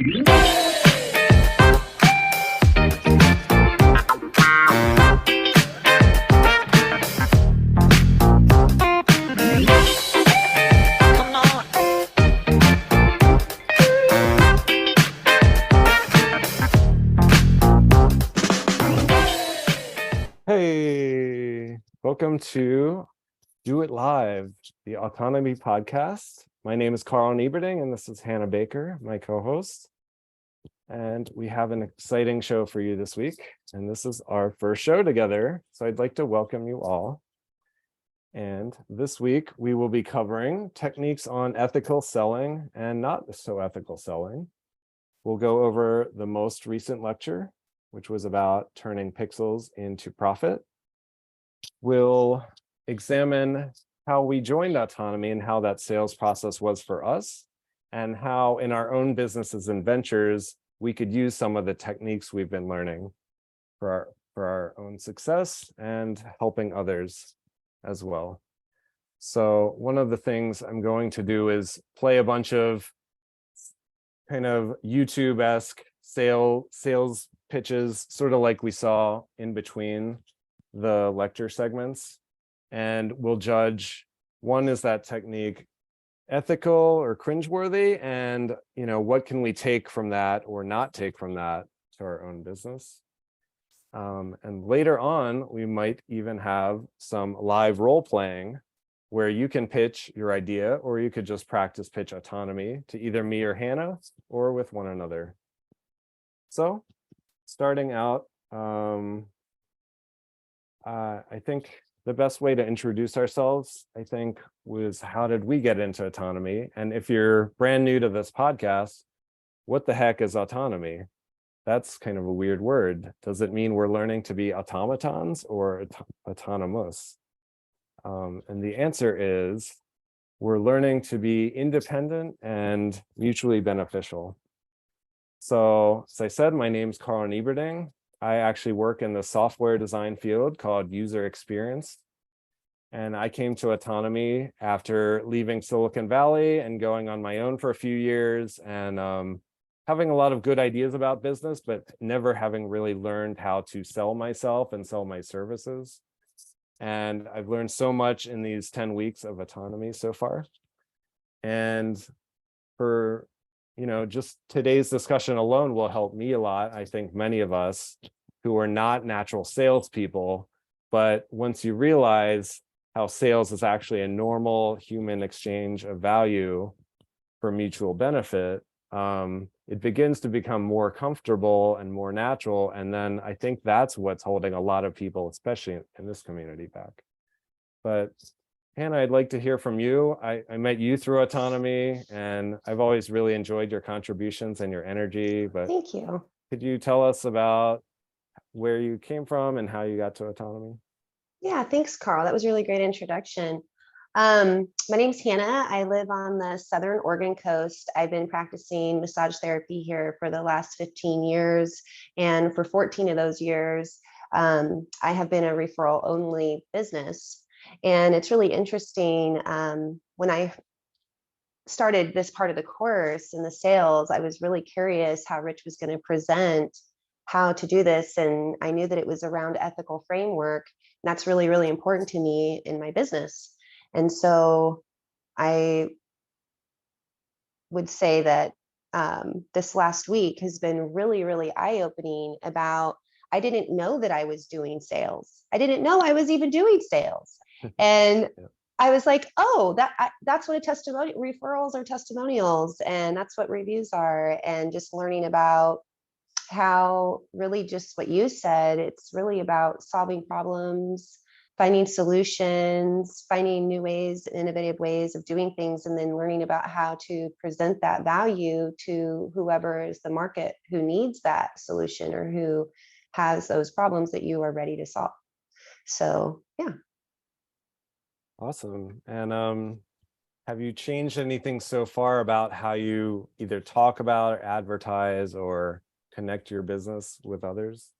Hey, welcome to Do It Live, the Autonomy podcast. My name is Karl and this is Hannah Baker, my co-host. And we have an exciting show for you this week. And this is our first show together. So I'd like to welcome you all. And this week we will be covering techniques on ethical selling and not so ethical selling. We'll go over the most recent lecture, which was about turning pixels into profit. We'll examine how we joined Autonomy and how that sales process was for us, and how in our own businesses and ventures, we could use some of the techniques we've been learning for our own success and helping others as well. So one of the things I'm going to do is play a bunch of kind of YouTube-esque sales pitches, sort of like we saw in between the lecture segments, and we'll judge, one, is that technique ethical or cringeworthy, and what can we take from that or not take from that to our own business. And later on, we might even have some live role playing where you can pitch your idea, or you could just practice pitch autonomy to either me or Hannah, or with one another. So starting out, I think the best way to introduce ourselves, was how did we get into autonomy? And if you're brand new to this podcast, what the heck is autonomy? That's kind of a weird word. Does it mean we're learning to be automatons or autonomous? And the answer is we're learning to be independent and mutually beneficial. So as I said, my name's Karl. I actually work in the software design field called user experience. And I came to Autonomy after leaving Silicon Valley and going on my own for a few years, and having a lot of good ideas about business, but never having really learned how to sell myself and sell my services. And I've learned so much in these 10 weeks of Autonomy so far. And for just today's discussion alone will help me a lot. I think many of us who are not natural salespeople, but once you realize how sales is actually a normal human exchange of value for mutual benefit, it begins to become more comfortable and more natural. And then I think that's what's holding a lot of people, especially in this community, back. But Hannah, I'd like to hear from you. I met you through Autonomy, and I've always really enjoyed your contributions and your energy. But thank you. Could you tell us about where you came from and how you got to Autonomy? Yeah, thanks, Karl. That was a really great introduction. My name's Hannah. I live on the Southern Oregon coast. I've been practicing massage therapy here for the last 15 years. And for 14 of those years, I have been a referral-only business. And it's really interesting. When I started this part of the course in the sales, I was really curious how Rich was going to present how to do this. And I knew that it was around ethical framework. And that's really, really important to me in my business. And so I would say that this last week has been really, really eye-opening about, I didn't know that I was doing sales. I didn't know I was even doing sales. And yeah. I was like, oh, that's what a testimonial, referrals are testimonials, and that's what reviews are. And just learning about how really just what you said, it's really about solving problems, finding solutions, finding new ways, innovative ways of doing things, and then learning about how to present that value to whoever is the market who needs that solution or who has those problems that you are ready to solve. So, yeah. Awesome. And have you changed anything so far about how you either talk about or advertise or connect your business with others?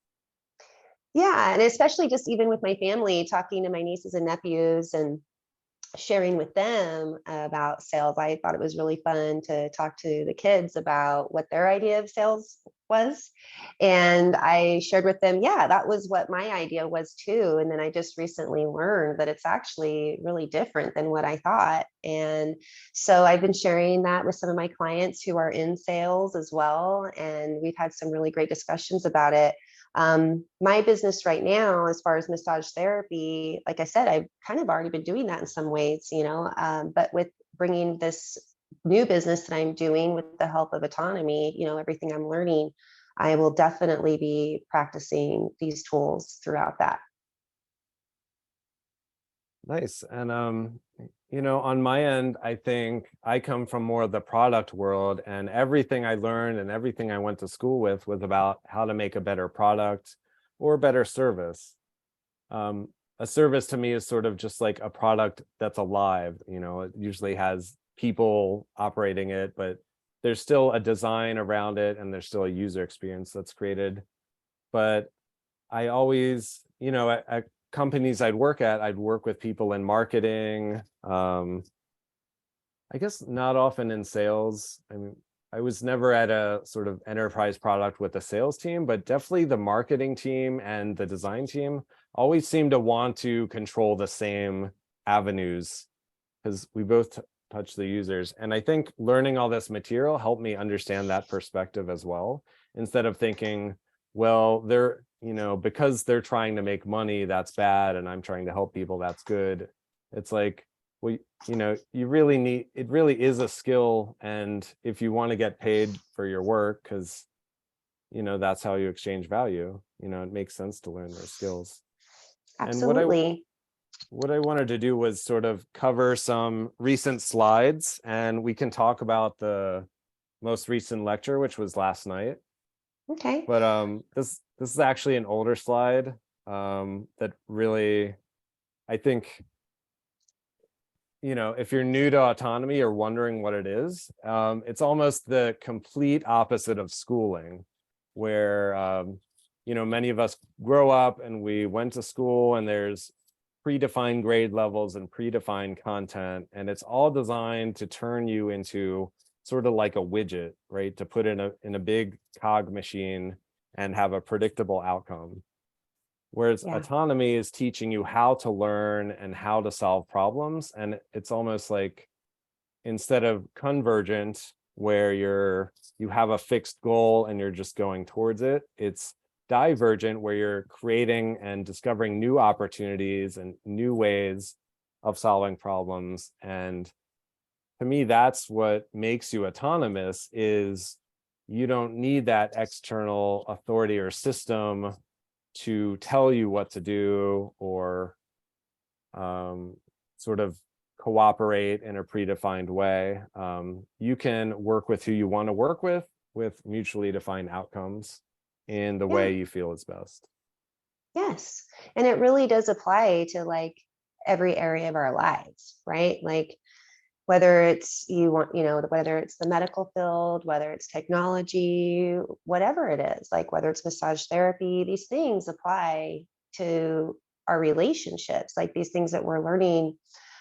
Yeah, and especially just even with my family, talking to my nieces and nephews and sharing with them about sales, I thought it was really fun to talk to the kids about what their idea of sales was. And I shared with them, yeah, that was what my idea was too. And then I just recently learned that it's actually really different than what I thought. And so I've been sharing that with some of my clients who are in sales as well. And we've had some really great discussions about it. My business right now, as far as massage therapy, like I said, I've kind of already been doing that in some ways, but with bringing this new business that I'm doing with the help of autonomy, everything I'm learning, I will definitely be practicing these tools throughout that. Nice. And on my end, I think I come from more of the product world, and everything I learned and everything I went to school with was about how to make a better product or a better service. A service to me is sort of just like a product that's alive. It usually has people operating it, but there's still a design around it and there's still a user experience that's created. But I always, at companies I'd work with people in marketing. I guess not often in sales. I mean, I was never at a sort of enterprise product with a sales team, but definitely the marketing team and the design team always seem to want to control the same avenues because we both touch the users. And I think learning all this material helped me understand that perspective as well, instead of thinking, well, because they're trying to make money, that's bad, and I'm trying to help people, that's good. It's like, well, it really is a skill, and if you want to get paid for your work, because that's how you exchange value, it makes sense to learn those skills. And Absolutely. what I wanted to do was sort of cover some recent slides, and we can talk about the most recent lecture, which was last night. Okay. But this is actually an older slide that really, I think, if you're new to autonomy or wondering what it is, it's almost the complete opposite of schooling, where many of us grow up and we went to school and there's predefined grade levels and predefined content, and it's all designed to turn you into sort of like a widget, right? To put in a big cog machine and have a predictable outcome. Whereas Yeah. autonomy is teaching you how to learn and how to solve problems. And it's almost like, instead of convergent, where you have a fixed goal and you're just going towards it, it's divergent, where you're creating and discovering new opportunities and new ways of solving problems. And to me, that's what makes you autonomous, is you don't need that external authority or system to tell you what to do, or sort of cooperate in a predefined way. You can work with who you want to work with mutually defined outcomes in the Yeah. way you feel is best. Yes. And it really does apply to like every area of our lives, right? Like whether it's whether it's the medical field, whether it's technology, whatever it is, like whether it's massage therapy, these things apply to our relationships, like these things that we're learning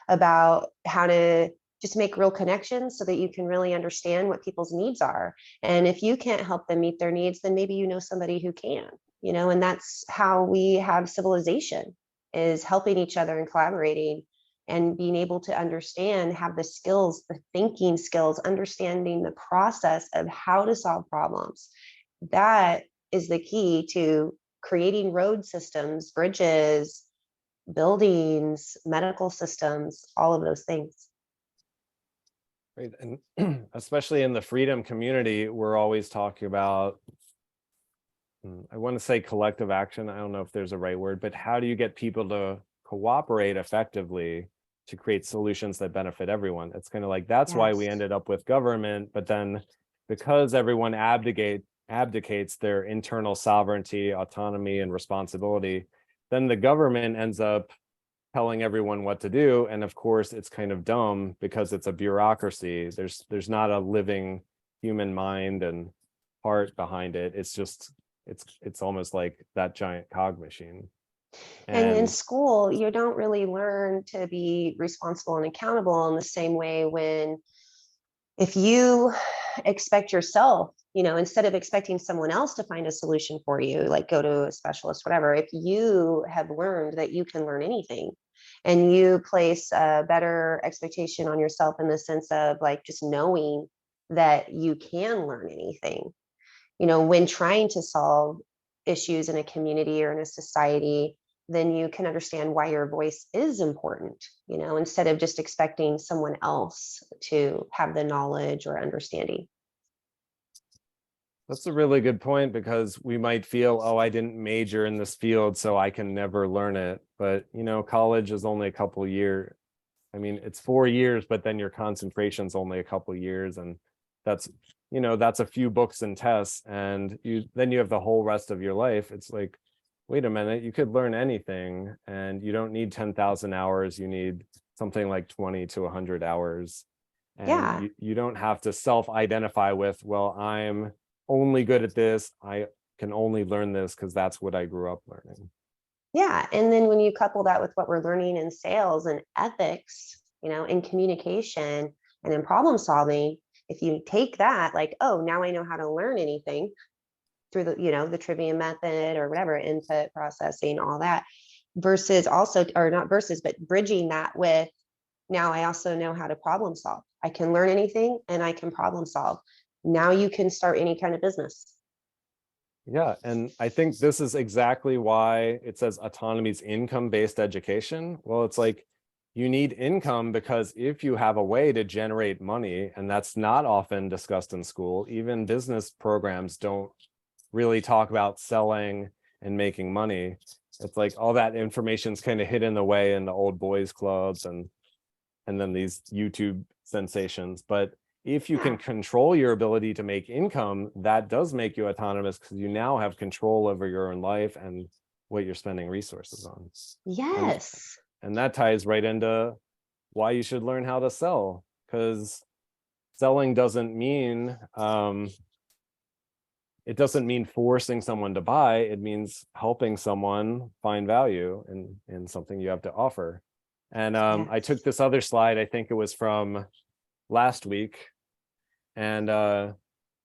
about how to just make real connections so that you can really understand what people's needs are. And if you can't help them meet their needs, then maybe you know somebody who can, and that's how we have civilization, is helping each other and collaborating and being able to understand, have the skills, the thinking skills, understanding the process of how to solve problems. That is the key to creating road systems, bridges, buildings, medical systems, all of those things. Right. And especially in the freedom community, we're always talking about, I want to say collective action. I don't know if there's a right word, but how do you get people to cooperate effectively to create solutions that benefit everyone? It's kind of like, that's why we Yes. ended up with government, but then because everyone abdicates their internal sovereignty, autonomy, and responsibility, then the government ends up telling everyone what to do. And of course, it's kind of dumb because it's a bureaucracy. There's not a living human mind and heart behind it. It's just, it's almost like that giant cog machine. And in And school, you don't really learn to be responsible and accountable in the same way when if you expect yourself, instead of expecting someone else to find a solution for you, like go to a specialist, whatever, if you have learned that you can learn anything and you place a better expectation on yourself in the sense of like just knowing that you can learn anything, when trying to solve issues in a community or in a society, then you can understand why your voice is important, instead of just expecting someone else to have the knowledge or understanding. that's a really good point, because we might feel, oh, I didn't major in this field, so I can never learn it. But, college is only a couple years. I mean, it's 4 years, but then your concentration's only a couple years. And that's, that's a few books and tests. And then you have the whole rest of your life. It's like, wait a minute, you could learn anything, and you don't need 10,000 hours. You need something like 20 to 100 hours. And Yeah. you don't have to self-identify with, well, I'm only good at this. I can only learn this because that's what I grew up learning. Yeah. And then when you couple that with what we're learning in sales and ethics, in communication and in problem solving, if you take that, like, oh, now I know how to learn anything through the trivia method or whatever, input processing, all that, versus also, or not versus, but bridging that with, now I also know how to problem solve. I can learn anything and I can problem solve. Now you can start any kind of business. Yeah, and I think this is exactly why it says autonomy is income-based education. Well, it's like you need income because if you have a way to generate money, and that's not often discussed in school, even business programs don't really talk about selling and making money. It's like all that information's kind of hidden away in the old boys clubs and then these YouTube sensations. But if you can control your ability to make income, that does make you autonomous, because you now have control over your own life and what you're spending resources on. Yes. And that ties right into why you should learn how to sell, because selling doesn't mean it doesn't mean forcing someone to buy. It means helping someone find value in something you have to offer. And I took Yes. this other slide, I think it was from last week. And,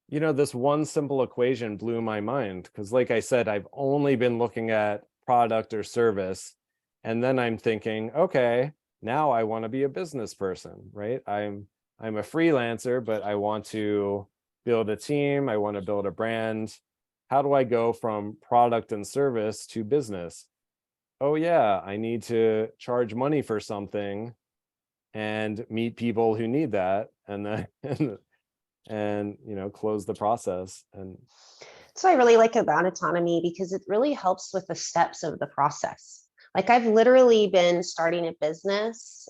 this one simple equation blew my mind, because like I said, I've only been looking at product or service. And then I'm thinking, okay, now I want to be a business person, right? I'm a freelancer, but I want to build a team. I want to build a brand. How do I go from product and service to business? Oh yeah, I need to charge money for something and meet people who need that, and then and close the process. And So I really like about autonomy because it really helps with the steps of the process. Like I've literally been starting a business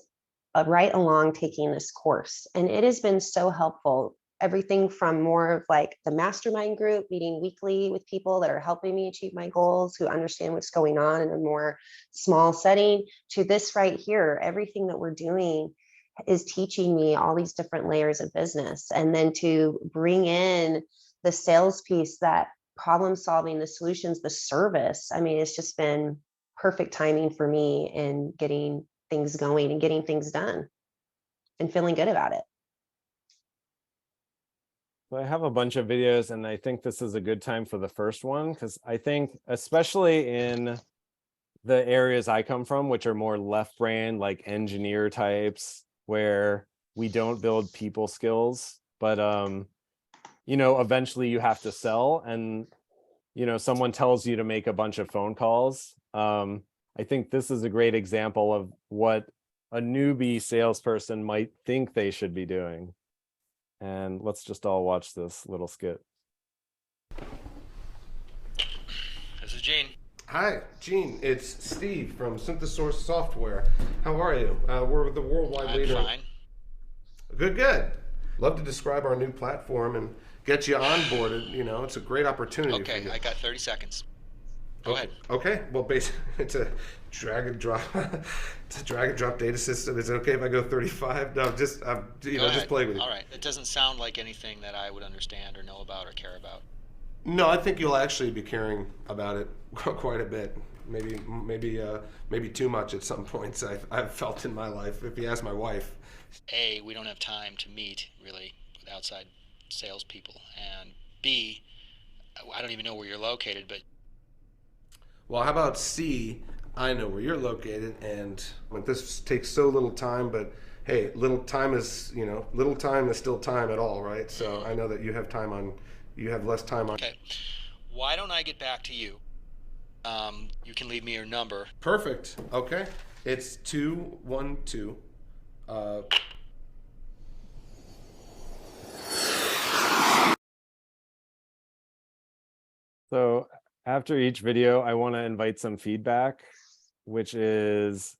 right along taking this course, and it has been so helpful. Everything from more of like the mastermind group, meeting weekly with people that are helping me achieve my goals, who understand what's going on in a more small setting, to this right here. Everything that we're doing is teaching me all these different layers of business. And then to bring in the sales piece, that problem solving, the solutions, the service. I mean, it's just been perfect timing for me in getting things going and getting things done and feeling good about it. so I have a bunch of videos, and I think this is a good time for the first one, because I think especially in the areas I come from, which are more left brain, like engineer types, where we don't build people skills, but eventually you have to sell, and someone tells you to make a bunch of phone calls. I think this is a great example of what a newbie salesperson might think they should be doing. And let's just all watch this little skit. This is Gene. Hi, Gene. It's Steve from Synthesource Software. How are you? We're the worldwide I'm leader. fine. Good, good. Love to describe our new platform and get you onboarded. It's a great opportunity. Okay, for you. I got 30 seconds. Go ahead. Okay. Well, basically, it's a drag and drop. It's a drag and drop data system. Is it okay if I go 35? No, just Go just ahead. play with you. All right. It doesn't sound like anything that I would understand or know about or care about. No, I think you'll actually be caring about it quite a bit. maybe too much at some points. I've felt in my life. If you ask my wife. A, we don't have time to meet really with outside salespeople, and B, I don't even know where you're located, but. Well, how about C? I know where you're located, and this takes so little time, but hey, little time is still time at all, right? So I know that you have less time on. Okay, why don't I get back to you? You can leave me your number. Perfect. Okay, it's 212. So after each video, I want to invite some feedback, which is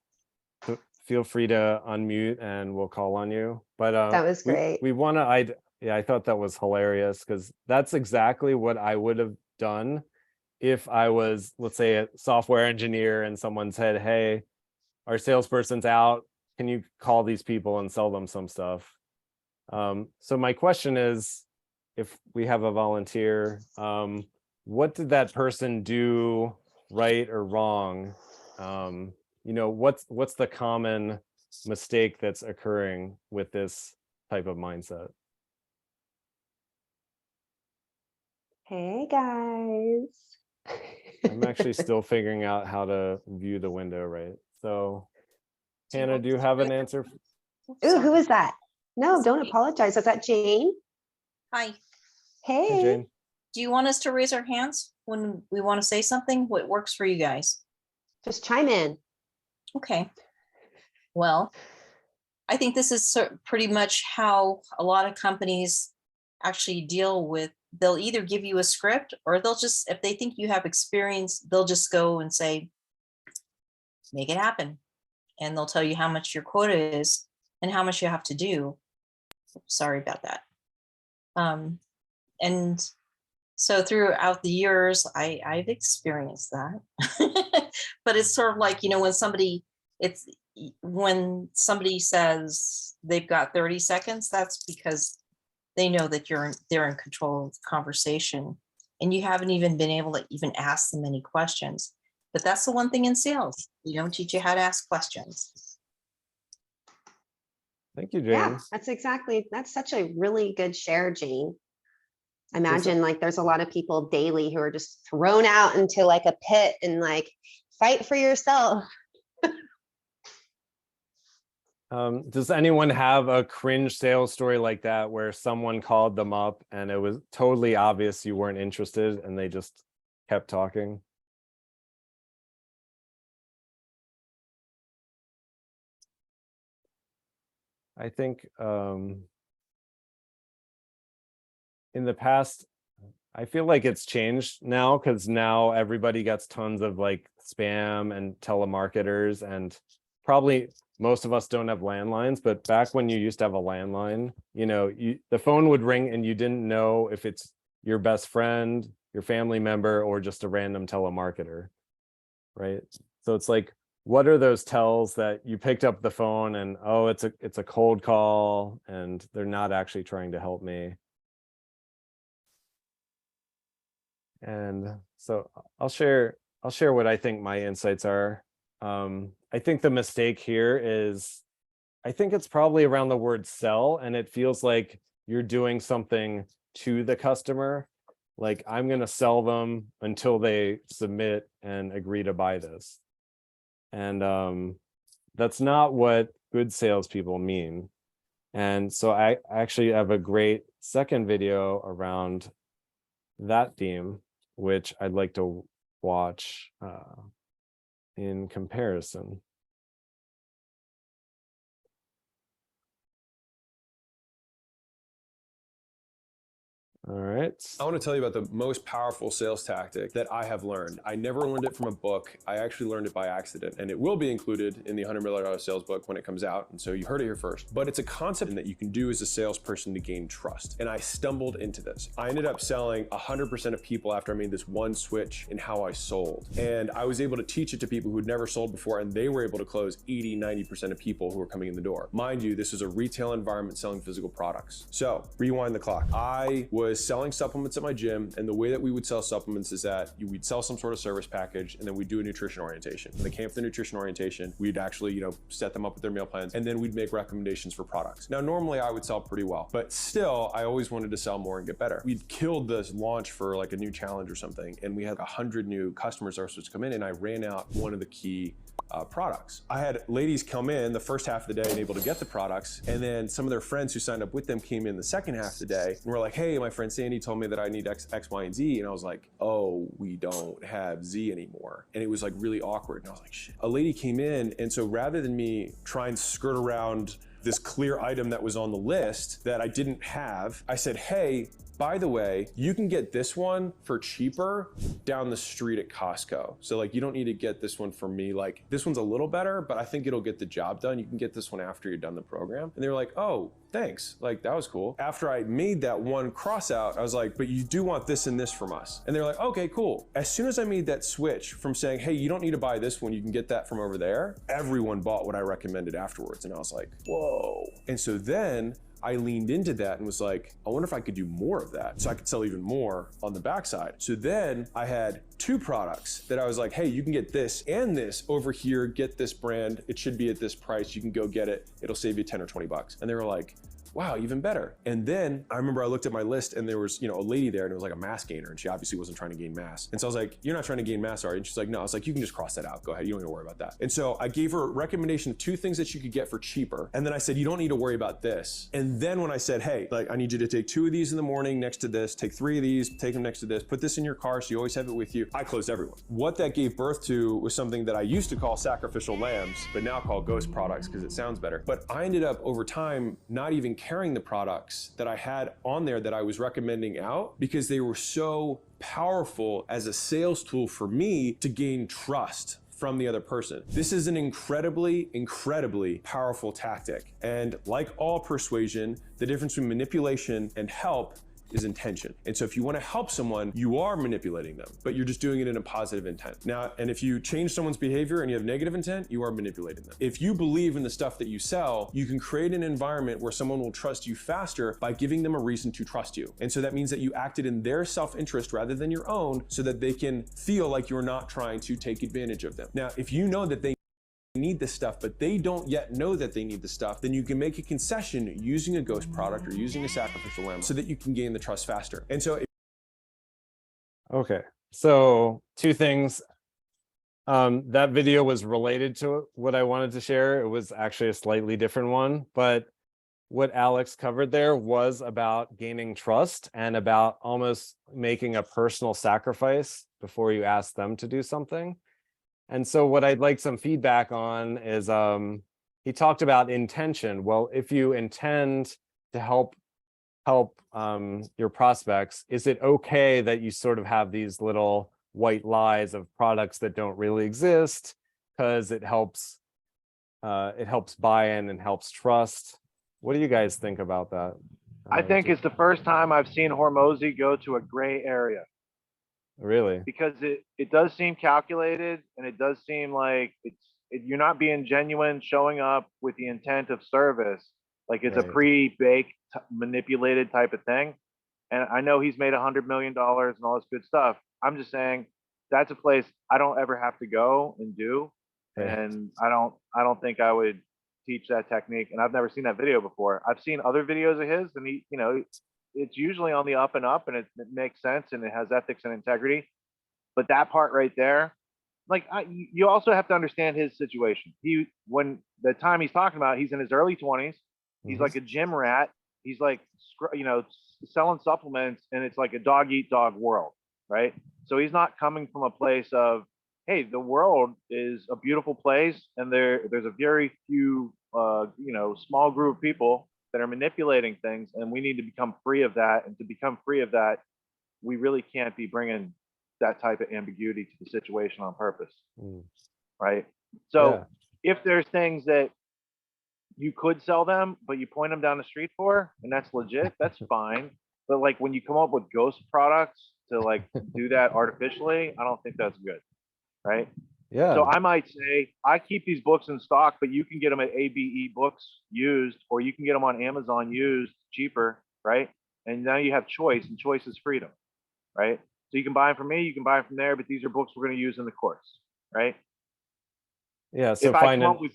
feel free to unmute and we'll call on you. But That was great. We want to, I thought that was hilarious because that's exactly what I would have done if I was, let's say, a software engineer and someone said, hey, our salesperson's out. Can you call these people and sell them some stuff? So my question is, if we have a volunteer, what did that person do right or wrong? What's the common mistake that's occurring with this type of mindset? Hey guys. I'm actually still figuring out how to view the window, right? So Hannah, do you have an answer? Ooh, who is that? No, don't apologize. Is that Jane? Hi, Hey. Hey, Jane. do you want us to raise our hands when we want to say something? What works for you guys? Just chime in. Okay. Well, I think this is pretty much how a lot of companies actually deal with, they'll either give you a script or they'll just, if they think you have experience, they'll just go and say, make it happen. And they'll tell you how much your quota is and how much you have to do. Sorry about that. And so throughout the years, I've experienced that. But it's sort of like, when somebody says they've got 30 seconds, that's because they know that they're in control of the conversation and you haven't even been able to even ask them any questions. But that's the one thing in sales. They don't teach you how to ask questions. Thank you, Jane. Yeah, that's such a really good share, Jane. I imagine like there's a lot of people daily who are just thrown out into like a pit and like fight for yourself. Does anyone have a cringe sales story like that where someone called them up and it was totally obvious you weren't interested and they just kept talking? I think in the past, I feel like it's changed now because now everybody gets tons of like spam and telemarketers, and probably most of us don't have landlines, but back when you used to have a landline, the phone would ring and you didn't know if it's your best friend, your family member, or just a random telemarketer, right? So it's like, what are those tells that you picked up the phone and, oh, it's a cold call and they're not actually trying to help me? And so I'll share what I think my insights are. I think the mistake here is, I think it's probably around the word sell, and it feels like you're doing something to the customer. Like, I'm going to sell them until they submit and agree to buy this. And that's not what good salespeople mean. And so I actually have a great second video around that theme, which I'd like to watch in comparison. All right. I want to tell you about the most powerful sales tactic that I have learned. I never learned it from a book. I actually learned it by accident, and it will be included in the $100 million sales book when it comes out. And so you heard it here first, but it's a concept that you can do as a salesperson to gain trust. And I stumbled into this. I ended up selling 100% of people after I made this one switch in how I sold. And I was able to teach it to people who had never sold before, and they were able to close 80-90% of people who were coming in the door. Mind you, this is a retail environment selling physical products. So rewind the clock. I was was selling supplements at my gym, and the way that we would sell supplements is that we'd sell some sort of service package, and then we'd do a nutrition orientation. When they came for the nutrition orientation, we'd actually, set them up with their meal plans, and then we'd make recommendations for products. Now, normally I would sell pretty well, but still, I always wanted to sell more and get better. We'd killed this launch for like a new challenge or something, and we had 100 new customers that were supposed to come in, and I ran out one of the key products. I had ladies come in the first half of the day and able to get the products, and then some of their friends who signed up with them came in the second half of the day and were like, hey, my friend Sandy told me that I need X, Y, and Z, and I was like, oh, we don't have Z anymore. And it was like really awkward, and I was like, shit. A lady came in, and so rather than me try and skirt around this clear item that was on the list that I didn't have, I said, hey, by the way, you can get this one for cheaper down the street at Costco. So like, you don't need to get this one from me. Like, this one's a little better, but I think it'll get the job done. You can get this one after you're done the program. And they were like, oh, thanks. Like, that was cool. After I made that one cross out, I was like, but you do want this and this from us. And they're like, okay, cool. As soon as I made that switch from saying, hey, you don't need to buy this one, you can get that from over there, everyone bought what I recommended afterwards. And I was like, whoa. And so then I leaned into that and was like, I wonder if I could do more of that so I could sell even more on the backside. So then I had 2 products that I was like, hey, you can get this and this over here, get this brand. It should be at this price. You can go get it. It'll save you 10 or 20 bucks. And they were like, wow, even better. And then I remember I looked at my list and there was, a lady there, and it was like a mass gainer, and she obviously wasn't trying to gain mass. And so I was like, you're not trying to gain mass, are you? And she's like, no. I was like, you can just cross that out. Go ahead. You don't need to worry about that. And so I gave her a recommendation of 2 things that you could get for cheaper. And then I said, you don't need to worry about this. And then when I said, hey, like, I need you to take 2 of these in the morning next to this, take 3 of these, take them next to this, put this in your car so you always have it with you, I closed everyone. What that gave birth to was something that I used to call sacrificial lambs, but now call ghost products because it sounds better. But I ended up over time not even carrying the products that I had on there that I was recommending out, because they were so powerful as a sales tool for me to gain trust from the other person. This is an incredibly, incredibly powerful tactic. And like all persuasion, the difference between manipulation and help is intention. And so if you want to help someone, you are manipulating them, but you're just doing it in a positive intent. Now, and if you change someone's behavior and you have negative intent, you are manipulating them. If you believe in the stuff that you sell, you can create an environment where someone will trust you faster by giving them a reason to trust you. And so that means that you acted in their self-interest rather than your own, so that they can feel like you're not trying to take advantage of them. Now, if you know that they need this stuff, but they don't yet know that they need the stuff, then you can make a concession using a ghost product or using a sacrificial lamb so that you can gain the trust faster. And so Okay, so 2 things. That video was related to what I wanted to share. It was actually a slightly different one, but what Alex covered there was about gaining trust and about almost making a personal sacrifice before you ask them to do something. And so what I'd like some feedback on is he talked about intention. Well, if you intend to help your prospects, is it okay that you sort of have these little white lies of products that don't really exist because it helps buy-in and helps trust? What do you guys think about that? I think it's the first time I've seen Hormozy go to a gray area. Really? Because it does seem calculated, and it does seem like you're not being genuine, showing up with the intent of service, like it's a pre-baked, manipulated type of thing. And I know he's made $100 million and all this good stuff. I'm just saying that's a place I don't ever have to go and do, and I don't think I would teach that technique. And I've never seen that video before. I've seen other videos of his, and he, it's usually on the up and up, and it makes sense, and it has ethics and integrity. But that part right there, like, you also have to understand his situation. When the time he's talking about, he's in his early 20s. He's like a gym rat. He's like, selling supplements, and it's like a dog eat dog world, right? So he's not coming from a place of, hey, the world is a beautiful place, and there's a very few, small group of people that are manipulating things, and we need to become free of that. And to become free of that, we really can't be bringing that type of ambiguity to the situation on purpose, right? So if there's things that you could sell them, but you point them down the street for, and that's legit, that's fine. But like, when you come up with ghost products to like do that artificially, I don't think that's good, right? Yeah. So I might say, I keep these books in stock, but you can get them at ABE Books used, or you can get them on Amazon used cheaper, right? And now you have choice, and choice is freedom, right? So you can buy them from me, you can buy them from there, but these are books we're going to use in the course, right? Yeah. So If I come up with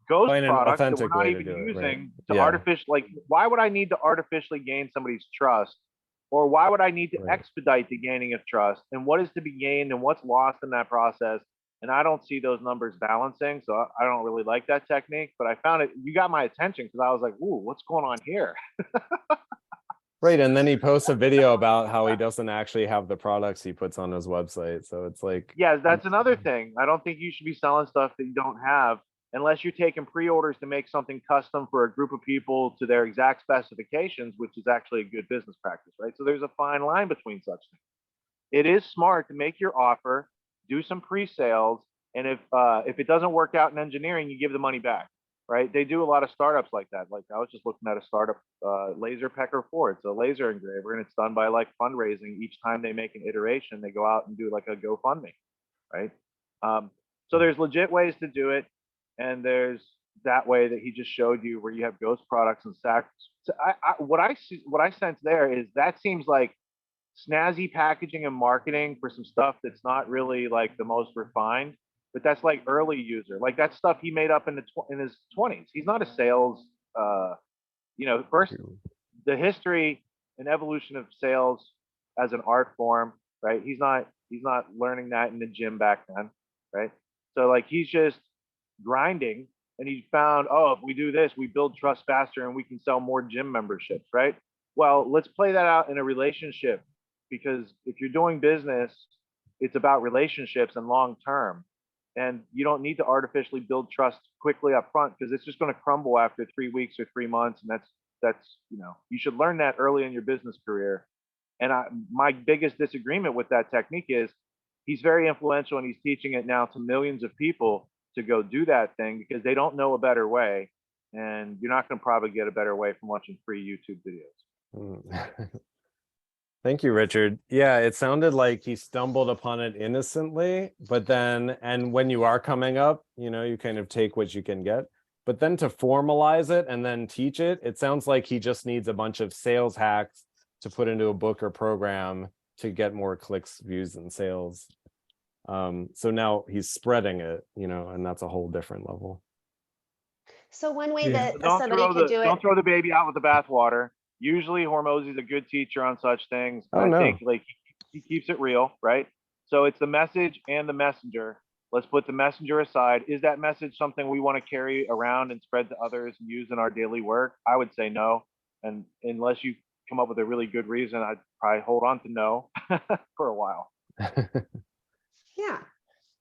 ghost find an products that we're authentic not way to even do it, right? using to Yeah. artificially, like, why would I need to artificially gain somebody's trust? Or why would I need to Right. expedite the gaining of trust? And what is to be gained and what's lost in that process? And I don't see those numbers balancing. So I don't really like that technique, but I found it, you got my attention because I was like, ooh, what's going on here? Right. And then he posts a video about how he doesn't actually have the products he puts on his website. So it's like, Yeah, that's another thing. I don't think you should be selling stuff that you don't have unless you're taking pre-orders to make something custom for a group of people to their exact specifications, which is actually a good business practice, right? So there's a fine line between such things. It is smart to make your offer, do some pre-sales, and if it doesn't work out in engineering, you give the money back, right? They do a lot of startups like that. Like I was just looking at a startup, Laser Pecker 4. It's a laser engraver, and it's done by like fundraising. Each time they make an iteration, they go out and do like a GoFundMe, right? So there's legit ways to do it, and there's that way that he just showed you where you have ghost products and sacks. So what I sense there is that seems like snazzy packaging and marketing for some stuff that's not really like the most refined, but that's like early user, like that stuff he made up in his 20s. He's not a sales, first the history and evolution of sales as an art form, right? He's not learning that in the gym back then, right? So like he's just grinding, and he found, oh, if we do this, we build trust faster and we can sell more gym memberships, right? Well, let's play that out in a relationship, because if you're doing business, it's about relationships and long term. And you don't need to artificially build trust quickly up front, because it's just going to crumble after 3 weeks or 3 months. And that's you should learn that early in your business career. And my biggest disagreement with that technique is he's very influential, and he's teaching it now to millions of people to go do that thing because they don't know a better way. And you're not going to probably get a better way from watching free YouTube videos. Thank you, Richard. Yeah, it sounded like he stumbled upon it innocently, but then, and when you are coming up, you kind of take what you can get. But then to formalize it and then teach it, it sounds like he just needs a bunch of sales hacks to put into a book or program to get more clicks, views, and sales. So now he's spreading it, and that's a whole different level. So one way that Don't somebody could do it. Don't throw the baby out with the bathwater. Usually Hormozy's a good teacher on such things. I think like he keeps it real, right? So it's the message and the messenger. Let's put the messenger aside. Is that message something we want to carry around and spread to others and use in our daily work? I would say no. And unless you come up with a really good reason, I'd probably hold on to no for a while. Yeah.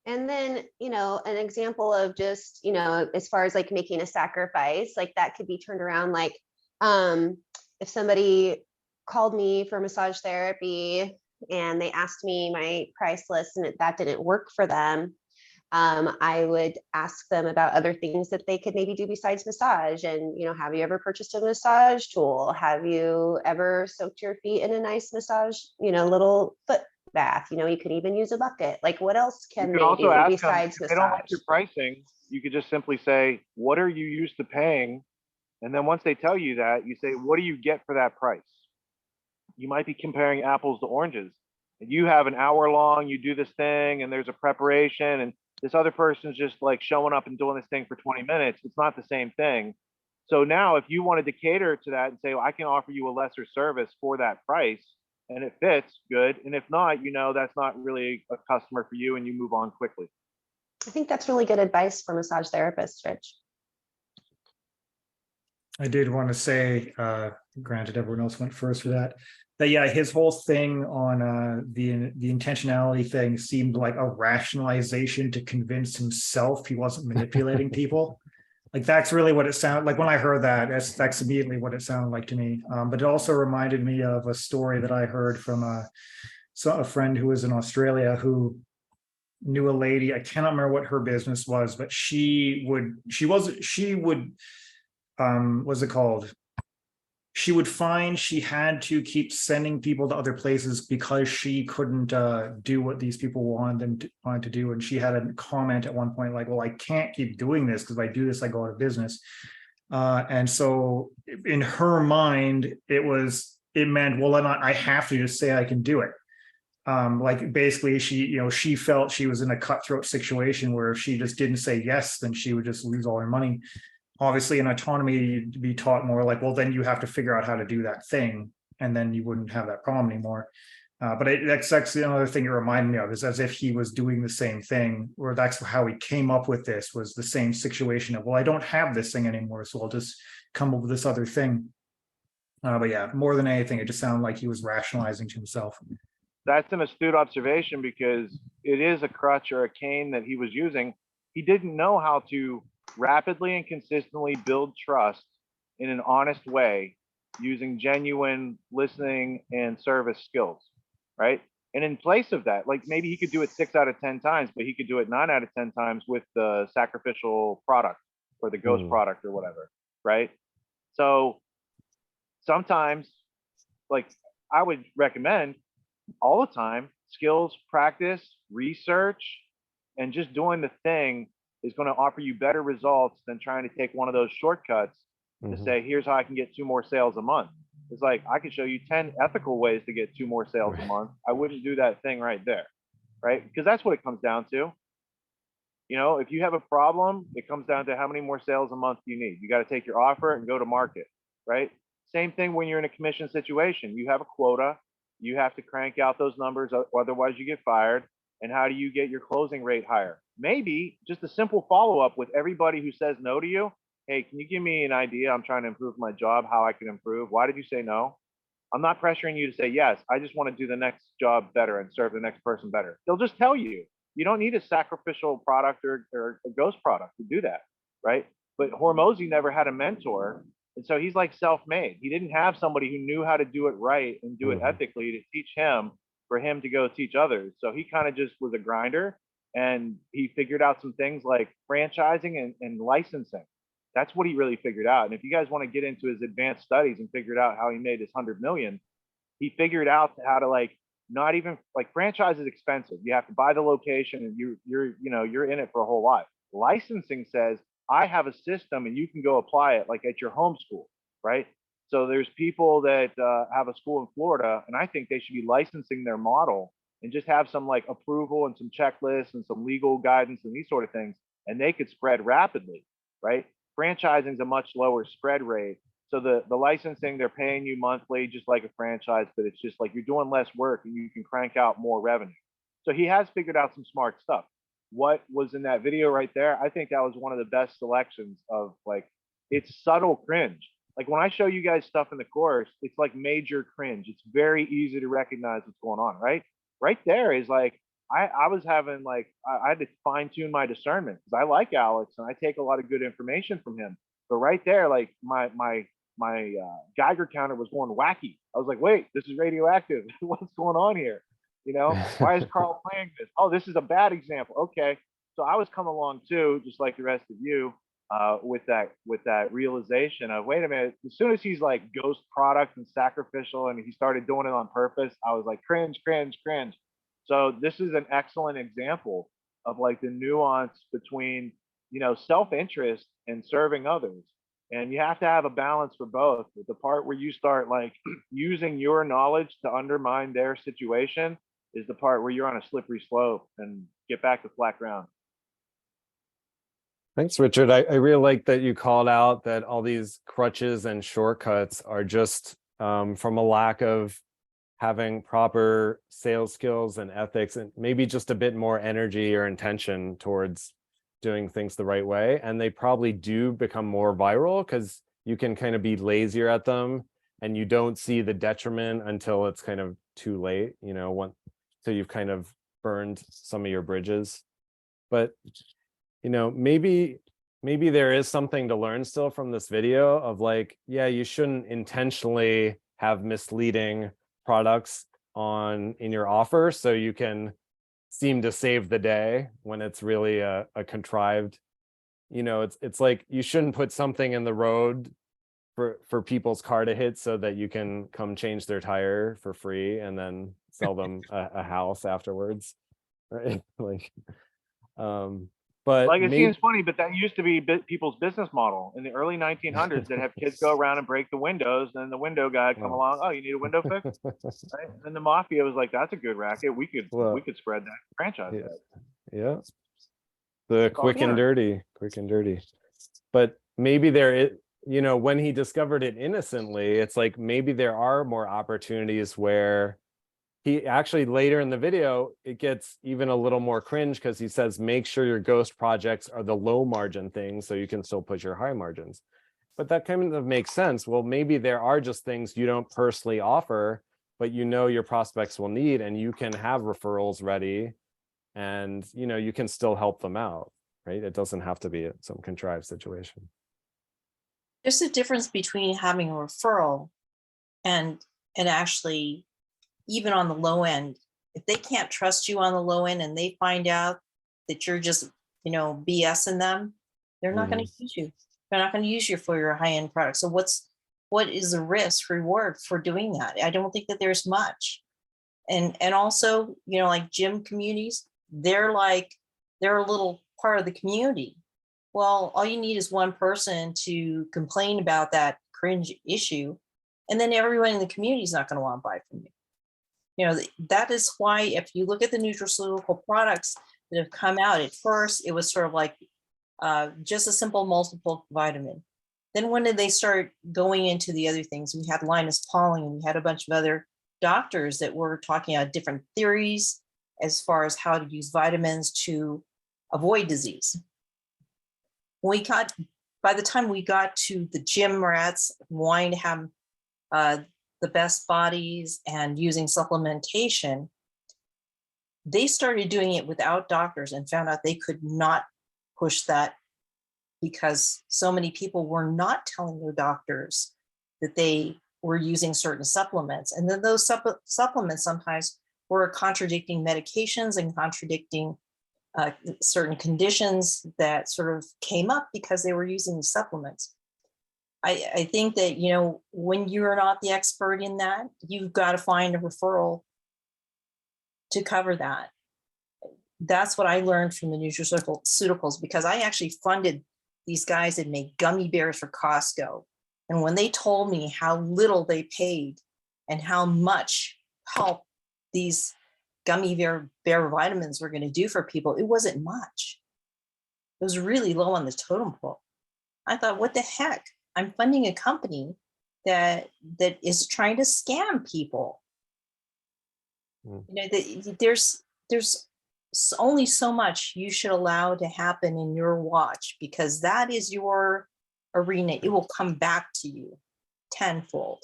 And then, an example of just, as far as like making a sacrifice, like that could be turned around. Like, if somebody called me for massage therapy and they asked me my price list and that didn't work for them, I would ask them about other things that they could maybe do besides massage. And, have you ever purchased a massage tool? Have you ever soaked your feet in a nice massage, little foot bath? You could even use a bucket. Like, what else can they do besides massage? If they don't like your pricing, you could just simply say, what are you used to paying? And then once they tell you that, you say, what do you get for that price? You might be comparing apples to oranges. You have an hour long, you do this thing, and there's a preparation, and this other person's just like showing up and doing this thing for 20 minutes. It's not the same thing. So now if you wanted to cater to that and say, well, I can offer you a lesser service for that price, and it fits, good. And if not, that's not really a customer for you, and you move on quickly. I think that's really good advice for massage therapists, Rich. I did want to say, granted everyone else went first for that yeah, his whole thing on the intentionality thing seemed like a rationalization to convince himself he wasn't manipulating people. Like that's really what it sounded like when I heard that. That's immediately what it sounded like to me. But it also reminded me of a story that I heard from a friend who was in Australia who knew a lady. I cannot remember what her business was, but she would what's it called? She would find she had to keep sending people to other places because she couldn't do what these people wanted to do. And she had a comment at one point like, well, I can't keep doing this because if I do this, I go out of business. And so in her mind, it was it meant, well, then I have to just say I can do it. Like basically she felt she was in a cutthroat situation where if she just didn't say yes, then she would just lose all her money. Obviously in autonomy, you'd be taught more like, well, then you have to figure out how to do that thing, and then you wouldn't have that problem anymore. But that's another thing it reminded me of, is as if he was doing the same thing, or that's how he came up with this, was the same situation of, well, I don't have this thing anymore, so I'll just come up with this other thing. But yeah, more than anything, it just sounded like he was rationalizing to himself. That's an astute observation, because it is a crutch or a cane that he was using. He didn't know how to rapidly and consistently build trust in an honest way using genuine listening and service skills, right? And in place of that, like maybe he could do it 6 out of 10 times, but he could do it 9 out of 10 times with the sacrificial product or the ghost product or whatever, right? So sometimes, like, I would recommend all the time, skills, practice, research, and just doing the thing is going to offer you better results than trying to take one of those shortcuts to say, here's how I can get 2 more sales a month. It's like, I can show you 10 ethical ways to get 2 more sales a month. I wouldn't do that thing right there, right? Because that's what it comes down to. You know, if you have a problem, it comes down to how many more sales a month do you need. You got to take your offer and go to market, right? Same thing when you're in a commission situation. You have a quota. You have to crank out those numbers, otherwise you get fired. And how do you get your closing rate higher? Maybe just a simple follow-up with everybody who says no to you. Hey, can you give me an idea? I'm trying to improve my job, how I can improve. Why did you say no? I'm not pressuring you to say yes. I just want to do the next job better and serve the next person better. They'll just tell you. You don't need a sacrificial product or a ghost product to do that, right? But Hormozy never had a mentor. And so he's like self-made. He didn't have somebody who knew how to do it right and do it ethically to teach him, for him to go teach others. So he kind of just was a grinder, and he figured out some things like franchising and licensing. That's what he really figured out. And if you guys want to get into his advanced studies and figured out how he made his 100 million, he figured out how to, like, not even, like, franchise is expensive. You have to buy the location, and you're in it for a whole lot. Licensing says, I have a system and you can go apply it, like at your home school, right? So there's people that have a school in Florida, and I think they should be licensing their model and just have some like approval and some checklists and some legal guidance and these sort of things, and they could spread rapidly, right? Franchising is a much lower spread rate. So the licensing, they're paying you monthly, just like a franchise, but it's just like you're doing less work and you can crank out more revenue. So he has figured out some smart stuff. What was in that video right there, I think that was one of the best selections of, like, it's subtle cringe. Like when I show you guys stuff in the course, it's like major cringe. It's very easy to recognize what's going on, right? Right there is like, I was having like, I had to fine tune my discernment because I like Alex and I take a lot of good information from him. But right there, like my Geiger counter was going wacky. I was like, wait, this is radioactive. What's going on here? You know, why is Karl playing this? Oh, this is a bad example. Okay. So I was coming along too, just like the rest of you, with that realization of, wait a minute, as soon as he's like ghost product and sacrificial and he started doing it on purpose, I was like, cringe, cringe, cringe. So this is an excellent example of like the nuance between, you know, self-interest and serving others. And you have to have a balance for both. The part where you start like using your knowledge to undermine their situation is the part where you're on a slippery slope and get back to flat ground. Thanks, Richard. I really like that you called out that all these crutches and shortcuts are just from a lack of having proper sales skills and ethics, and maybe just a bit more energy or intention towards doing things the right way. And they probably do become more viral because you can kind of be lazier at them and you don't see the detriment until it's kind of too late, you know, so you've kind of burned some of your bridges. But you know, maybe there is something to learn still from this video of like, yeah, you shouldn't intentionally have misleading products in your offer so you can seem to save the day when it's really a contrived, you know, it's like you shouldn't put something in the road for people's car to hit so that you can come change their tire for free and then sell them a house afterwards, right? Like But Like, it maybe, seems funny, but that used to be people's business model in the early 1900s. They'd have kids go around and break the windows, and then the window guy would come along. Oh, you need a window fix, right? And then the mafia was like, "That's a good racket. We could spread that franchise." Yeah, yeah. The quick and dirty, But maybe there is, you know, when he discovered it innocently, it's like maybe there are more opportunities where he actually later in the video, it gets even a little more cringe because he says, make sure your ghost projects are the low margin things so you can still push your high margins. But that kind of makes sense. Well, maybe there are just things you don't personally offer, but you know your prospects will need, and you can have referrals ready, and you know you can still help them out, right? It doesn't have to be some contrived situation. There's a difference between having a referral and actually, even on the low end, if they can't trust you on the low end and they find out that you're just, you know, BSing them, they're not going to use you. They're not going to use you for your high-end product. So what is the risk reward for doing that? I don't think that there's much. And also, you know, like gym communities, they're a little part of the community. Well, all you need is one person to complain about that cringe issue, and then everyone in the community is not going to want to buy from you. You know, that is why if you look at the nutraceutical products that have come out, at first it was sort of like just a simple multiple vitamin. Then when did they start going into the other things? We had Linus Pauling, and we had a bunch of other doctors that were talking about different theories as far as how to use vitamins to avoid disease. By the time we got to the gym rats wanting to have the best bodies and using supplementation, they started doing it without doctors and found out they could not push that because so many people were not telling their doctors that they were using certain supplements. And then those supplements sometimes were contradicting medications and contradicting certain conditions that sort of came up because they were using supplements. I think that, you know, when you're not the expert in that, you've got to find a referral to cover that. That's what I learned from the nutraceuticals, because I actually funded these guys that make gummy bears for Costco. And when they told me how little they paid and how much help these gummy bear vitamins were going to do for people, it wasn't much. It was really low on the totem pole. I thought, what the heck? I'm funding a company that is trying to scam people. You know, there's only so much you should allow to happen in your watch, because that is your arena. It will come back to you tenfold.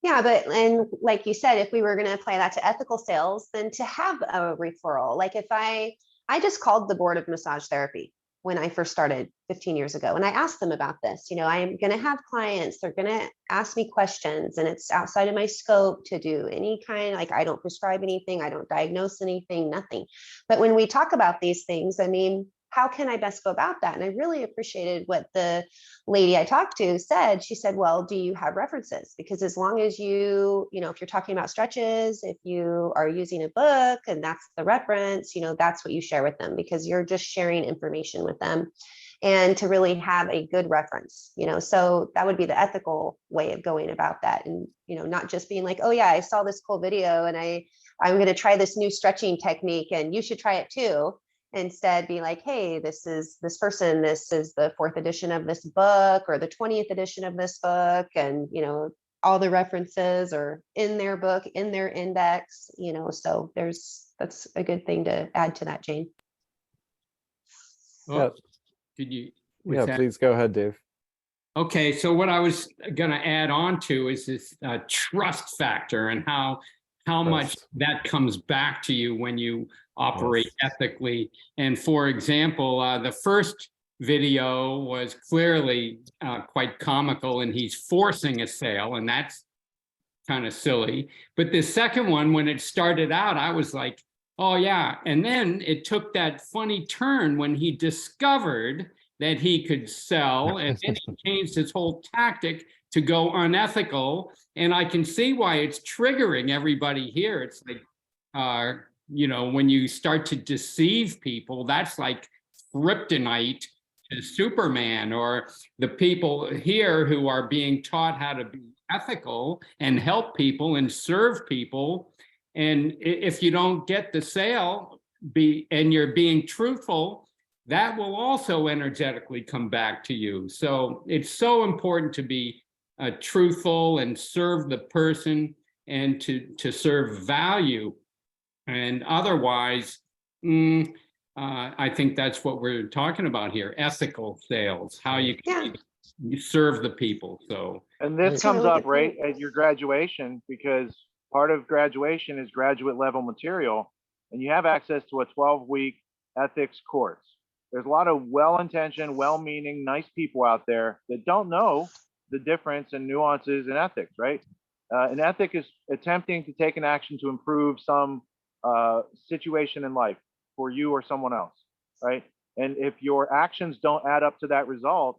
Yeah, and like you said, if we were going to apply that to ethical sales, then to have a referral, like if I just called the board of massage therapy when I first started 15 years ago, and I asked them about this. You know, I'm going to have clients, they're going to ask me questions, and it's outside of my scope to do any kind, like I don't prescribe anything, I don't diagnose anything, nothing. But when we talk about these things, I mean, how can I best go about that? And I really appreciated what the lady I talked to said. She said, well, do you have references? Because as long as you know, if you're talking about stretches, if you are using a book and that's the reference, you know, that's what you share with them, because you're just sharing information with them, and to really have a good reference, you know. So that would be the ethical way of going about that. And, you know, not just being like, oh yeah, I saw this cool video and I'm going to try this new stretching technique and you should try it too. Instead be like, hey, this is this person, this is the 4th edition of this book or the 20th edition of this book, and you know, all the references are in their book, in their index, you know. So that's a good thing to add to that, Jane. Yeah. Did you? Please go ahead, Dave. Okay, so what I was going to add on to is this trust factor, and how much that comes back to you when you operate ethically. And for example, the first video was clearly quite comical, and he's forcing a sale, and that's kind of silly. But the second one, when it started out, I was like, oh yeah. And then it took that funny turn when he discovered that he could sell, and then he changed his whole tactic to go unethical. And I can see why it's triggering everybody here. It's like, when you start to deceive people, that's like kryptonite to Superman, or the people here who are being taught how to be ethical and help people and serve people. And if you don't get the sale and you're being truthful, that will also energetically come back to you. So it's so important to be truthful and serve the person and to serve value. And otherwise, I think that's what we're talking about here, ethical sales, how you can you serve the people. So, and this comes up right at your graduation, because part of graduation is graduate level material, and you have access to a 12-week ethics course. There's a lot of well-intentioned, well-meaning, nice people out there that don't know the difference and nuances in ethics, right? An ethic is attempting to take an action to improve some situation in life for you or someone else, right? And if your actions don't add up to that result,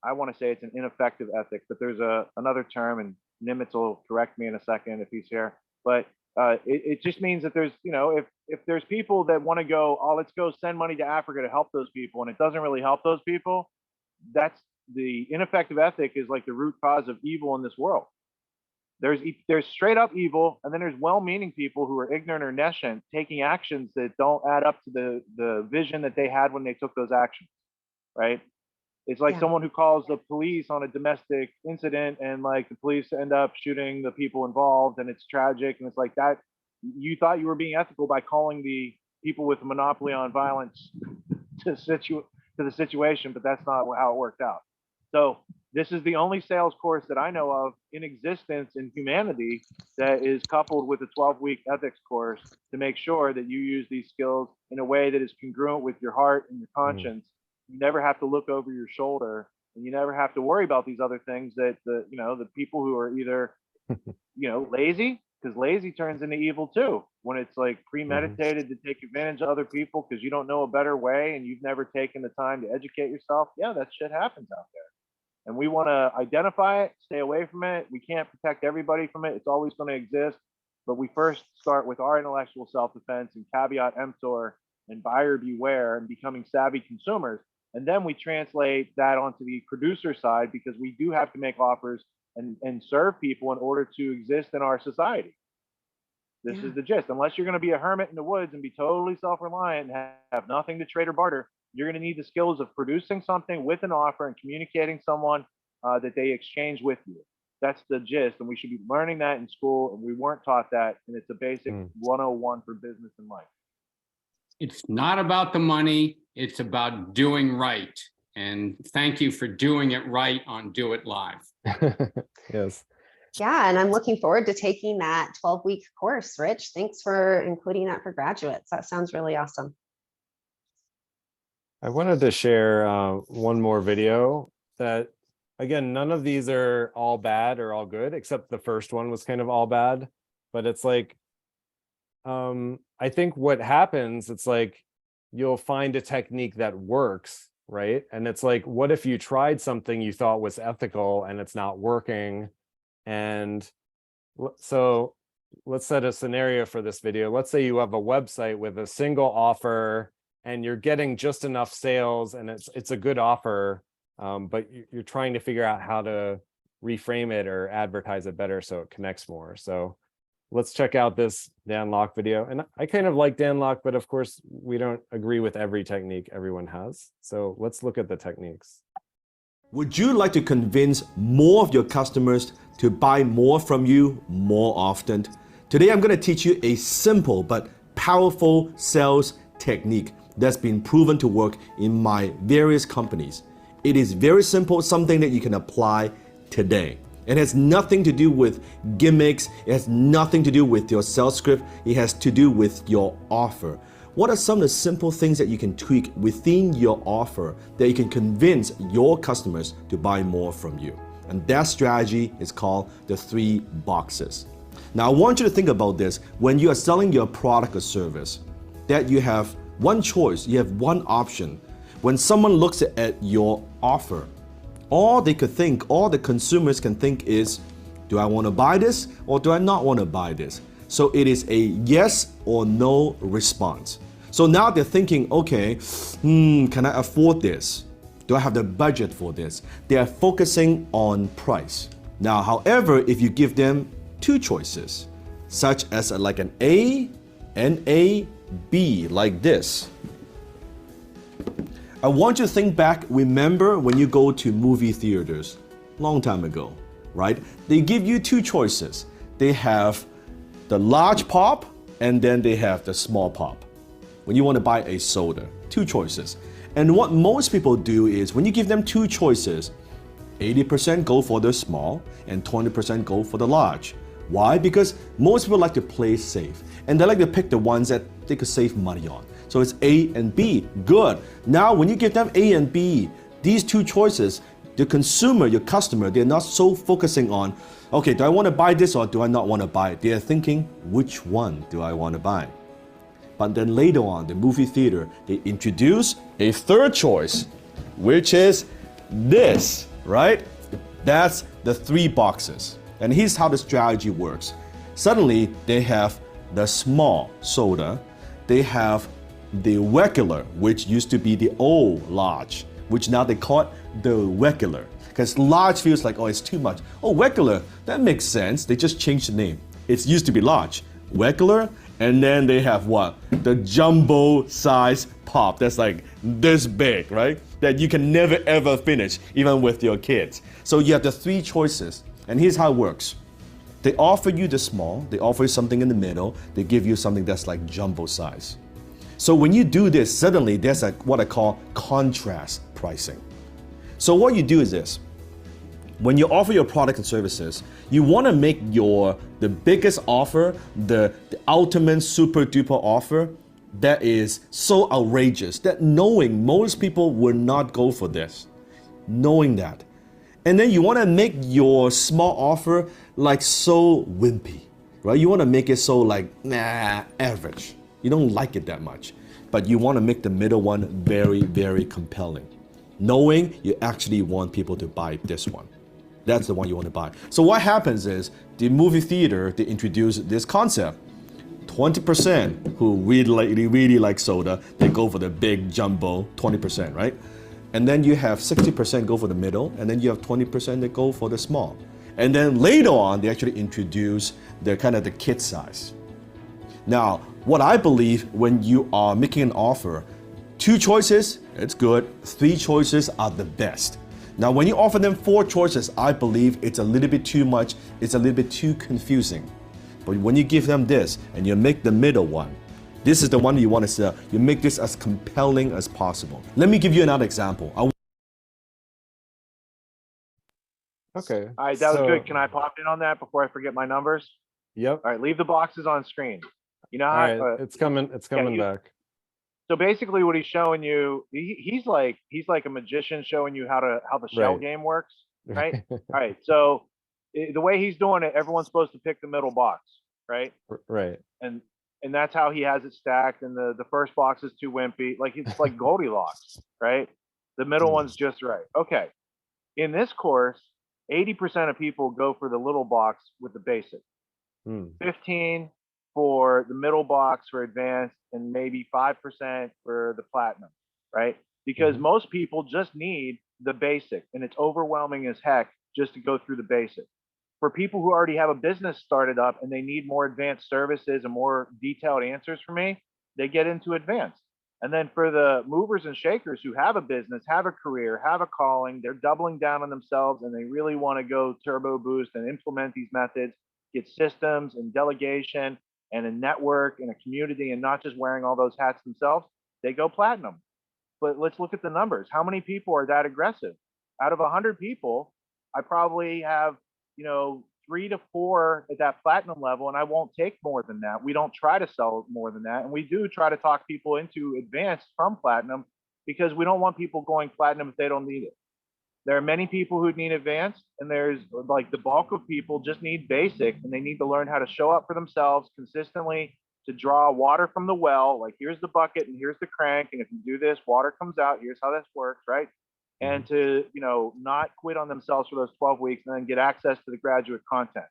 I want to say it's an ineffective ethic, but there's another term, and Nimitz will correct me in a second if he's here. But it just means that there's, if there's people that want to go, oh, let's go send money to Africa to help those people, and it doesn't really help those people, that's the ineffective ethic is like the root cause of evil in this world. There's straight up evil, and then there's well-meaning people who are ignorant or nescient taking actions that don't add up to the vision that they had when they took those actions, right? It's like someone who calls the police on a domestic incident, and like the police end up shooting the people involved, and it's tragic. And it's like that, you thought you were being ethical by calling the people with a monopoly on violence to the situation, but that's not how it worked out. So this is the only sales course that I know of in existence in humanity that is coupled with a 12-week ethics course to make sure that you use these skills in a way that is congruent with your heart and your conscience. You never have to look over your shoulder, and you never have to worry about these other things that the people who are either lazy, because lazy turns into evil too, when it's like premeditated to take advantage of other people because you don't know a better way and you've never taken the time to educate yourself. Yeah, that shit happens out there. And we want to identify it, stay away from it. We can't protect everybody from it. It's always going to exist. But we first start with our intellectual self-defense and caveat emptor and buyer beware and becoming savvy consumers. And then we translate that onto the producer side, because we do have to make offers and serve people in order to exist in our society. This is the gist. Unless you're going to be a hermit in the woods and be totally self-reliant and have nothing to trade or barter, you're going to need the skills of producing something with an offer and communicating someone that they exchange with you. That's the gist. And we should be learning that in school. And we weren't taught that. And it's a basic 101 for business and life. It's not about the money. It's about doing right. And thank you for doing it right on Do It Live. Yes. Yeah, and I'm looking forward to taking that 12-week course, Rich. Thanks for including that for graduates. That sounds really awesome. I wanted to share one more video that, again, none of these are all bad or all good, except the first one was kind of all bad. But it's like, I think what happens, it's like you'll find a technique that works, right? And it's like, what if you tried something you thought was ethical and it's not working? And so let's set a scenario for this video. Let's say you have a website with a single offer and you're getting just enough sales and it's a good offer, but you're trying to figure out how to reframe it or advertise it better so it connects more. So let's check out this Dan Lok video. And I kind of like Dan Lok, but of course we don't agree with every technique everyone has. So let's look at the techniques. Would you like to convince more of your customers to buy more from you more often? Today I'm going to teach you a simple but powerful sales technique that's been proven to work in my various companies. It is very simple, something that you can apply today. It has nothing to do with gimmicks. It has nothing to do with your sales script. It has to do with your offer. What are some of the simple things that you can tweak within your offer that you can convince your customers to buy more from you? And that strategy is called the 3 boxes. Now I want you to think about this when you are selling your product or service, that you have one choice, you have one option. When someone looks at your offer, all they could think, all the consumers can think is, do I want to buy this or do I not want to buy this? So it is a yes or no response. So now they're thinking, okay, can I afford this? Do I have the budget for this? They are focusing on price. Now, however, if you give them two choices, such as like an A and a B, like this. I want you to think back, remember when you go to movie theaters, long time ago, right? They give you two choices. They have the large pop and then they have the small pop. When you want to buy a soda, two choices. And what most people do is when you give them two choices, 80% go for the small and 20% go for the large. Why? Because most people like to play safe and they like to pick the ones that they could save money on. So it's A and B, good. Now when you give them A and B, these two choices, the consumer, your customer, they're not so focusing on, okay, do I want to buy this or do I not want to buy it? They're thinking, which one do I want to buy? But then later on, the movie theater, they introduce a third choice, which is this, right? That's the 3 boxes. And here's how the strategy works. Suddenly, they have the small soda, they have the regular, which used to be the old large, which now they call it the regular. Because large feels like, oh, it's too much. Oh, regular, that makes sense. They just changed the name. It used to be large, regular, and then they have what? The jumbo size pop. That's like this big, right? That you can never ever finish, even with your kids. So you have the 3 choices. And here's how it works. They offer you the small, they offer you something in the middle, they give you something that's like jumbo size. So when you do this, suddenly there's what I call contrast pricing. So what you do is this. When you offer your product and services, you want to make the biggest offer, the ultimate super duper offer that is so outrageous that knowing most people will not go for this. Knowing that. And then you want to make your small offer like so wimpy, right? You want to make it so like, average. You don't like it that much, but you want to make the middle one very, very compelling. Knowing you actually want people to buy this one. That's the one you want to buy. So what happens is the movie theater, they introduce this concept. 20% who really like soda, they go for the big jumbo, 20%, right? And then you have 60% go for the middle, and then you have 20% that go for the small. And then later on, they actually introduce the kind of the kid size. Now, what I believe when you are making an offer, 2 choices, it's good. 3 choices are the best. Now, when you offer them 4 choices, I believe it's a little bit too much. It's a little bit too confusing. But when you give them this and you make the middle one, this is the one you want to sell. You make this as compelling as possible. Let me give you another example. Okay. All right, that was good. Can I pop in on that before I forget my numbers? Yep. All right, leave the boxes on screen. You know All how right, it's coming back. So basically what he's showing you, he's like a magician showing you how the shell Right. game works, right? All right, so the way he's doing it, everyone's supposed to pick the middle box, right? Right. And that's how he has it stacked. And the first box is too wimpy, like it's like Goldilocks, right? The middle one's just right. Okay. In this course, 80% of people go for the little box with the basic. 15 for the middle box for advanced, and maybe 5% for the platinum, right? Because most people just need the basic, and it's overwhelming as heck just to go through the basic. For people who already have a business started up and they need more advanced services and more detailed answers from me, they get into advanced. And then for the movers and shakers who have a business, have a career, have a calling, they're doubling down on themselves and they really want to go turbo boost and implement these methods, get systems and delegation and a network and a community and not just wearing all those hats themselves, they go platinum. But let's look at the numbers. How many people are that aggressive? Out of 100 people, I probably have 3 to 4 at that platinum level, and I won't take more than that. We don't try to sell more than that, and we do try to talk people into advanced from platinum because we don't want people going platinum if they don't need it. There are many people who need advanced, and there's like the bulk of people just need basic, and they need to learn how to show up for themselves consistently to draw water from the well. Like, here's the bucket and here's the crank, and if you do this, water comes out. Here's how this works, right? And to not quit on themselves for those 12 weeks and then get access to the graduate content.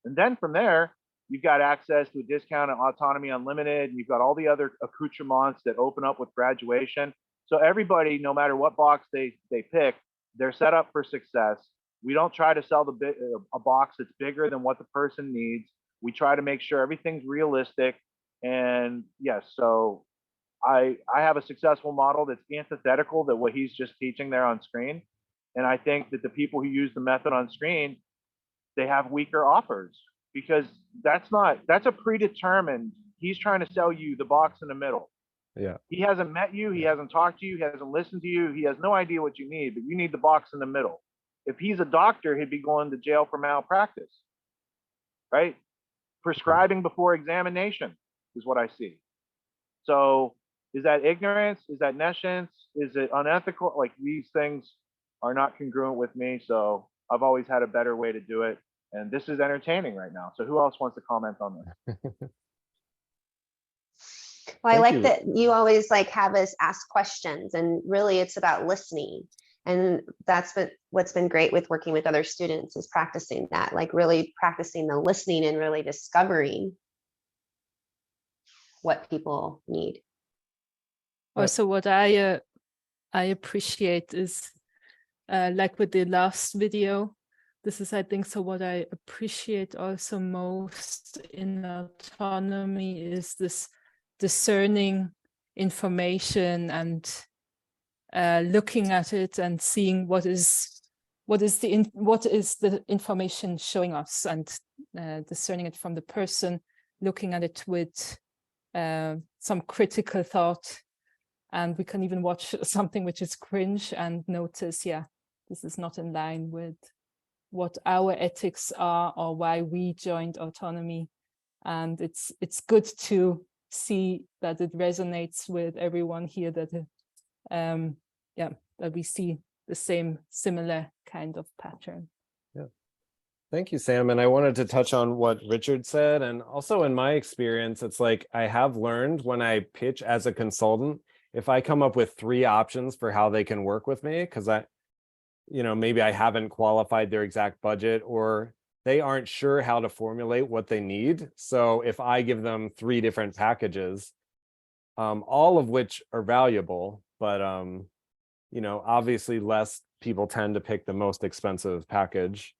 And then from there, you've got access to a discount at Autonomy Unlimited, and you've got all the other accoutrements that open up with graduation. So everybody, no matter what box they pick, they're set up for success. We don't try to sell a box that's bigger than what the person needs. We try to make sure everything's realistic. And yes, so I have a successful model that's antithetical to what he's just teaching there on screen. And I think that the people who use the method on screen, they have weaker offers, because that's a predetermined, he's trying to sell you the box in the middle. Yeah. He hasn't met you, he hasn't talked to you, he hasn't listened to you, he has no idea what you need, but you need the box in the middle. If he's a doctor, he'd be going to jail for malpractice, right? Prescribing before examination is what I see. So is that ignorance? Is that nescience? Is it unethical? Like, these things are not congruent with me. So I've always had a better way to do it. And this is entertaining right now. So who else wants to comment on this? Well, I Thank like you. that you always like have us ask questions, and really it's about listening. And that's what's been great with working with other students, is practicing that, like really practicing the listening and really discovering what people need. Also, what I appreciate is, like with the last video, this is, I think, so what I appreciate also most in autonomy is this discerning information and looking at it and seeing what is the information showing us, and discerning it from the person, looking at it with some critical thought. And we can even watch something which is cringe and notice, yeah, this is not in line with what our ethics are or why we joined autonomy. And it's good to see that it resonates with everyone here, that that we see the similar kind of pattern. Yeah. Thank you, Sam. And I wanted to touch on what Richard said. And also in my experience, it's like I have learned when I pitch as a consultant, if I come up with 3 options for how they can work with me, because maybe I haven't qualified their exact budget, or they aren't sure how to formulate what they need. So if I give them 3 different packages, all of which are valuable, but obviously less people tend to pick the most expensive package.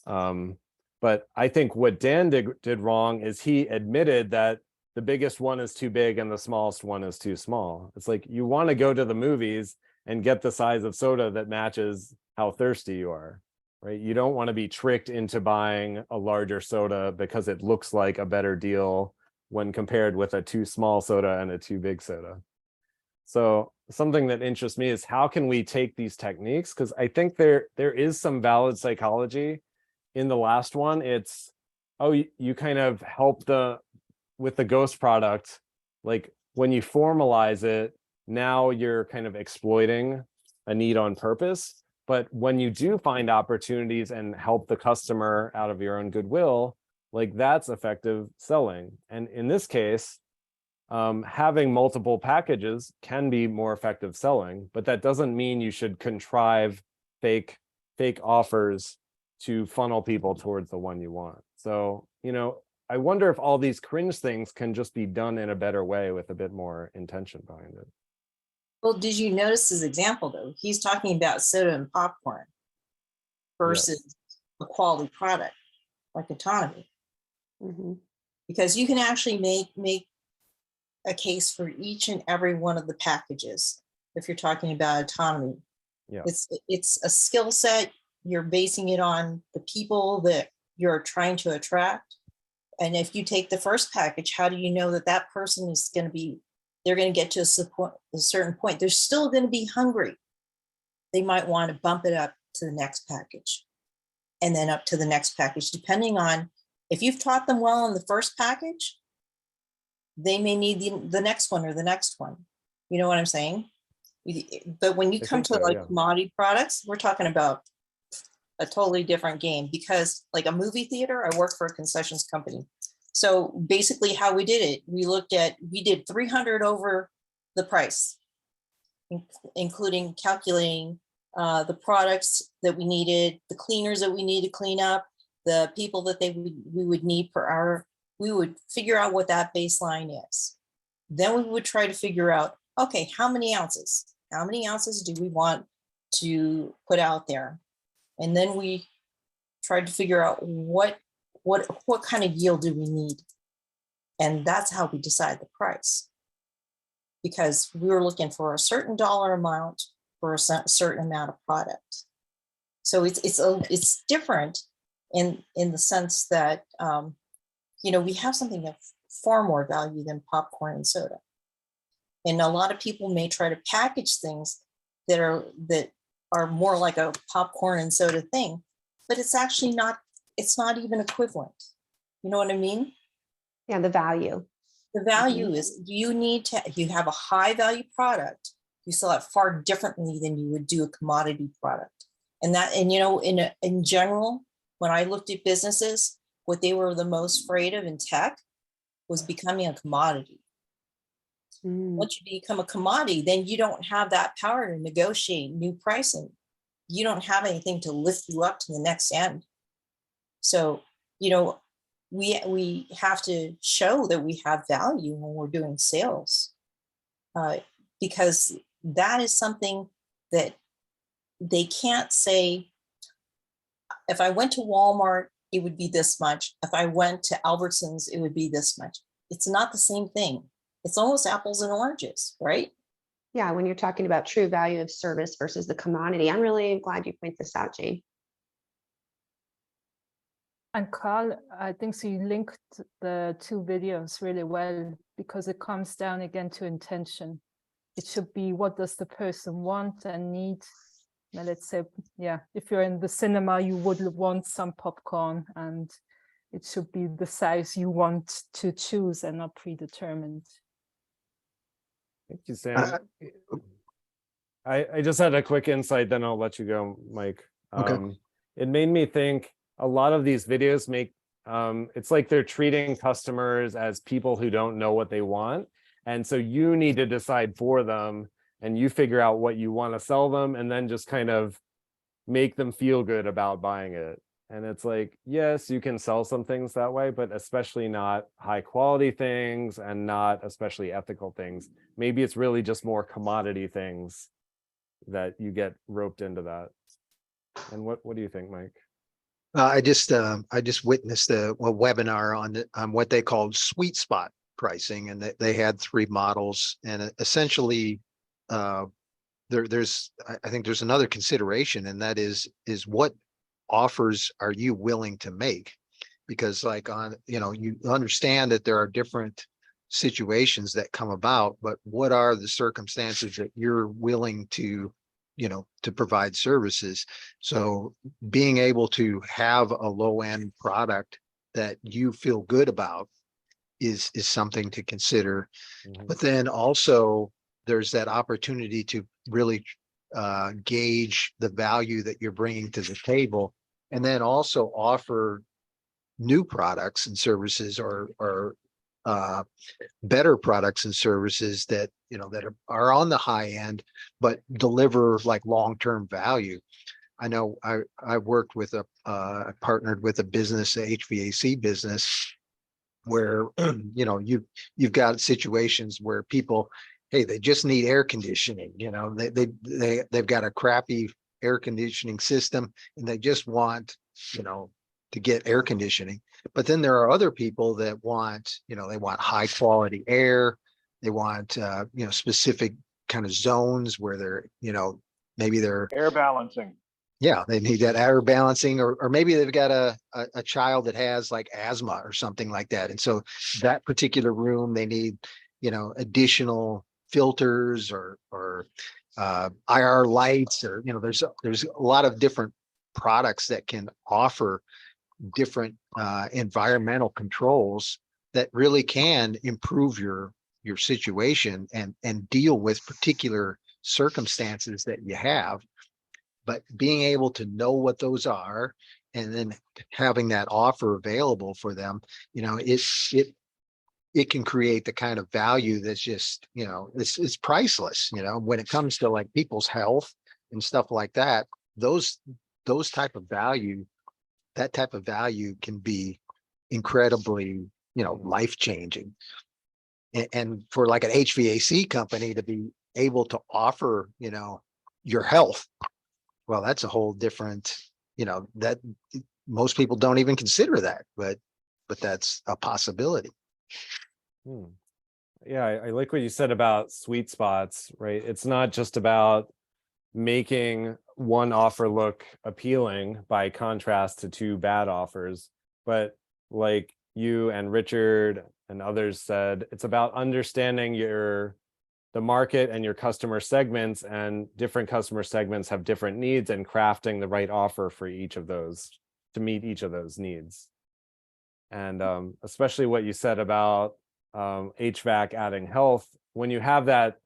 But I think what Dan did wrong is he admitted that the biggest one is too big and the smallest one is too small. It's like, you want to go to the movies and get the size of soda that matches how thirsty you are, right? You don't want to be tricked into buying a larger soda because it looks like a better deal when compared with a too small soda and a too big soda. So something that interests me is, how can we take these techniques? Because I think there is some valid psychology. In the last one, it's, you kind of help with the ghost product, like when you formalize it, now you're kind of exploiting a need on purpose. But when you do find opportunities and help the customer out of your own goodwill, like that's effective selling. And in this case, having multiple packages can be more effective selling, but that doesn't mean you should contrive fake offers to funnel people towards the one you want. So, I wonder if all these cringe things can just be done in a better way with a bit more intention behind it. Well, did you notice his example though? He's talking about soda and popcorn versus a quality product like Autonomy. Mm-hmm. Because you can actually make a case for each and every one of the packages if you're talking about Autonomy. Yeah. It's a skill set. You're basing it on the people that you're trying to attract. And if you take the first package, how do you know that that person is going to be, they're going to get to a certain point? They're still going to be hungry. They might want to bump it up to the next package and then up to the next package, depending on if you've taught them well in the first package, they may need the next one or the next one. You know what I'm saying? But when you come to commodity products, we're talking about a totally different game, because like a movie theater, I work for a concessions company. So basically how we did it, we did 300 over the price, including calculating the products that we needed, the cleaners that we need to clean up, the people that we would need per hour. we would figure out what that baseline is. Then we would try to figure out, okay, how many ounces? How many ounces do we want to put out there? And then we tried to figure out what kind of yield do we need? And that's how we decide the price. Because we were looking for a certain dollar amount for a certain amount of product. So it's different in the sense that we have something of far more value than popcorn and soda. And a lot of people may try to package things that are more like a popcorn and soda thing, but it's actually not, it's not even equivalent. You know what I mean? Yeah, the value. The value is you have a high value product, you sell it far differently than you would do a commodity product. And in general, when I looked at businesses, what they were the most afraid of in tech was becoming a commodity. Once you become a commodity, then you don't have that power to negotiate new pricing. You don't have anything to lift you up to the next end. So, we have to show that we have value when we're doing sales, because that is something that they can't say, if I went to Walmart, it would be this much. If I went to Albertsons, it would be this much. It's not the same thing. It's almost apples and oranges, right? Yeah, when you're talking about true value of service versus the commodity. I'm really glad you point this out, Jane. And Karl, I think so you linked the two videos really well, because it comes down again to intention. It should be, what does the person want and need? Now, let's say, if you're in the cinema, you would want some popcorn, and it should be the size you want to choose and not predetermined. Thank you, Sam. I just had a quick insight, then I'll let you go, Mike. Okay. It made me think a lot of these videos make, it's like they're treating customers as people who don't know what they want. And so you need to decide for them, and you figure out what you want to sell them, and then just kind of make them feel good about buying it. And it's like, yes, you can sell some things that way, but especially not high quality things, and not especially ethical things. Maybe it's really just more commodity things that you get roped into that. And what do you think, Mike? I just witnessed a webinar on what they called sweet spot pricing, and they had 3 models, and essentially I think there's another consideration, and that is what offers are you willing to make? Because you understand that there are different situations that come about, but what are the circumstances that you're willing to provide services? So being able to have a low end product that you feel good about is something to consider. But then also there's that opportunity to really gauge the value that you're bringing to the table, and then also offer new products and services, or better products and services that that are on the high end but deliver like long-term value. I know I worked with I partnered with a business, a HVAC business, where you've got situations where people, hey, they just need air conditioning. They've got a crappy air conditioning system, and they just want to get air conditioning. But then there are other people that want they want high quality air. They want specific kind of zones where they're maybe they're Air balancing. Yeah, they need that air balancing, or maybe they've got a child that has like asthma or something like that. And so that particular room, they need, additional filters or IR lights, or, there's a lot of different products that can offer different environmental controls that really can improve your situation and deal with particular circumstances that you have. But being able to know what those are, and then having that offer available for them, it can create the kind of value that's just, it's priceless. When it comes to like people's health and stuff like that, that type of value can be incredibly life changing. And for like an HVAC company to be able to offer, your health, well, that's a whole different, that most people don't even consider that, but that's a possibility. Yeah, I like what you said about sweet spots, right? It's not just about making one offer look appealing by contrast to two bad offers, but like you and Richard and others said, it's about understanding the market and your customer segments, and different customer segments have different needs, and crafting the right offer for each of those to meet each of those needs. And especially what you said about HVAC adding health, when you have that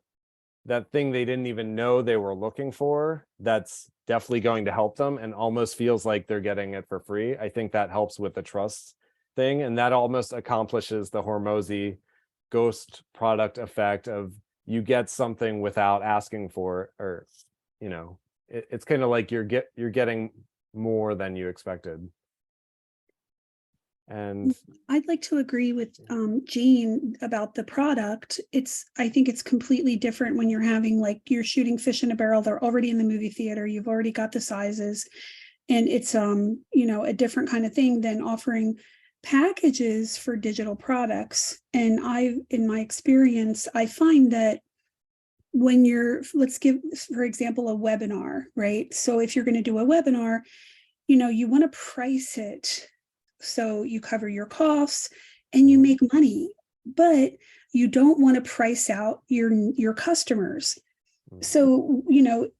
thing they didn't even know they were looking for, that's definitely going to help them and almost feels like they're getting it for free. I think that helps with the trust thing, and that almost accomplishes the Hormozy ghost product effect of you get something without asking for, or it's kind of like you're getting more than you expected. And I'd like to agree with Jean about the product. I think it's completely different when you're having, like, you're shooting fish in a barrel. They're already in the movie theater. You've already got the sizes, and it's a different kind of thing than offering packages for digital products. And in my experience, I find that when let's give, for example, a webinar, right? So if you're going to do a webinar, you want to price it so you cover your costs and you make money, but you don't want to price out your customers. So,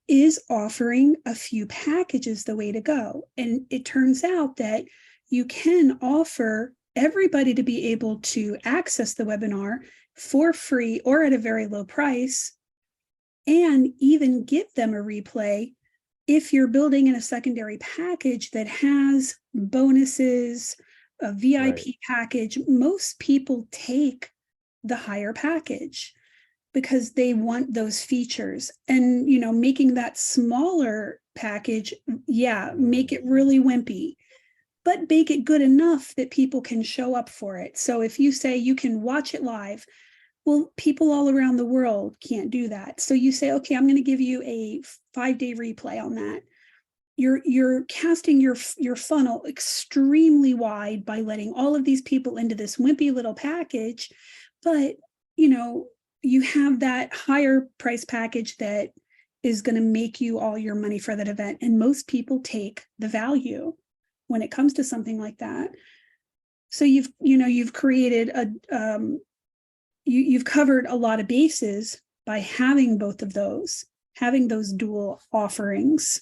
is offering a few packages the way to go? And it turns out that you can offer everybody to be able to access the webinar for free or at a very low price, and even give them a replay if you're building in a secondary package that has bonuses, a VIP package. Most people take the higher package because they want those features. And, making that smaller package, make it really wimpy, but make it good enough that people can show up for it. So if you say you can watch it live, well, people all around the world can't do that. So you say, okay, I'm going to give you a 5-day replay on that. You're casting your funnel extremely wide by letting all of these people into this wimpy little package. But, you have that higher price package that is going to make you all your money for that event. And most people take the value when it comes to something like that. So you've created you've covered a lot of bases by having both of those, having those dual offerings.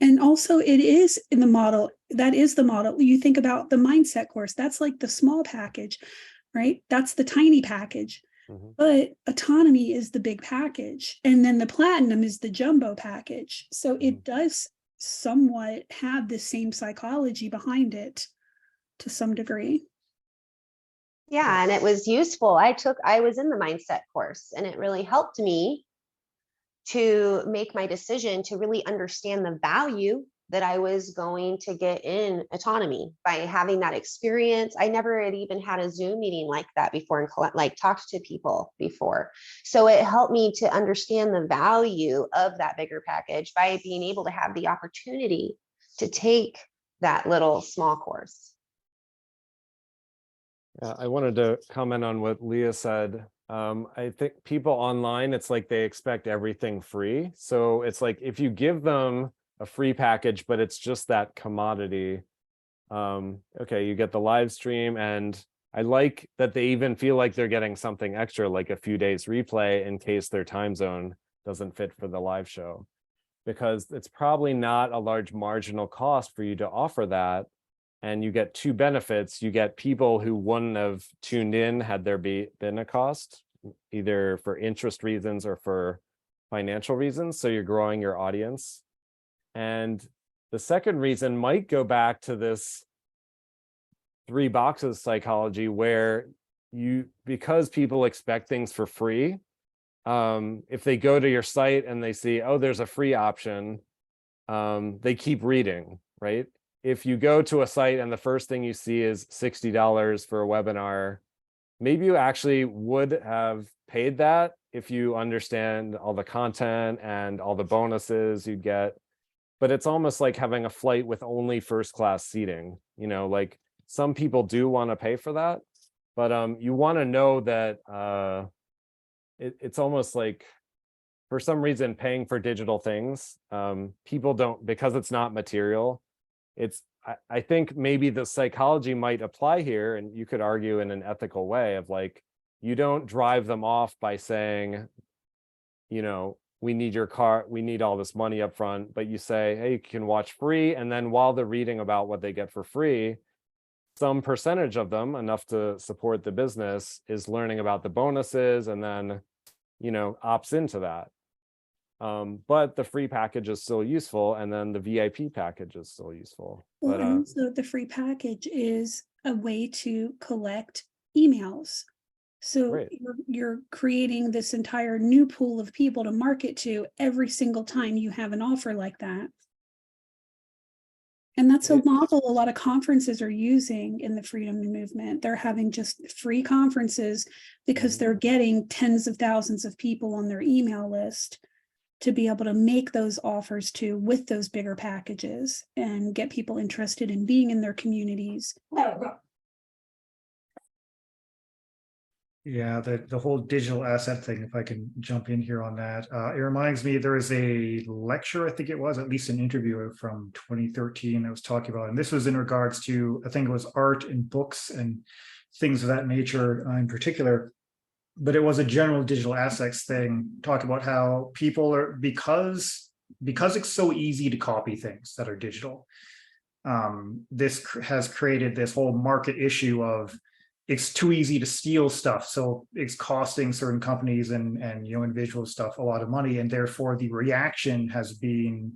And also it is in the model, that is the model. You think about the mindset course, that's like the small package, right? That's the tiny package. But autonomy is the big package. And then the platinum is the jumbo package. So it does somewhat have the same psychology behind it to some degree. Yeah, and it was useful. I was in the mindset course, and it really helped me to make my decision to really understand the value that I was going to get in autonomy by having that experience. I never had even had a Zoom meeting like that before and like talked to people before. So it helped me to understand the value of that bigger package by being able to have the opportunity to take that little small course. I wanted to comment on what Leah said. I think people online, it's like they expect everything free. So it's like if you give them a free package, but it's just that commodity, okay, you get the live stream, and I like that they even feel like they're getting something extra, like a few days replay in case their time zone doesn't fit for the live show, because it's probably not a large marginal cost for you to offer that. And you get two benefits. You get people who wouldn't have tuned in had there been a cost, either for interest reasons or for financial reasons. So you're growing your audience. And the second reason might go back to this 3 boxes psychology, where because people expect things for free, if they go to your site and they see, oh, there's a free option, they keep reading, right? if you go to a site and the first thing you see is $60 for a webinar, maybe you actually would have paid that if you understand all the content and all the bonuses you'd get. But it's almost like having a flight with only first class seating. You know, like some people do want to pay for that, but you want to know that it's almost like, for some reason, paying for digital things, people don't, because it's not material. I think maybe the psychology might apply here, and you could argue in an ethical way of like, you don't drive them off by saying, you know, we need your car, we need all this money up front, but you say, hey, you can watch free. And then while they're reading about what they get for free, some percentage of them, enough to support the business, is learning about the bonuses and then, you know, opts into that. But the free package is still useful, and then the VIP package is still useful. Well, But and also the free package is a way to collect emails. So Right. you're creating this entire new pool of people to market to every single time you have an offer like that. And that's a model a lot of conferences are using in the freedom movement. They're having just free conferences because they're getting tens of thousands of people on their email list to be able to make those offers to with those bigger packages and get people interested in being in their communities. Yeah, the whole digital asset thing, if I can jump in here on that, it reminds me, there is a lecture, I think it was, at least an interview from 2013 that was talking about, and this was in regards to, I think it was art and books and things of that nature in particular, but it was a general digital assets thing, talking about how people are, because it's so easy to copy things that are digital, this has created this whole market issue of, it's too easy to steal stuff, so it's costing certain companies and you know, individual stuff a lot of money, and therefore the reaction has been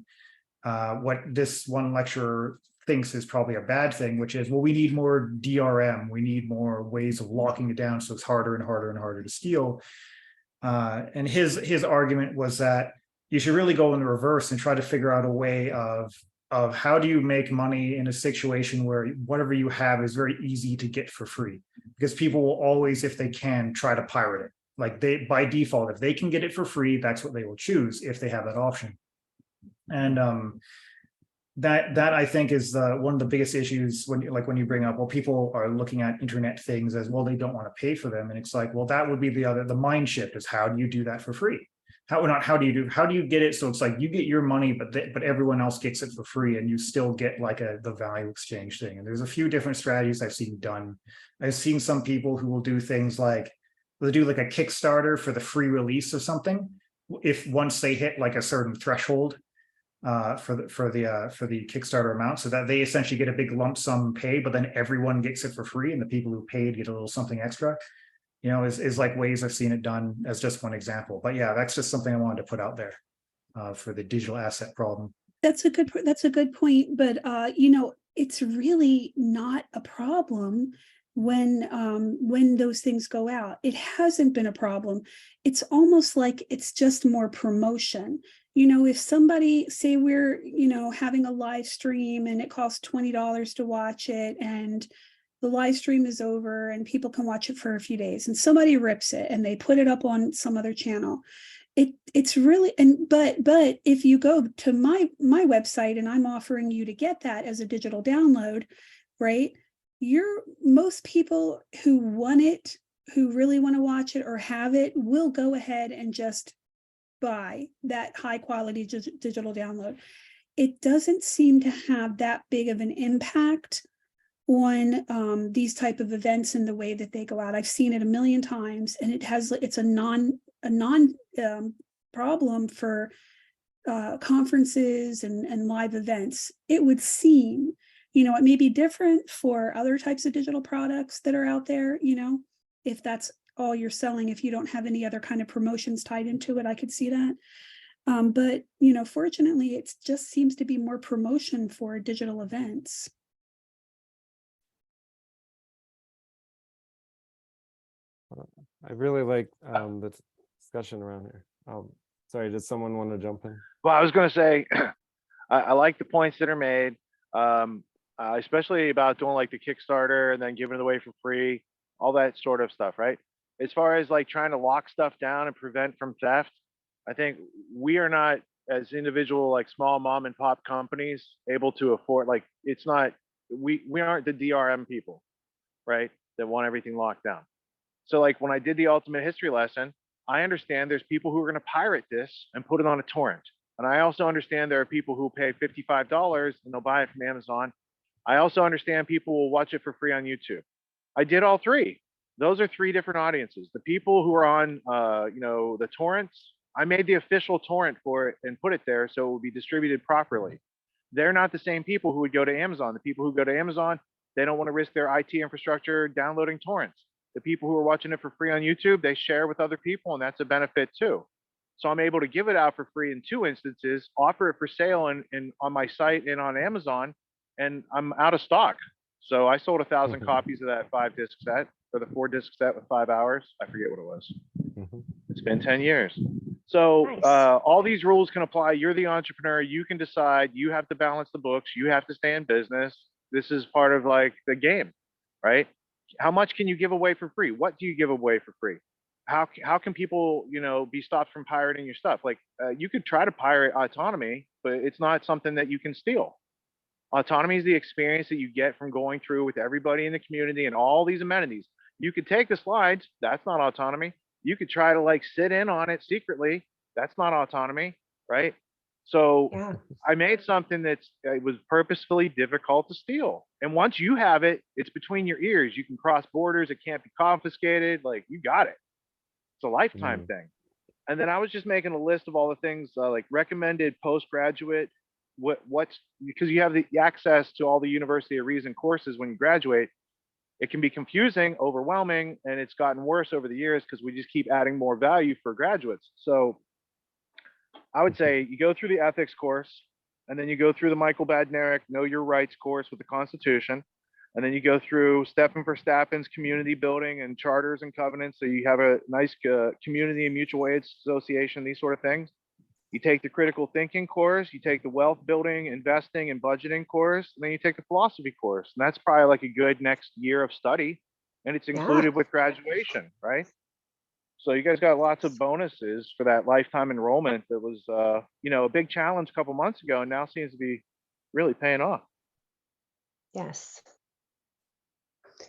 what this one lecturer thinks is probably a bad thing, which is, well, we need more DRM, we need more ways of locking it down so it's harder and harder and harder to steal. And his argument was that you should really go in the reverse and try to figure out a way of how do you make money in a situation where whatever you have is very easy to get for free, because people will always, if they can, try to pirate it. Like they, by default, if they can get it for free, that's what they will choose if they have that option. And that I think is one of the biggest issues when you bring up, well, people are looking at internet things as, well, they don't want to pay for them. And it's like, well, that would be the mind shift, is how do you do that for free? How do you get it so it's like you get your money, but everyone else gets it for free, and you still get like the value exchange thing. And there's a few different strategies I've seen done. I've seen some people who will do things like, they'll do like a Kickstarter for the free release of something, if once they hit like a certain threshold for the Kickstarter amount, so that they essentially get a big lump sum pay, but then everyone gets it for free, and the people who paid get a little something extra. You know, is like ways I've seen it done, as just one example. But yeah, that's just something I wanted to put out there for the digital asset problem. That's a good point. But you know, it's really not a problem when those things go out. It hasn't been a problem. It's almost like it's just more promotion. You know, if somebody, say we're, you know, having a live stream and it costs $20 to watch it, and the live stream is over and people can watch it for a few days, and somebody rips it and they put it up on some other channel. It's really, but if you go to my website and I'm offering you to get that as a digital download, right? Most people who want it, who really want to watch it or have it, will go ahead and just buy that high quality digital download. It doesn't seem to have that big of an impact on these type of events and the way that they go out. I've seen it a million times, and it's a non problem for conferences and live events. It would seem, you know, it may be different for other types of digital products that are out there, you know, if that's all you're selling, if you don't have any other kind of promotions tied into it, I could see that. But, you know, fortunately, it just seems to be more promotion for digital events. I really like the discussion around here. Sorry, did someone want to jump in? Well, I was going to say, I like the points that are made. especially about doing like the Kickstarter and then giving it away for free, all that sort of stuff, right? As far as like trying to lock stuff down and prevent from theft, I think we are not, as individual like small mom and pop companies, able to afford, like, it's not, we aren't the DRM people, right, that want everything locked down. So like when I did the ultimate history lesson, I understand there's people who are going to pirate this and put it on a torrent. And I also understand there are people who pay $55 and they'll buy it from Amazon. I also understand people will watch it for free on YouTube. I did all three. Those are three different audiences. The people who are on, the torrents, I made the official torrent for it and put it there so it will be distributed properly. They're not the same people who would go to Amazon. The people who go to Amazon, they don't want to risk their IT infrastructure downloading torrents. The people who are watching it for free on YouTube, they share with other people, and that's a benefit too. So I'm able to give it out for free in two instances, offer it for sale in on my site and on Amazon, and I'm out of stock. So I sold 1,000 copies of that 5-disc set, or the 4-disc set with 5 hours. I forget what it was. It's been 10 years. So Nice. all these rules can apply. You're the entrepreneur. You can decide. You have to balance the books. You have to stay in business. This is part of like the game, right? How much can you give away for free? What do you give away for free? How can people, be stopped from pirating your stuff? Like you could try to pirate Autonomy, but it's not something that you can steal. Autonomy is the experience that you get from going through with everybody in the community and all these amenities. You could take the slides. That's not Autonomy. You could try to like sit in on it secretly. That's not Autonomy, right? So Yeah. I made something it was purposefully difficult to steal. And once you have it, it's between your ears. You can cross borders. It can't be confiscated. Like you got it. It's a lifetime thing. And then I was just making a list of all the things like recommended postgraduate, what's because you have the access to all the University of Reason courses when you graduate. It can be confusing, overwhelming, and it's gotten worse over the years because we just keep adding more value for graduates. So I would say you go through the ethics course, and then you go through the Michael Badnarik Know Your Rights course with the Constitution, and then you go through Stephen Verstappen's community building and charters and covenants. So you have a nice community and mutual aid association, these sort of things. You take the critical thinking course, you take the wealth building, investing, and budgeting course, and then you take the philosophy course. And that's probably like a good next year of study, and it's included with graduation, right? So you guys got lots of bonuses for that lifetime enrollment that was, a big challenge a couple months ago, and now seems to be really paying off. Yes.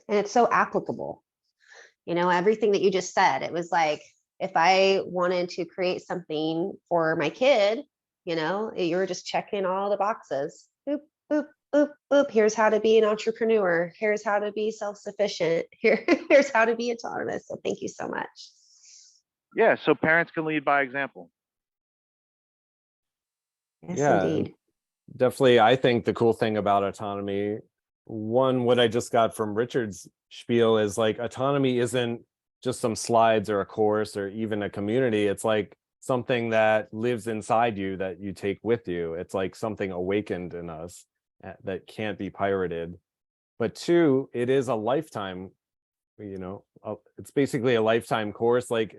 And it's so applicable. Everything that you just said, it was like, if I wanted to create something for my kid, you were just checking all the boxes. Boop, boop, boop, boop. Here's how to be an entrepreneur. Here's how to be self-sufficient. Here's how to be autonomous. So thank you so much. Yeah, so parents can lead by example. Yes, Yeah, indeed. definitely. I think the cool thing about autonomy, what I just got from Richard's spiel is like autonomy isn't just some slides or a course or even a community. It's like something that lives inside you that you take with you. It's like something awakened in us that can't be pirated. But two, it is a lifetime, it's basically a lifetime course. Like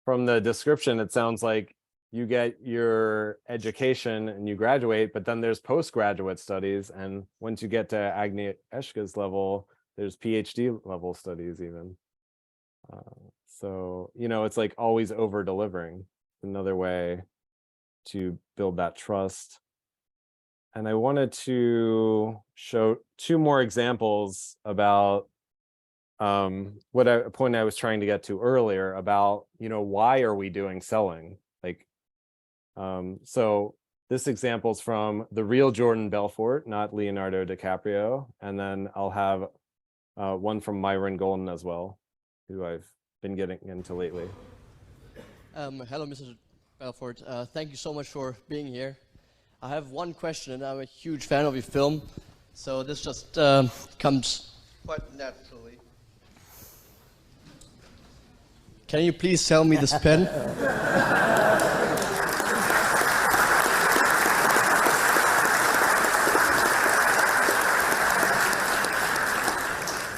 from the description, it sounds like you get your education and you graduate, but then there's postgraduate studies. And once you get to Agnieszka's level, there's PhD level studies even. So, it's like always over delivering. Another way to build that trust. And I wanted to show two more examples about a point I was trying to get to earlier about, why are we doing selling? Like, so this example's from the real Jordan Belfort, not Leonardo DiCaprio. And then I'll have one from Myron Golden as well, who I've been getting into lately. Hello, Mr. Belfort. Thank you so much for being here. I have one question, and I'm a huge fan of your film, so this just comes quite naturally. Can you please sell me this pen?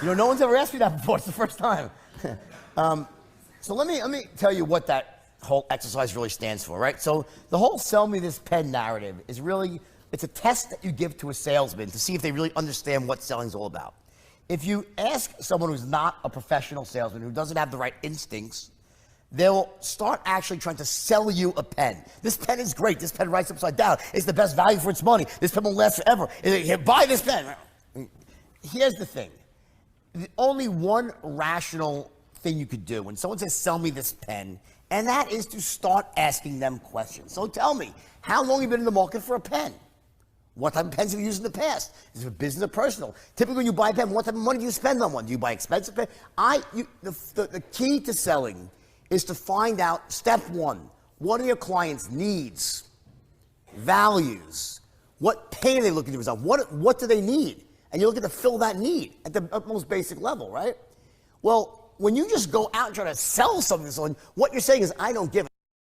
No one's ever asked me that before. It's the first time. So let me tell you what that whole exercise really stands for, right? So the whole sell me this pen narrative is really It's a test that you give to a salesman to see if they really understand what selling is all about. If you ask someone who's not a professional salesman, who doesn't have the right instincts, they'll start actually trying to sell you a pen. This pen is great. This pen writes upside down. It's the best value for its money. This pen will last forever. Here, buy this pen. Here's the thing. The only one rational thing you could do when someone says, sell me this pen, and that is to start asking them questions. So tell me, how long have you been in the market for a pen? What type of pens have you used in the past? Is it for business or personal? Typically, when you buy a pen, what type of money do you spend on one? Do you buy expensive pen? The key to selling is to find out, step one, what are your clients' needs, values? What pain are they looking to resolve? What do they need? And you're looking to fill that need at the most basic level, right? Well, when you just go out and try to sell something to someone, what you're saying is, I don't give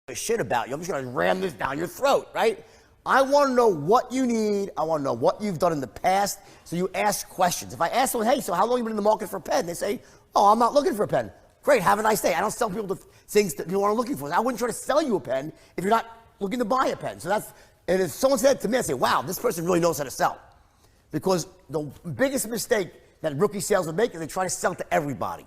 a shit about you. I'm just going to ram this down your throat, right? I want to know what you need. I want to know what you've done in the past. So you ask questions. If I ask someone, hey, so how long have you been in the market for a pen? They say, oh, I'm not looking for a pen. Great, have a nice day. I don't sell people things that people aren't looking for. So I wouldn't try to sell you a pen if you're not looking to buy a pen. So and if someone said to me, I say, wow, this person really knows how to sell. Because the biggest mistake that rookie salesmen make is they try to sell to everybody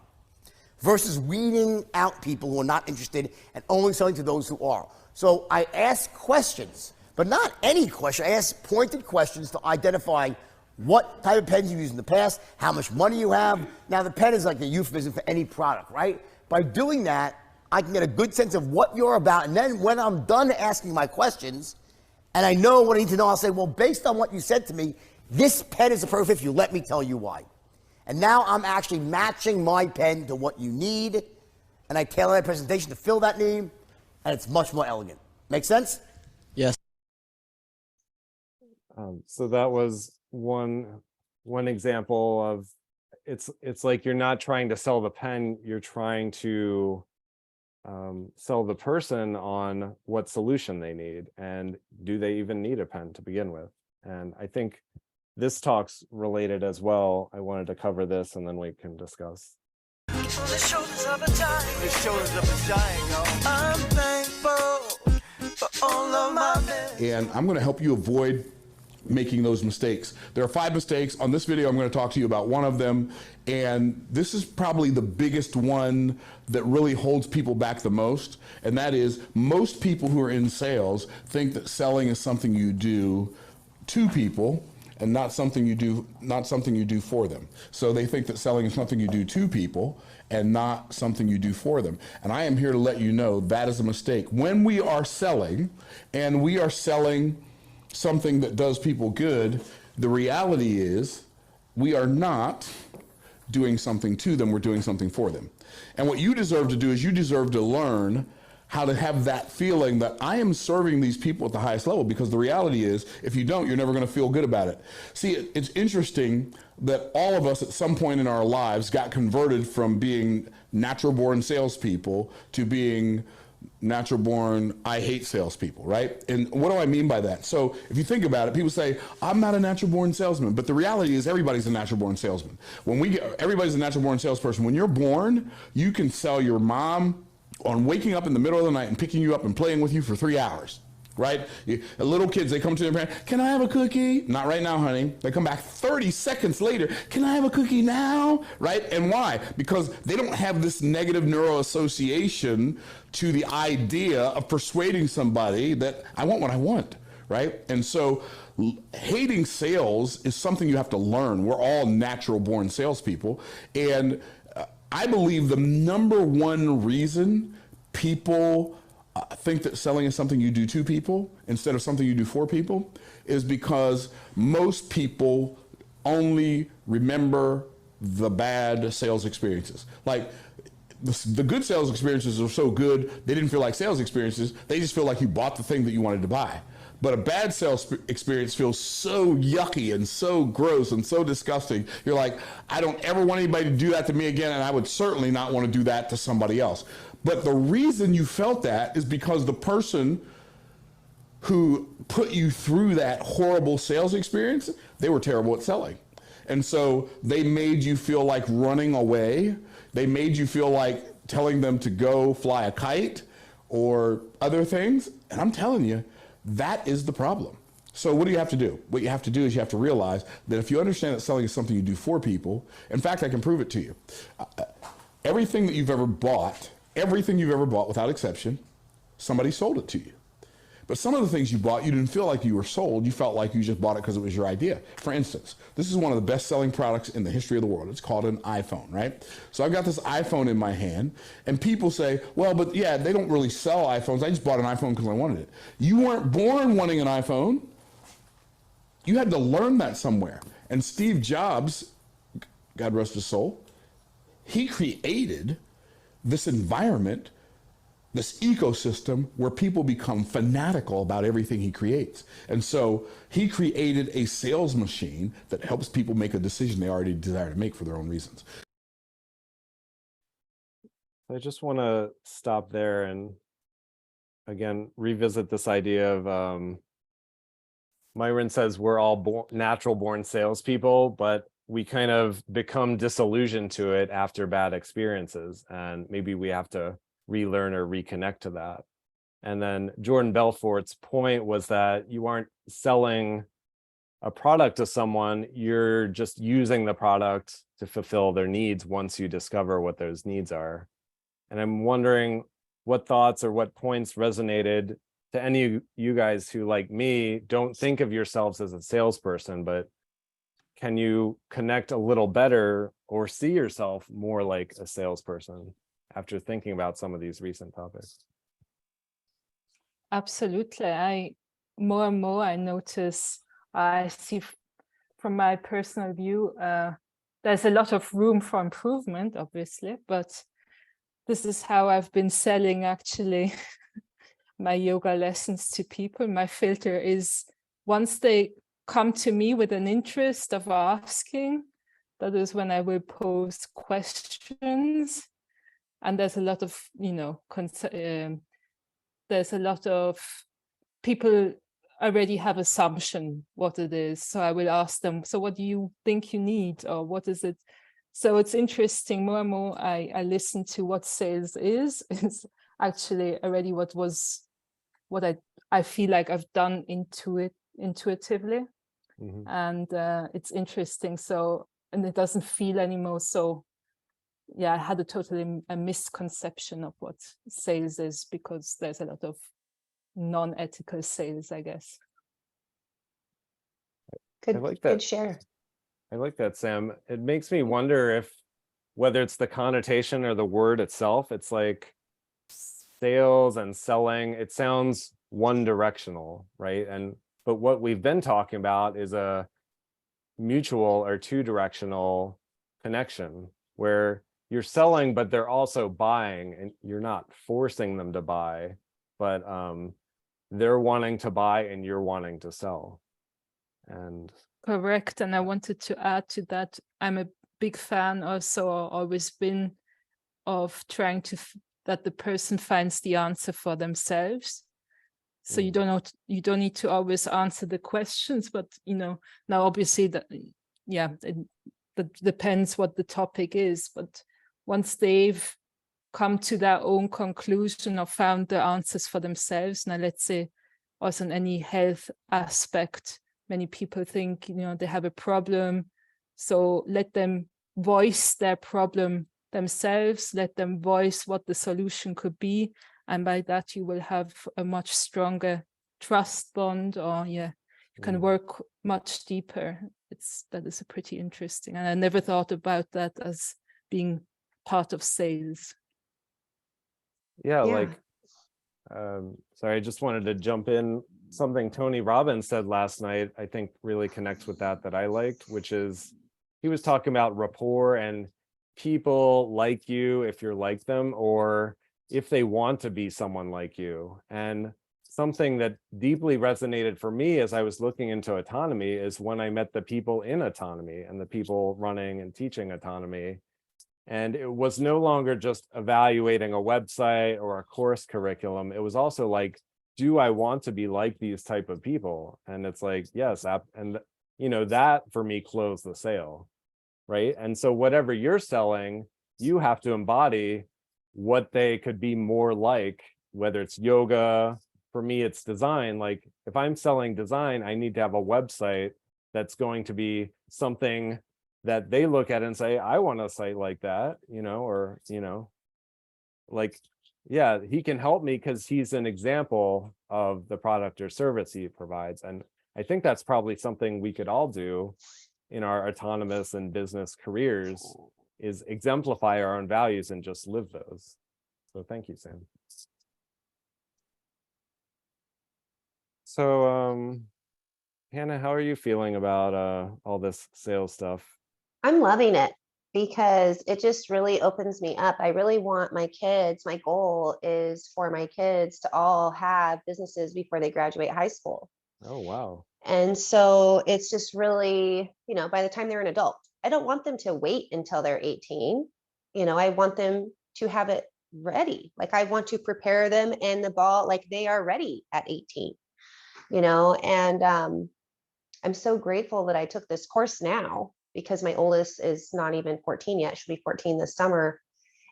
versus weeding out people who are not interested and only selling to those who are. So I ask questions. But not any question. I ask pointed questions to identify what type of pens you've used in the past, how much money you have. Now, the pen is like a euphemism for any product, right? By doing that, I can get a good sense of what you're about. And then when I'm done asking my questions, and I know what I need to know, I'll say, well, based on what you said to me, this pen is a perfect fit. Let me tell you why. And now I'm actually matching my pen to what you need, and I tailor my presentation to fill that need, and it's much more elegant. Make sense? Yes. So that was one example of it's like you're not trying to sell the pen, you're trying to sell the person on what solution they need, and do they even need a pen to begin with. And I think this talk's related as well. I wanted to cover this and then we can discuss. On the shoulders of a giant. The shoulders of a giant, yo. I'm thankful for all of my men. And I'm going to help you avoid making those mistakes. There are 5 mistakes. On this video, I'm going to talk to you about one of them. And this is probably the biggest one that really holds people back the most. And that is, most people who are in sales think that selling is something you do to people and not something you do for them. So they think that selling is something you do to people and not something you do for them. And I am here to let you know that is a mistake. When we are selling, and we are selling something that does people good, the reality is we are not doing something to them, we're doing something for them. And what you deserve to do is you deserve to learn how to have that feeling that I am serving these people at the highest level, because the reality is, if you don't, you're never going to feel good about it. See, it's interesting that all of us at some point in our lives got converted from being natural-born salespeople to being natural-born, I hate salespeople, right? And what do I mean by that? So if you think about it, people say, I'm not a natural-born salesman, but the reality is everybody's a natural-born salesman. Everybody's a natural-born salesperson. When you're born, you can sell your mom on waking up in the middle of the night and picking you up and playing with you for 3 hours. Right? Little kids, they come to their parents, can I have a cookie? Not right now, honey. They come back 30 seconds later, can I have a cookie now? Right? And why? Because they don't have this negative neuroassociation to the idea of persuading somebody that I want what I want. Right? And so hating sales is something you have to learn. We're all natural born salespeople. And I believe the number one reason people think that selling is something you do to people instead of something you do for people is because most people only remember the bad sales experiences. Like the good sales experiences are so good, they didn't feel like sales experiences. They just feel like you bought the thing that you wanted to buy. But a bad sales experience feels so yucky and so gross and so disgusting. You're like, I don't ever want anybody to do that to me again, and I would certainly not want to do that to somebody else. But the reason you felt that is because the person who put you through that horrible sales experience, they were terrible at selling. And so they made you feel like running away. They made you feel like telling them to go fly a kite or other things. And I'm telling you, that is the problem. So what do you have to do? What you have to do is you have to realize that if you understand that selling is something you do for people, in fact, I can prove it to you. Everything that you've ever bought, without exception, somebody sold it to you. But some of the things you bought, you didn't feel like you were sold. You felt like you just bought it because it was your idea. For instance, this is one of the best-selling products in the history of the world. It's called an iPhone, right? So I've got this iPhone in my hand, and people say, well, but yeah, they don't really sell iPhones. I just bought an iPhone because I wanted it. You weren't born wanting an iPhone. You had to learn that somewhere. And Steve Jobs, God rest his soul, he created this environment, this ecosystem where people become fanatical about everything he creates. And so he created a sales machine that helps people make a decision they already desire to make for their own reasons. I just want to stop there and again revisit this idea of Myron says we're all natural born salespeople, but we kind of become disillusioned to it after bad experiences, and maybe we have to relearn or reconnect to that. And then Jordan Belfort's point was that you aren't selling a product to someone, you're just using the product to fulfill their needs once you discover what those needs are. And I'm wondering what thoughts or what points resonated to any of you guys who, like me, don't think of yourselves as a salesperson, but can you connect a little better or see yourself more like a salesperson after thinking about some of these recent topics? Absolutely. More and more I notice, I see from my personal view, there's a lot of room for improvement, obviously, but this is how I've been selling actually my yoga lessons to people. My filter is once they come to me with an interest of asking, that is when I will pose questions. And there's a lot of, there's a lot of people already have assumption what it is. So I will ask them, so what do you think you need, or what is it? So it's interesting, more and more I listen to what sales is actually already what I feel like I've done intuitively. Mm-hmm. And it's interesting. So, and it doesn't feel anymore so, yeah, I had a misconception of what sales is because there's a lot of non-ethical sales, I guess. I like that. Good share. I like that, Sam. It makes me wonder if whether it's the connotation or the word itself, it's like sales and selling, it sounds one directional, right? But what we've been talking about is a mutual or two-directional connection where you're selling, but they're also buying, and you're not forcing them to buy, but they're wanting to buy and you're wanting to sell. And correct. And I wanted to add to that, I'm a big fan also, always been, of trying to that the person finds the answer for themselves. So you don't need to always answer the questions, but now obviously that that depends what the topic is. But once they've come to their own conclusion or found the answers for themselves, now let's say also in any health aspect, many people think they have a problem, so let them voice their problem themselves, let them voice what the solution could be. And by that, you will have a much stronger trust bond, or you can work much deeper. That is a pretty interesting. And I never thought about that as being part of sales. Like, sorry, I just wanted to jump in. Something Tony Robbins said last night, I think really connects with that I liked, which is he was talking about rapport and people like you if you're like them, or if they want to be someone like you. And something that deeply resonated for me as I was looking into autonomy is when I met the people in autonomy and the people running and teaching autonomy. And it was no longer just evaluating a website or a course curriculum. It was also like, do I want to be like these type of people? And it's like, yes. And that for me closed the sale, right? And so whatever you're selling, you have to embody what they could be more like, whether it's yoga, for me, it's design. Like if I'm selling design, I need to have a website that's going to be something that they look at and say, I want a site like that, or, like, yeah, he can help me because he's an example of the product or service he provides. And I think that's probably something we could all do in our autonomous and business careers, is exemplify our own values and just live those. So thank you, Sam. So Hannah, how are you feeling about all this sales stuff? I'm loving it because it just really opens me up. I really want my goal is for my kids to all have businesses before they graduate high school. Oh, wow. And so it's just really, by the time they're an adult, I don't want them to wait until they're 18. I want them to have it ready. Like I want to prepare them and the ball, like they are ready at 18, and I'm so grateful that I took this course now because my oldest is not even 14 yet. She'll be 14 this summer.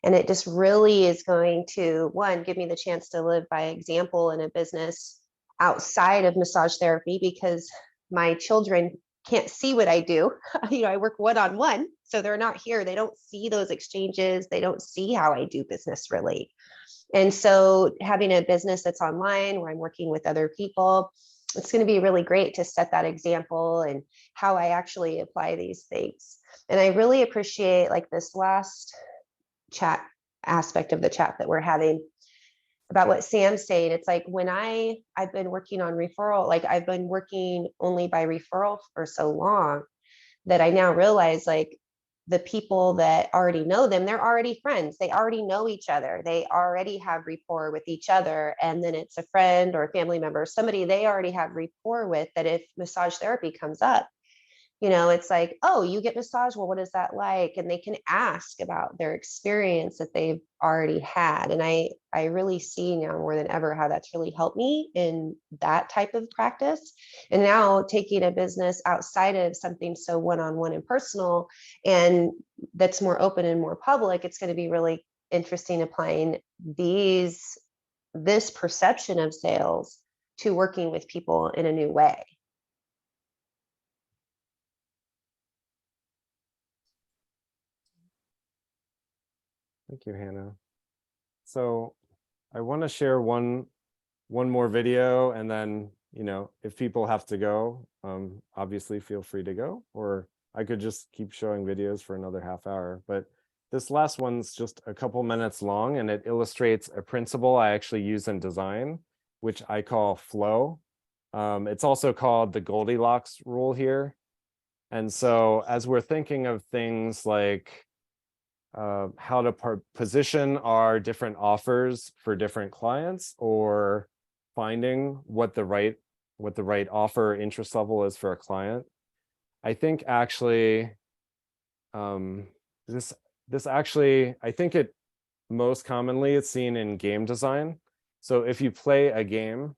And it just really is going to, one, give me the chance to live by example in a business outside of massage therapy, because my children can't see what I do. I work one-on-one, so they're not here. They don't see those exchanges. They don't see how I do business really. And so having a business that's online where I'm working with other people, it's going to be really great to set that example and how I actually apply these things. And I really appreciate like this last chat aspect of the chat that we're having about what Sam's saying. It's like when I've been working on referral, like I've been working only by referral for so long that I now realize like the people that already know them, they're already friends. They already know each other. They already have rapport with each other. And then it's a friend or a family member, somebody they already have rapport with, that if massage therapy comes up, it's like, oh, you get massage. Well, what is that like? And they can ask about their experience that they've already had. And I really see now more than ever how that's really helped me in that type of practice. And now taking a business outside of something so one-on-one and personal, and that's more open and more public, it's going to be really interesting applying this perception of sales to working with people in a new way. Thank you, Hannah. So I want to share one more video, and then, if people have to go, obviously feel free to go, or I could just keep showing videos for another half hour. But this last one's just a couple minutes long, and it illustrates a principle I actually use in design, which I call flow. It's also called the Goldilocks rule here. And so as we're thinking of things like how to position our different offers for different clients, or finding what the right offer interest level is for a client, I think actually this actually, I think it most commonly it's seen in game design. So if you play a game,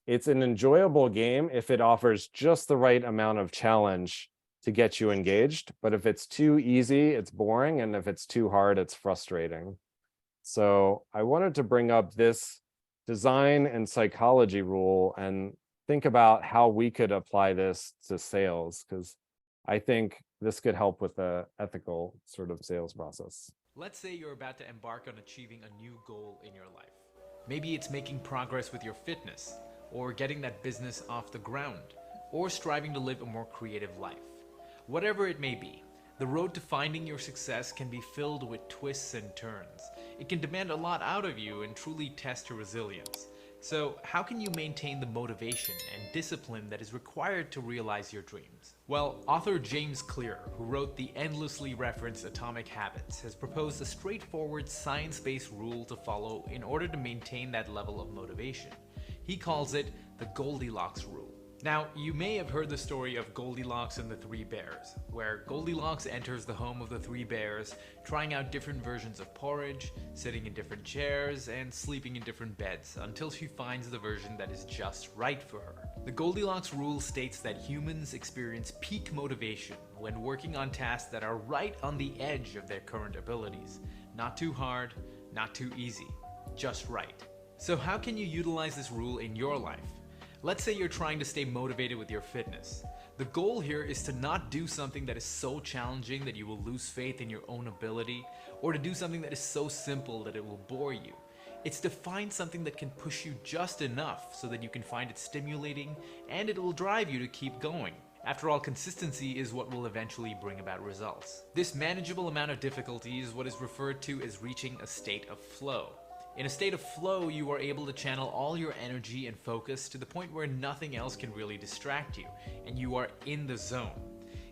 it's an enjoyable game if it offers just the right amount of challenge to get you engaged. But if it's too easy, it's boring. And if it's too hard, it's frustrating. So I wanted to bring up this design and psychology rule and think about how we could apply this to sales, because I think this could help with the ethical sort of sales process. Let's say you're about to embark on achieving a new goal in your life. Maybe it's making progress with your fitness, or getting that business off the ground, or striving to live a more creative life. Whatever it may be, the road to finding your success can be filled with twists and turns. It can demand a lot out of you and truly test your resilience. So how can you maintain the motivation and discipline that is required to realize your dreams? Well, author James Clear, who wrote the endlessly referenced Atomic Habits, has proposed a straightforward science-based rule to follow in order to maintain that level of motivation. He calls it the Goldilocks rule. Now, you may have heard the story of Goldilocks and the Three Bears, where Goldilocks enters the home of the three bears, trying out different versions of porridge, sitting in different chairs, and sleeping in different beds, until she finds the version that is just right for her. The Goldilocks rule states that humans experience peak motivation when working on tasks that are right on the edge of their current abilities. Not too hard, not too easy, just right. So how can you utilize this rule in your life? Let's say you're trying to stay motivated with your fitness. The goal here is to not do something that is so challenging that you will lose faith in your own ability, or to do something that is so simple that it will bore you. It's to find something that can push you just enough so that you can find it stimulating and it will drive you to keep going. After all, consistency is what will eventually bring about results. This manageable amount of difficulty is what is referred to as reaching a state of flow. In a state of flow, you are able to channel all your energy and focus to the point where nothing else can really distract you, and you are in the zone.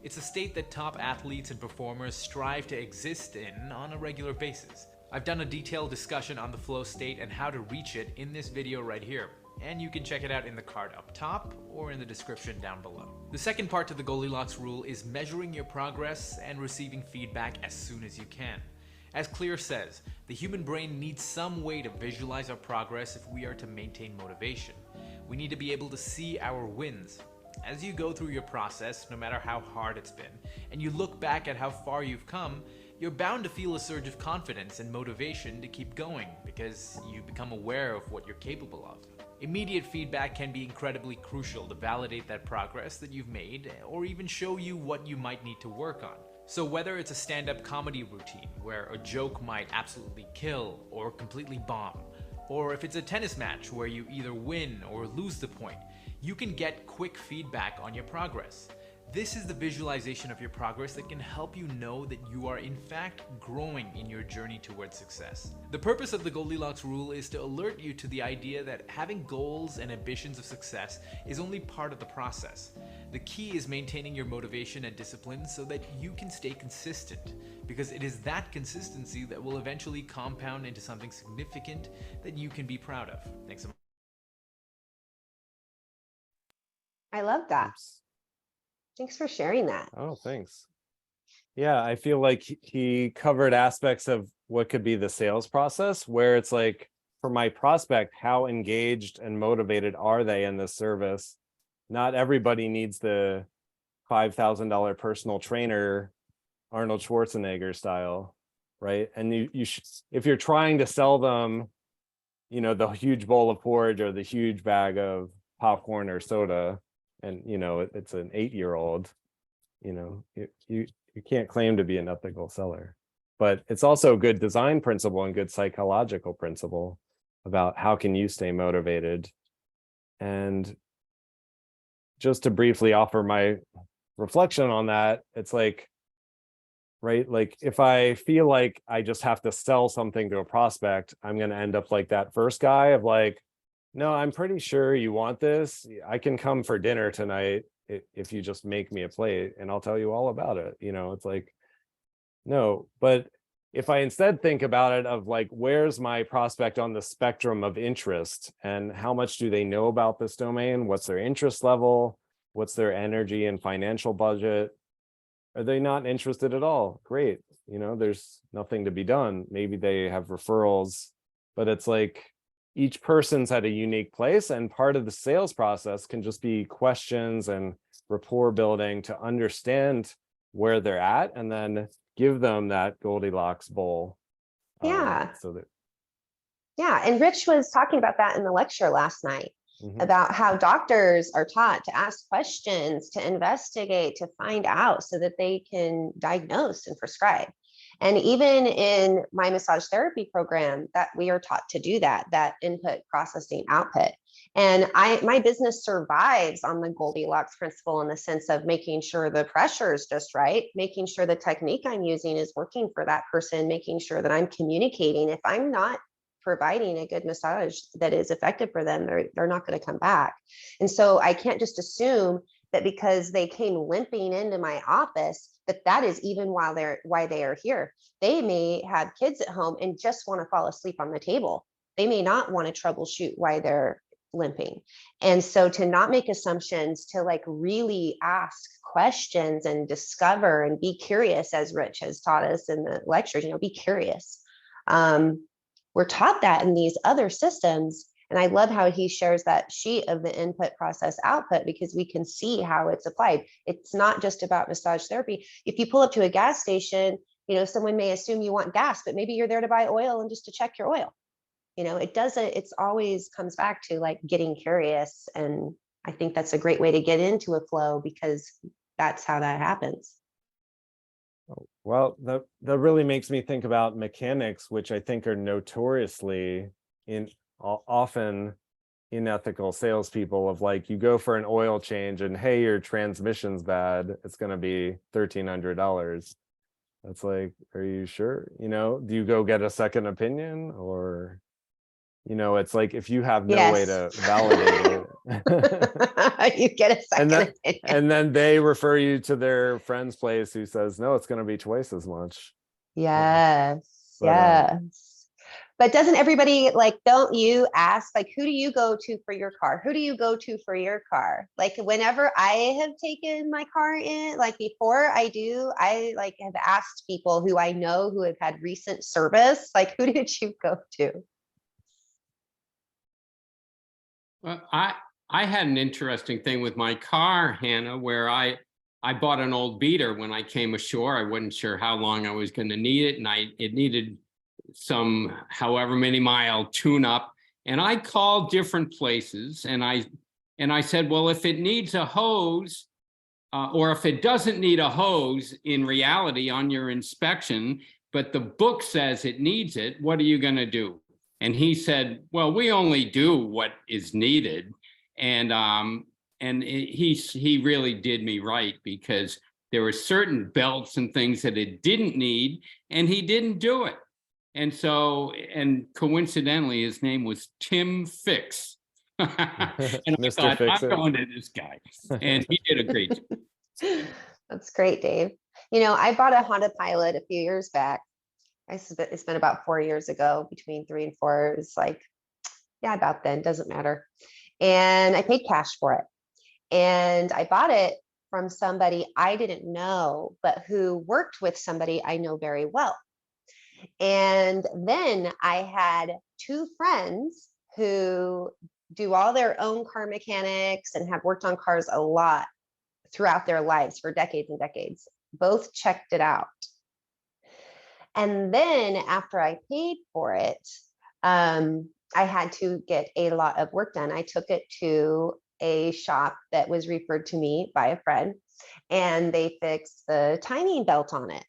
It's a state that top athletes and performers strive to exist in on a regular basis. I've done a detailed discussion on the flow state and how to reach it in this video right here, and you can check it out in the card up top or in the description down below. The second part to the Goldilocks rule is measuring your progress and receiving feedback as soon as you can. As Clear says, the human brain needs some way to visualize our progress if we are to maintain motivation. We need to be able to see our wins. As you go through your process, no matter how hard it's been, and you look back at how far you've come, you're bound to feel a surge of confidence and motivation to keep going because you become aware of what you're capable of. Immediate feedback can be incredibly crucial to validate that progress that you've made or even show you what you might need to work on. So whether it's a stand-up comedy routine where a joke might absolutely kill or completely bomb, or if it's a tennis match where you either win or lose the point, you can get quick feedback on your progress. This is the visualization of your progress that can help you know that you are in fact growing in your journey towards success. The purpose of the Goldilocks rule is to alert you to the idea that having goals and ambitions of success is only part of the process. The key is maintaining your motivation and discipline so that you can stay consistent, because it is that consistency that will eventually compound into something significant that you can be proud of. Thanks so much. I love that. Thanks for sharing that. Oh, thanks. Yeah, I feel like he covered aspects of what could be the sales process, where it's like, for my prospect, how engaged and motivated are they in this service? Not everybody needs the $5,000 personal trainer, Arnold Schwarzenegger style, right? And you should, if you're trying to sell them, you know, the huge bowl of porridge or the huge bag of popcorn or soda, and you know it's an 8-year-old, you know, you can't claim to be an ethical seller. But it's also a good design principle and good psychological principle about how can you stay motivated. And just to briefly offer my reflection on that, it's like, right, like if I feel like I just have to sell something to a prospect, I'm going to end up like that first guy of like, no, I'm pretty sure you want this. I can come for dinner tonight if you just make me a plate and I'll tell you all about it. You know, it's like, no. But if I instead think about it of like, where's my prospect on the spectrum of interest and how much do they know about this domain? What's their interest level? What's their energy and financial budget? Are they not interested at all? Great. You know, there's nothing to be done. Maybe they have referrals, but it's like, each person's at a unique place, and part of the sales process can just be questions and rapport building to understand where they're at and then give them that Goldilocks bowl. Yeah. So that. Yeah. And Rich was talking about that in the lecture last night, about how doctors are taught to ask questions, to investigate, to find out so that they can diagnose and prescribe. And even in my massage therapy program, that we are taught to do that input, processing, output. And my business survives on the Goldilocks principle in the sense of making sure the pressure is just right, making sure the technique I'm using is working for that person, making sure that I'm communicating. If I'm not providing a good massage that is effective for them, they're not going to come back. And so I can't just assume that because they came limping into my office, that is even why they are here. They may have kids at home and just want to fall asleep on the table. They may not want to troubleshoot why they're limping. And so to not make assumptions, to like really ask questions and discover and be curious, as Rich has taught us in the lectures, you know, be curious. We're taught that in these other systems. And I love how he shares that sheet of the input, process, output, because we can see how it's applied. It's not just about massage therapy. If you pull up to a gas station, you know, someone may assume you want gas, but maybe you're there to buy oil and just to check your oil. it's always comes back to like getting curious. And I think that's a great way to get into a flow, because that's how that happens. Well, that really makes me think about mechanics, which I think are notoriously often unethical salespeople. Of like, you go for an oil change and hey, your transmission's bad, it's going to be $1,300. That's like, are you sure? Do you go get a second opinion? Or it's like, if you have no way to validate it, you get a second opinion. And then they refer you to their friend's place who says, no, it's going to be twice as much. Yes. But, Yes. But doesn't everybody, like, don't you ask, like, who do you go to for your car? Who do you go to for your car? Like, whenever I have taken my car in, like, before I do, I like have asked people who I know who have had recent service, like, who did you go to? Well, I had an interesting thing with my car, Hannah, where I bought an old beater when I came ashore. I wasn't sure how long I was going to need it, and it needed some however many mile tune up. And I called different places, and I said, well, if it needs a hose, or if it doesn't need a hose in reality on your inspection, but the book says it needs it, what are you going to do? And he said, well, we only do what is needed. And he really did me right, because there were certain belts and things that it didn't need, and he didn't do it. And so, and coincidentally, his name was Tim Fix. And I thought, I'm going to this guy. And he did a great job. That's great, Dave. I bought a Honda Pilot a few years back. It's been about 4 years ago, between 3 and 4. It was like, yeah, about then, doesn't matter. And I paid cash for it. And I bought it from somebody I didn't know, but who worked with somebody I know very well. And then I had 2 friends who do all their own car mechanics and have worked on cars a lot throughout their lives for decades and decades. Both checked it out. And then after I paid for it, I had to get a lot of work done. I took it to a shop that was referred to me by a friend, and they fixed the timing belt on it.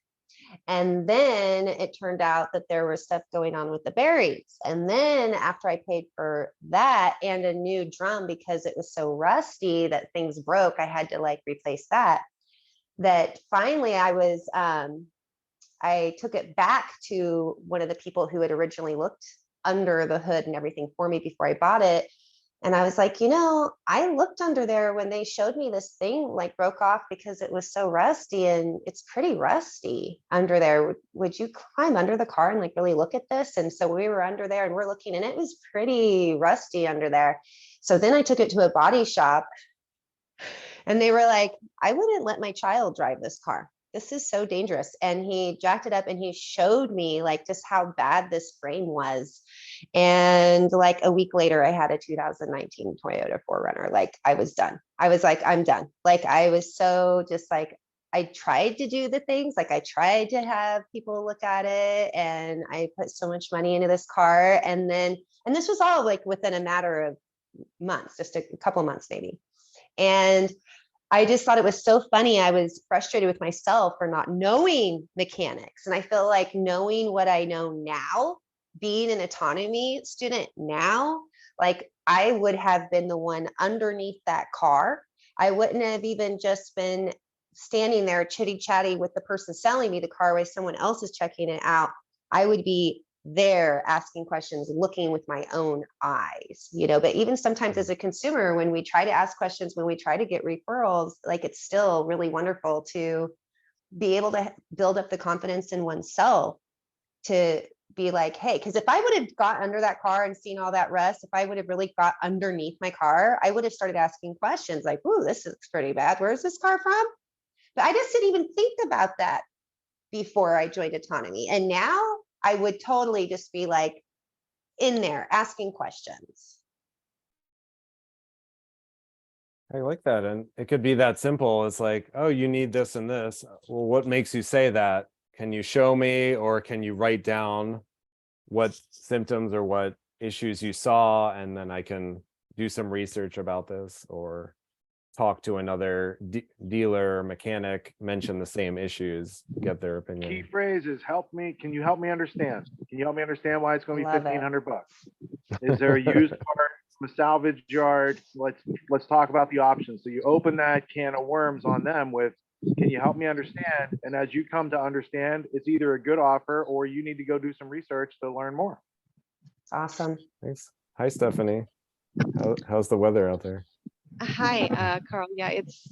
And then it turned out that there was stuff going on with the bearings. And then after I paid for that and a new drum, because it was so rusty that things broke, I had to like replace that. That finally I took it back to one of the people who had originally looked under the hood and everything for me before I bought it. And I was like, I looked under there when they showed me this thing like broke off because it was so rusty, and it's pretty rusty under there. Would you climb under the car and like really look at this? And so we were under there and we're looking, and it was pretty rusty under there. So then I took it to a body shop, and they were like, I wouldn't let my child drive this car. This is so dangerous. And he jacked it up and he showed me like just how bad this frame was. And like a week later, I had a 2019 Toyota 4Runner. Like I was done. I was like, I'm done. Like I was so just like, I tried to do the things, like I tried to have people look at it, and I put so much money into this car. And this was all like within a matter of months, just a couple months maybe. And I just thought it was so funny. I was frustrated with myself for not knowing mechanics. And I feel like knowing what I know now, being an autonomy student now, like I would have been the one underneath that car. I wouldn't have even just been standing there chitty chatty with the person selling me the car while someone else is checking it out. I would be there asking questions, looking with my own eyes, but even sometimes as a consumer, when we try to ask questions, when we try to get referrals, like it's still really wonderful to be able to build up the confidence in oneself to be like, hey, because if I would have got under that car and seen all that rust, if I would have really got underneath my car, I would have started asking questions like, ooh, this looks pretty bad. Where's this car from? But I just didn't even think about that before I joined Autonomy. And now I would totally just be like in there asking questions. I like that. And it could be that simple. It's like, oh, you need this and this. Well, what makes you say that? Can you show me, or can you write down what symptoms or what issues you saw, and then I can do some research about this, or talk to another dealer or mechanic, mention the same issues, get their Key opinion. phrase is help me. Can you help me understand? Can you help me understand why it's going to be Love it. $1,500? Is there a used part from a salvage yard? Let's talk about the options. So you open that can of worms on them with, can you help me understand? And as you come to understand, it's either a good offer or you need to go do some research to learn more. It's awesome. Thanks. Hi, Stephanie. How's the weather out there? Hi, Carl. Yeah,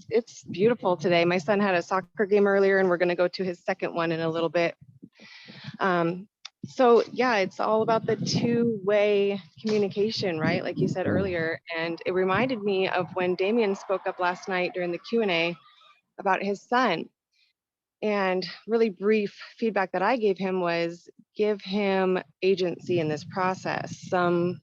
it's beautiful today. My son had a soccer game earlier, and we're going to go to his second one in a little bit. So yeah, it's all about the two-way communication, right? Like you said earlier. And it reminded me of when Damien spoke up last night during the Q&A about his son. And really brief feedback that I gave him was give him agency in this process, some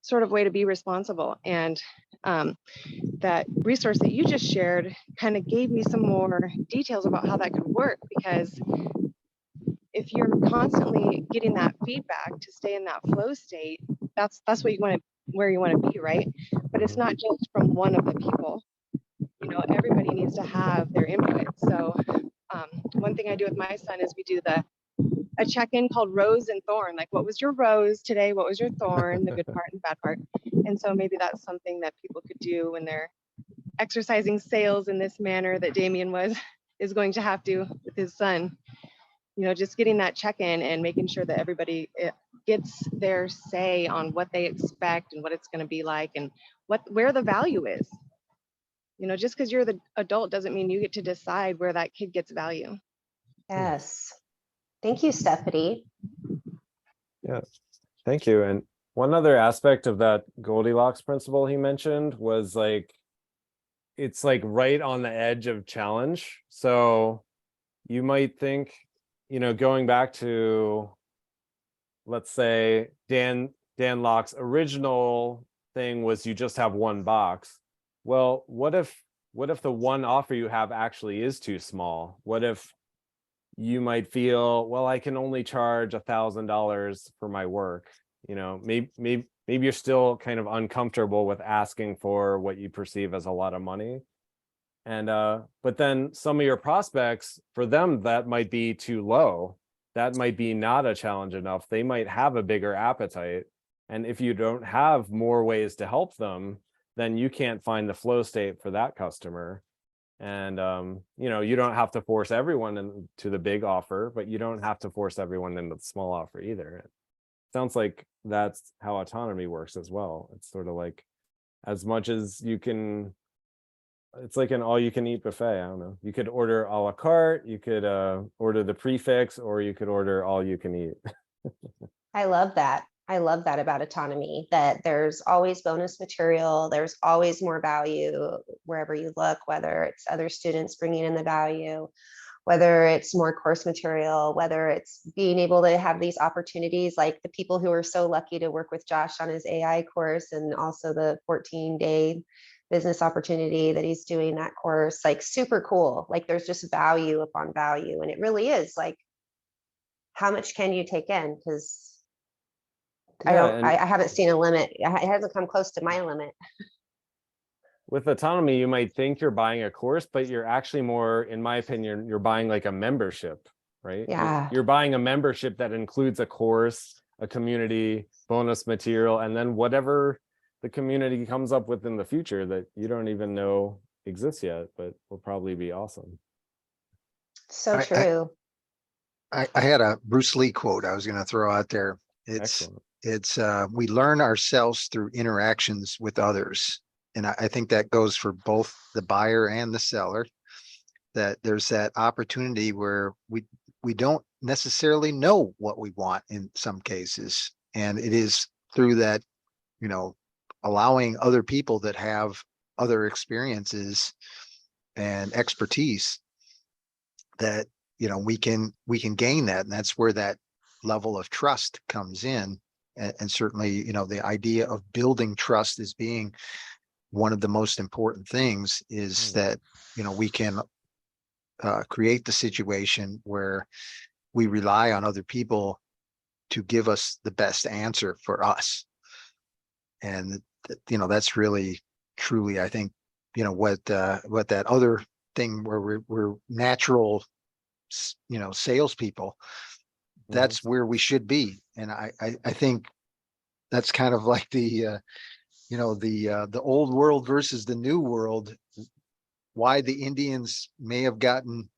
sort of way to be responsible. And that resource that you just shared kind of gave me some more details about how that could work, because if you're constantly getting that feedback to stay in that flow state, that's what you want to, where you want to be, right? But it's not just from one of the people. You know, everybody needs to have their input. So one thing I do with my son is we do a check-in called Rose and Thorn. Like, what was your rose today? What was your thorn? The good part and bad part. And so maybe that's something that people could do when they're exercising sales in this manner that Damien is going to have to with his son. You know, just getting that check-in and making sure that everybody gets their say on what they expect and what it's going to be like and where the value is. You know, just because you're the adult doesn't mean you get to decide where that kid gets value. Yes. Thank you, Stephanie. Yeah, thank you. And one other aspect of that Goldilocks principle he mentioned was like, it's like right on the edge of challenge. So you might think, you know, going back to, let's say Dan Locke's original thing was you just have one box. Well, what if the one offer you have actually is too small? What if you might feel, well, I can only charge $1,000 for my work? You know, maybe you're still kind of uncomfortable with asking for what you perceive as a lot of money. And but then some of your prospects, for them, that might be too low. That might be not a challenge enough. They might have a bigger appetite. And if you don't have more ways to help them, then you can't find the flow state for that customer. And you know, you don't have to force everyone into the big offer, but you don't have to force everyone into the small offer either. It sounds like that's how autonomy works as well. It's sort of like, as much as you can, it's like an all-you-can-eat buffet. I don't know. You could order a la carte, you could order the prefix, or you could order all you can eat. I love that. I love that about autonomy, that there's always bonus material. There's always more value wherever you look, whether it's other students bringing in the value, whether it's more course material, whether it's being able to have these opportunities, like the people who are so lucky to work with Josh on his AI course, and also the 14-day business opportunity that he's doing that course, like super cool. Like there's just value upon value. And it really is like, how much can you take in? Because I haven't seen a limit. It hasn't come close to my limit. With autonomy, you might think you're buying a course, but you're actually more, in my opinion, you're buying like a membership, right? Yeah. You're buying a membership that includes a course, a community, bonus material, and then whatever the community comes up with in the future that you don't even know exists yet, but will probably be awesome. So true. I had a Bruce Lee quote I was going to throw out there. Excellent. It's we learn ourselves through interactions with others. And I think that goes for both the buyer and the seller, that there's that opportunity where we don't necessarily know what we want in some cases. And it is through that, you know, allowing other people that have other experiences and expertise that, you know, we can gain that. And that's where that level of trust comes in. And certainly, you know, the idea of building trust as being one of the most important things is that, you know, we can create the situation where we rely on other people to give us the best answer for us. And that's really truly, I think, what that other thing where we're natural, salespeople, that's where we should be. And I think that's kind of like the old world versus the new world. Why the Indians may have gotten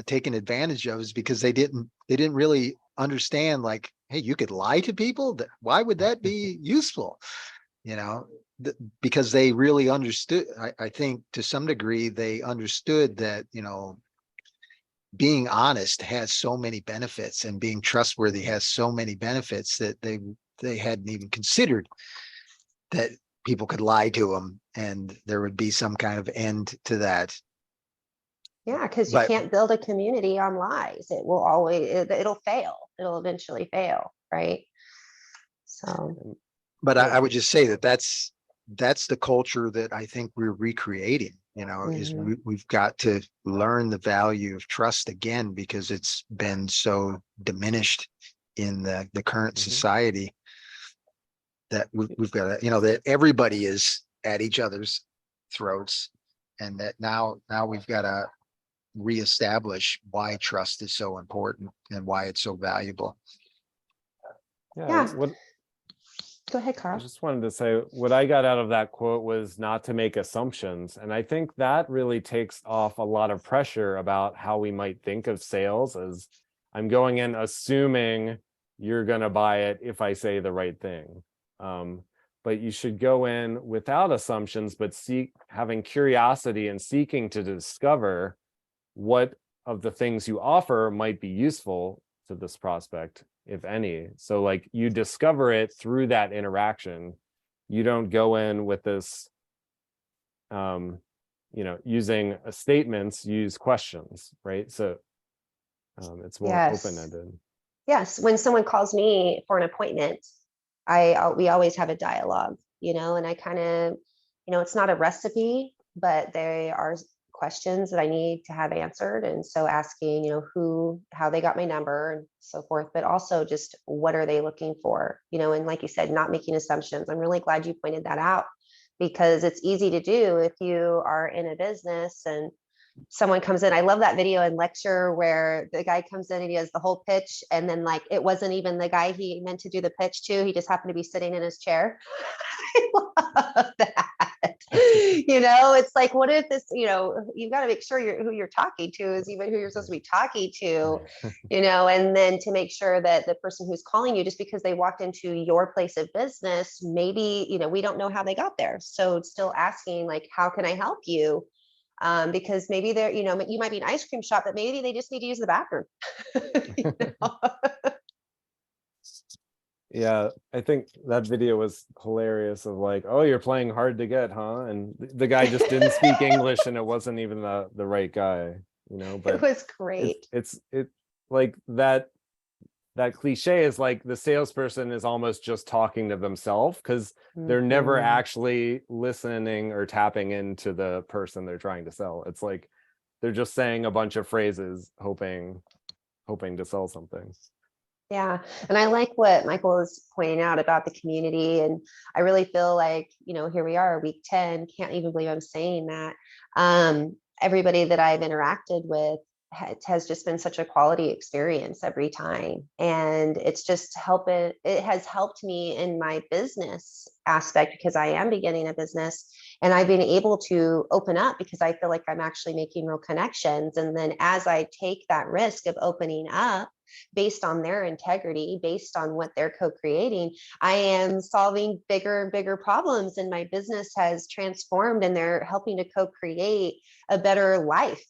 taken advantage of is because they didn't really understand, like, hey, you could lie to people. Why would that be useful? Because they really understood. I think to some degree they understood that being honest has so many benefits, and being trustworthy has so many benefits, that they hadn't even considered that people could lie to them and there would be some kind of end to that. Yeah, because you can't build a community on lies. It will always, it'll fail. It'll eventually fail, right? So, but I would just say that's the culture that I think we're recreating, is we've got to learn the value of trust again, because it's been so diminished in the current society, that we've got to, that everybody is at each other's throats, and that now we've got to reestablish why trust is so important and why it's so valuable. Yeah. Go ahead, Karl. I just wanted to say what I got out of that quote was not to make assumptions. And I think that really takes off a lot of pressure about how we might think of sales, as I'm going in assuming you're going to buy it if I say the right thing. But you should go in without assumptions, but having curiosity and seeking to discover what of the things you offer might be useful to this prospect, if any. So like you discover it through that interaction. You don't go in with this, using statements, use questions, right? So it's more open-ended. Yes, when someone calls me for an appointment, we always have a dialogue, and I kind of, it's not a recipe, but they are questions that I need to have answered. And so asking, how they got my number and so forth, but also just what are they looking for, and like you said, not making assumptions. I'm really glad you pointed that out, because it's easy to do if you are in a business and someone comes in. I love that video and lecture where the guy comes in and he has the whole pitch, and then like it wasn't even the guy he meant to do the pitch to. He just happened to be sitting in his chair. I love that. It's like, what if this, you've got to make sure who you're talking to is even who you're supposed to be talking to, and then to make sure that the person who's calling you, just because they walked into your place of business, maybe, we don't know how they got there. So still asking, like, how can I help you? Because maybe they're, you might be an ice cream shop, but maybe they just need to use the bathroom. Yeah, I think that video was hilarious of like, oh, you're playing hard to get, huh? And the guy just didn't speak English, and it wasn't even the right guy, but it was great. It's like that cliche is like the salesperson is almost just talking to themselves, because they're never actually listening or tapping into the person they're trying to sell. It's like they're just saying a bunch of phrases, hoping to sell something. Yeah. And I like what Michael is pointing out about the community. And I really feel like, here we are, week 10, can't even believe I'm saying that. Everybody that I've interacted with has just been such a quality experience every time. And it's just it has helped me in my business aspect, because I am beginning a business and I've been able to open up because I feel like I'm actually making real connections. And then as I take that risk of opening up, based on their integrity, based on what they're co-creating, I am solving bigger and bigger problems, and my business has transformed, and they're helping to co-create a better life,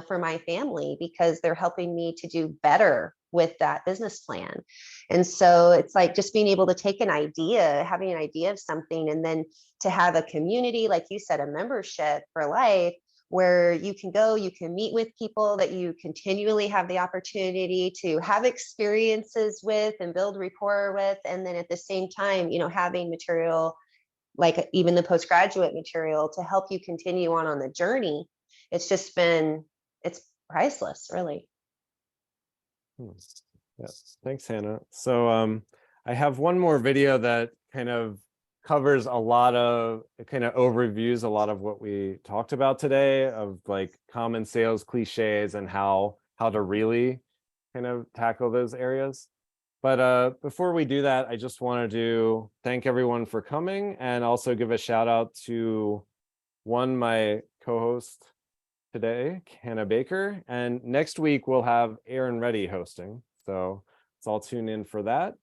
for my family, because they're helping me to do better with that business plan. And so it's like just being able to take an idea, having an idea of something, and then to have a community, like you said, a membership for life, where you can go, you can meet with people that you continually have the opportunity to have experiences with and build rapport with. And then at the same time, having material, like even the postgraduate material, to help you continue on the journey. It's priceless, really. Yeah, thanks, Hannah. So I have one more video that kind of covers a lot of, it kind of overviews a lot of what we talked about today, of like common sales cliches and how to really kind of tackle those areas. But before we do that, I just wanted to thank everyone for coming, and also give a shout out to my co-host today, Hannah Baker, and next week we'll have Aaron Reddy hosting. So let's all tune in for that.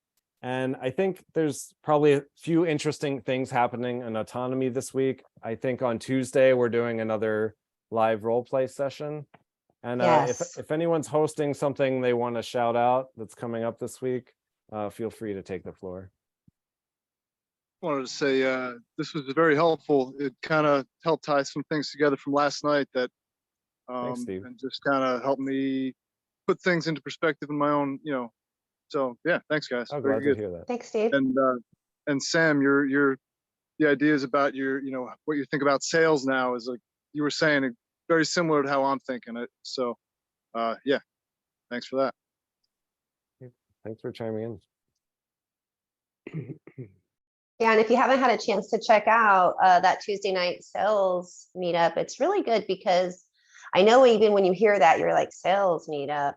And I think there's probably a few interesting things happening in Autonomy this week. I think on Tuesday we're doing another live role play session. And if anyone's hosting something they want to shout out that's coming up this week, feel free to take the floor. Wanted to say this was very helpful. It kind of helped tie some things together from last night that Thanks, Steve. and just kind of helped me put things into perspective in my own, so yeah, thanks guys. I'm Very glad to good. hear that. Thanks, Steve. And Sam, the ideas about what you think about sales now is, like you were saying, very similar to how I'm thinking it. So yeah, thanks for that. Thanks for chiming in. Yeah, and if you haven't had a chance to check out that Tuesday night sales meetup, it's really good, because I know even when you hear that, you're like, sales meetup.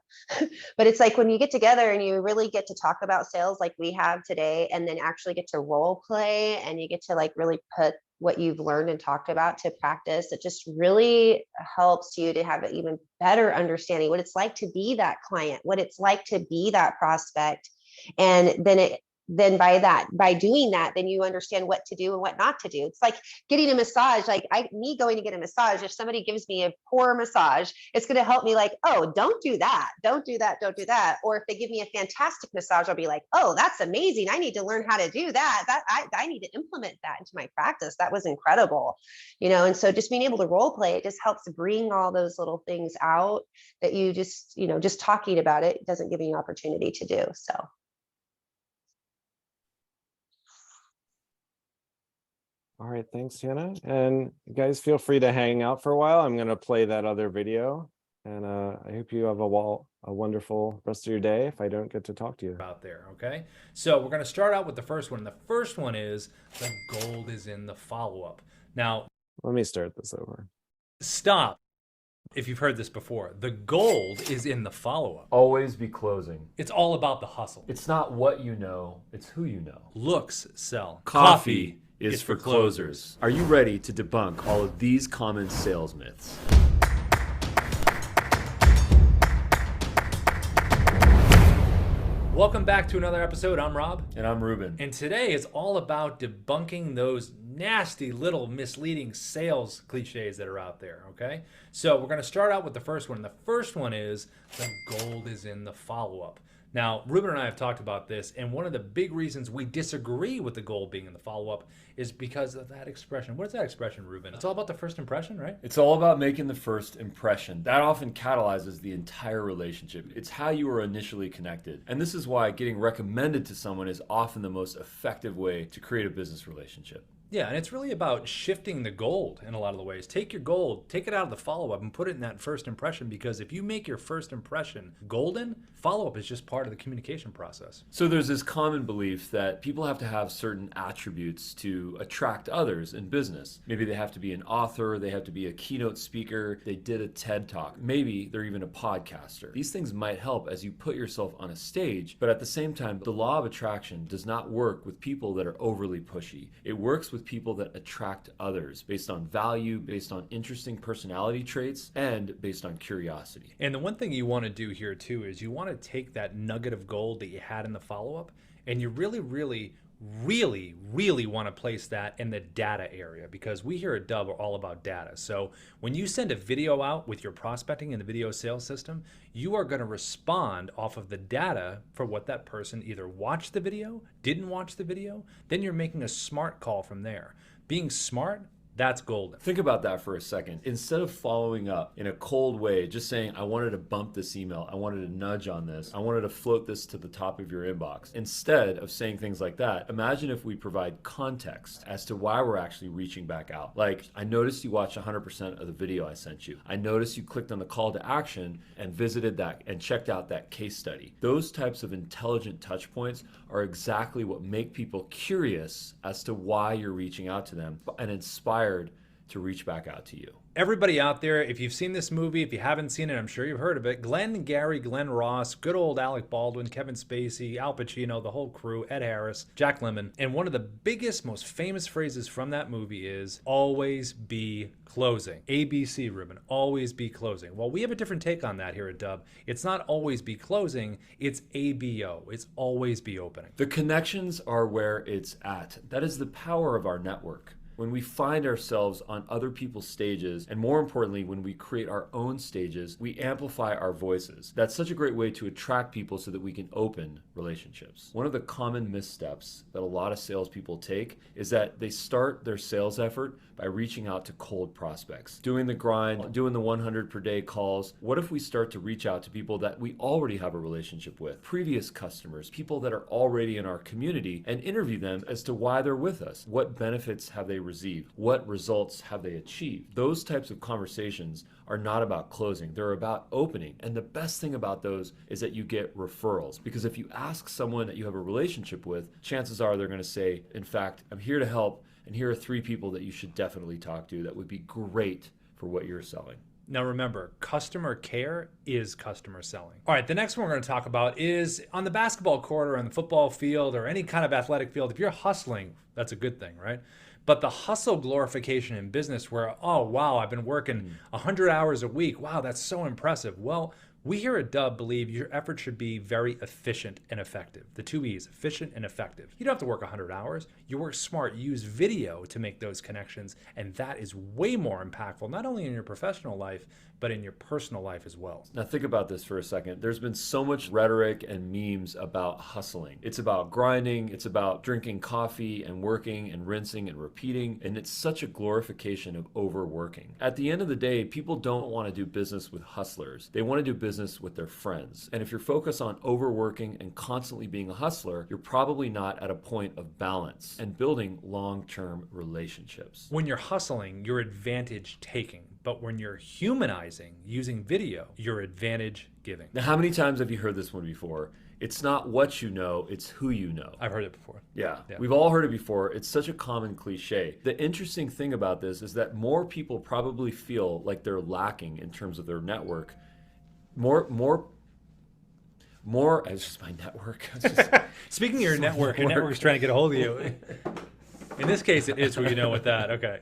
But it's like when you get together and you really get to talk about sales like we have today, and then actually get to role play, and you get to like really put what you've learned and talked about to practice, it just really helps you to have an even better understanding what it's like to be that client, what it's like to be that prospect. And then by doing that, then you understand what to do and what not to do. It's like getting a massage. Like me going to get a massage, if somebody gives me a poor massage, it's going to help me like, oh, don't do that. Don't do that. Don't do that. Or if they give me a fantastic massage, I'll be like, oh, that's amazing. I need to learn how to do that. I need to implement that into my practice. That was incredible. And so just being able to role play, it just helps bring all those little things out that you just talking about it doesn't give you an opportunity to do. So. All right, thanks, Hannah. And you guys feel free to hang out for a while. I'm going to play that other video, and I hope you have a wonderful rest of your day if I don't get to talk to you. Out there, okay? So we're going to start out with the first one. The first one is the gold is in the follow-up. Now, let me start this over. Stop. If you've heard this before, the gold is in the follow-up. Always be closing. It's all about the hustle. It's not what you know, it's who you know. Looks sell. Coffee is for closers. Are you ready to debunk all of these common sales myths? Welcome back to another episode. I'm Rob. And I'm Ruben. And today is all about debunking those nasty little misleading sales cliches that are out there, okay? So we're going to start out with the first one. The first one is the gold is in the follow-up. Now, Ruben and I have talked about this, and one of the big reasons we disagree with the gold being in the follow-up is because of that expression. What is that expression, Ruben? It's all about the first impression, right? It's all about making the first impression. That often catalyzes the entire relationship. It's how you were initially connected. And this is why getting recommended to someone is often the most effective way to create a business relationship. Yeah, and it's really about shifting the gold in a lot of the ways. Take your gold, take it out of the follow-up and put it in that first impression, because if you make your first impression golden, follow-up is just part of the communication process. So there's this common belief that people have to have certain attributes to attract others in business. Maybe they have to be an author, they have to be a keynote speaker, they did a TED Talk, maybe they're even a podcaster. These things might help as you put yourself on a stage, but at the same time, the law of attraction does not work with people that are overly pushy. It works with people that attract others based on value, based on interesting personality traits, and based on curiosity. And the one thing you want to do here too is you want to take that nugget of gold that you had in the follow-up, and you really want to place that in the data area, because we here at Dub are all about data. So when you send a video out with your prospecting in the video sales system, you are going to respond off of the data for what that person either watched the video, didn't watch the video, then you're making a smart call from there. Being smart That's golden. Think about that for a second. Instead of following up in a cold way, just saying, I wanted to bump this email, I wanted to nudge on this, I wanted to float this to the top of your inbox. Instead of saying things like that, imagine if we provide context as to why we're actually reaching back out. Like, I noticed you watched 100% of the video I sent you. I noticed you clicked on the call to action and visited that and checked out that case study. Those types of intelligent touch points are exactly what make people curious as to why you're reaching out to them and inspired to reach back out to you. Everybody out there, if you've seen this movie, if you haven't seen it, I'm sure you've heard of it. Glenn, Gary, Glenn Ross, good old Alec Baldwin, Kevin Spacey, Al Pacino, the whole crew, Ed Harris, Jack Lemmon. And one of the biggest, most famous phrases from that movie is always be closing. ABC, Ruben, always be closing. Well, we have a different take on that here at Dub. It's not always be closing, it's ABO. It's always be opening. The connections are where it's at. That is the power of our network. When we find ourselves on other people's stages, and more importantly, when we create our own stages, we amplify our voices. That's such a great way to attract people so that we can open relationships. One of the common missteps that a lot of salespeople take is that they start their sales effort by reaching out to cold prospects, doing the grind, doing the 100 per day calls. What if we start to reach out to people that we already have a relationship with, previous customers, people that are already in our community, and interview them as to why they're with us? What benefits have they received? What results have they achieved? Those types of conversations are not about closing, they're about opening. And the best thing about those is that you get referrals. Because if you ask someone that you have a relationship with, chances are they're going to say, in fact, I'm here to help, and here are 3 people that you should definitely talk to that would be great for what you're selling. Now remember, customer care is customer selling. All right, the next one we're going to talk about is on the basketball court or on the football field or any kind of athletic field. If you're hustling, that's a good thing, right? But the hustle glorification in business where, oh, wow, I've been working 100 hours a week. Wow, that's so impressive. Well, we here at Dub believe your effort should be very efficient and effective. The 2 E's, efficient and effective. You don't have to work 100 hours. You work smart. You use video to make those connections. And that is way more impactful, not only in your professional life, but in your personal life as well. Now think about this for a second. There's been so much rhetoric and memes about hustling. It's about grinding, it's about drinking coffee and working and rinsing and repeating, and it's such a glorification of overworking. At the end of the day, people don't want to do business with hustlers. They want to do business with their friends. And if you're focused on overworking and constantly being a hustler, you're probably not at a point of balance and building long-term relationships. When you're hustling, you're advantage taking. But when you're humanizing using video, you're advantage giving. Now, how many times have you heard this one before? It's not what you know, it's who you know. I've heard it before. Yeah, we've all heard it before. It's such a common cliche. The interesting thing about this is that more people probably feel like they're lacking in terms of their network. More, it's just my network. Speaking of your network is trying to get a hold of you. In this case, it is who you know with that. Okay.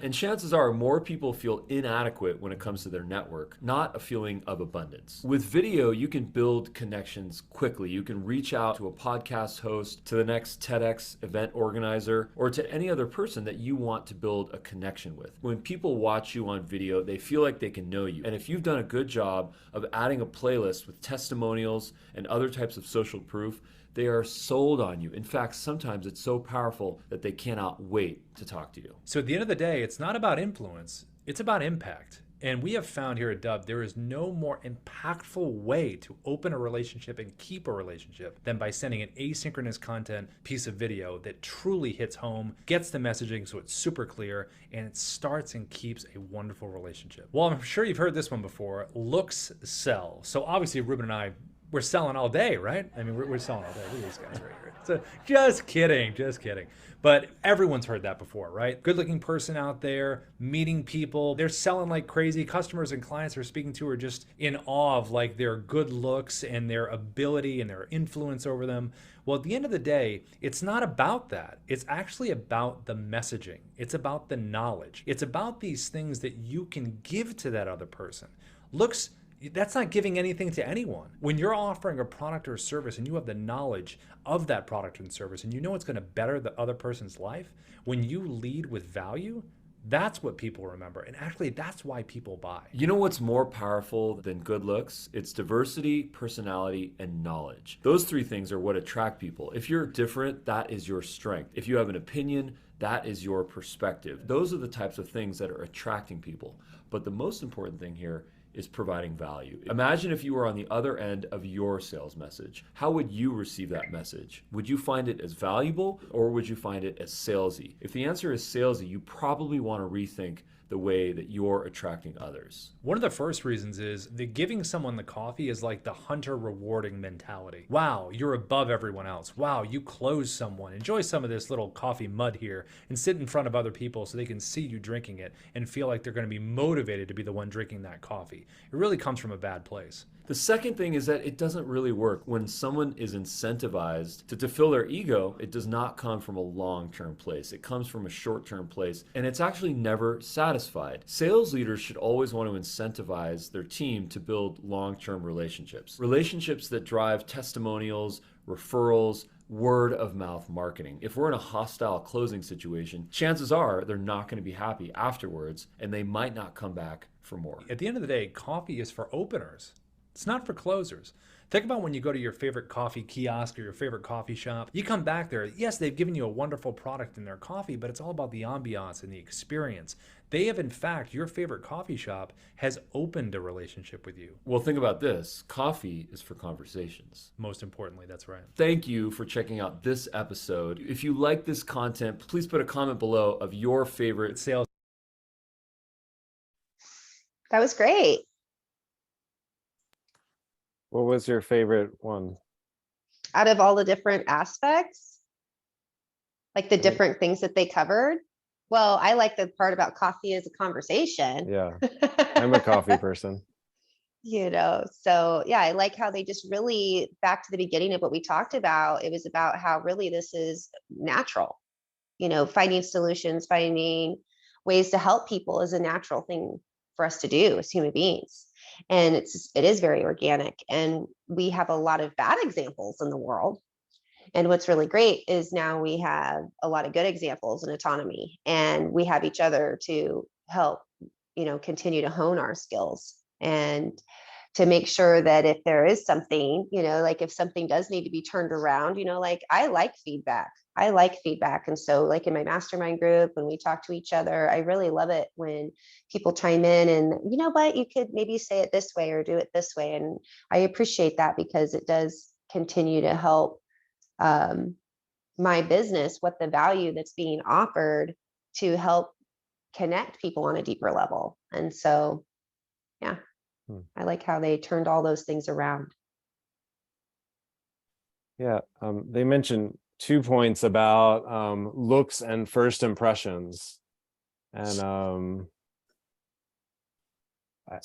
And chances are more people feel inadequate when it comes to their network, not a feeling of abundance. With video, you can build connections quickly. You can reach out to a podcast host, to the next TEDx event organizer, or to any other person that you want to build a connection with. When people watch you on video, they feel like they can know you. And if you've done a good job of adding a playlist with testimonials and other types of social proof, they are sold on you. In fact, sometimes it's so powerful that they cannot wait to talk to you. So at the end of the day, it's not about influence, it's about impact. And we have found here at Dub, there is no more impactful way to open a relationship and keep a relationship than by sending an asynchronous content piece of video that truly hits home, gets the messaging so it's super clear, and it starts and keeps a wonderful relationship. Well, I'm sure you've heard this one before, looks sell. So obviously Ruben and I, we're selling all day, right? I mean, we're selling all day. Look at these guys right here. So just kidding. But everyone's heard that before, right? Good looking person out there, meeting people. They're selling like crazy. Customers and clients they're speaking to are just in awe of like their good looks and their ability and their influence over them. Well, at the end of the day, it's not about that. It's actually about the messaging. It's about the knowledge. It's about these things that you can give to that other person. Looks, that's not giving anything to anyone. When you're offering a product or service and you have the knowledge of that product and service and you know it's going to better the other person's life, when you lead with value, That's what people remember. And actually, that's why people buy. You know what's more powerful than good looks? It's diversity, personality, and knowledge. Those three things are what attract people. If you're different, that is your strength. If you have an opinion, that is your perspective. Those are the types of things that are attracting people. But the most important thing here is providing value. Imagine if you were on the other end of your sales message. How would you receive that message? Would you find it as valuable, or would you find it as salesy? If the answer is salesy, you probably want to rethink the way that you're attracting others. One of the first reasons is that giving someone the coffee is like the hunter rewarding mentality. Wow, you're above everyone else. Wow, you closed someone. Enjoy some of this little coffee mud here and sit in front of other people so they can see you drinking it and feel like they're going to be motivated to be the one drinking that coffee. It really comes from a bad place. The second thing is that it doesn't really work. When someone is incentivized to fill their ego, it does not come from a long-term place. It comes from a short-term place, and it's actually never satisfied. Sales leaders should always want to incentivize their team to build long-term relationships. Relationships that drive testimonials, referrals, word of mouth marketing. If we're in a hostile closing situation, chances are they're not going to be happy afterwards, and they might not come back for more. At the end of the day, coffee is for openers. It's not for closers. Think about when you go to your favorite coffee kiosk or your favorite coffee shop. You come back there, yes, they've given you a wonderful product in their coffee, but it's all about the ambiance and the experience. They have, in fact, your favorite coffee shop has opened a relationship with you. Well, think about this. Coffee is for conversations. Most importantly, that's right. Thank you for checking out this episode. If you like this content, please put a comment below of your favorite sales. That was great. What was your favorite one? Out of all the different aspects, like the different things that they covered. Well, I like the part about coffee as a conversation. Yeah, I'm a coffee person. You know, so yeah, I like how they just really, back to the beginning of what we talked about, it was about how really this is natural. You know, finding solutions, finding ways to help people is a natural thing for us to do as human beings. And it is very organic, and we have a lot of bad examples in the world. And what's really great is now we have a lot of good examples in autonomy, and we have each other to help, you know, continue to hone our skills and to make sure that if there is something, you know, like if something does need to be turned around, you know, like I like feedback. And so like in my mastermind group, when we talk to each other, I really love it when people chime in and, you know what, you could maybe say it this way or do it this way. And I appreciate that because it does continue to help my business, what the value that's being offered to help connect people on a deeper level. And so, yeah, I like how they turned all those things around. Yeah, they mentioned 2 points about looks and first impressions. And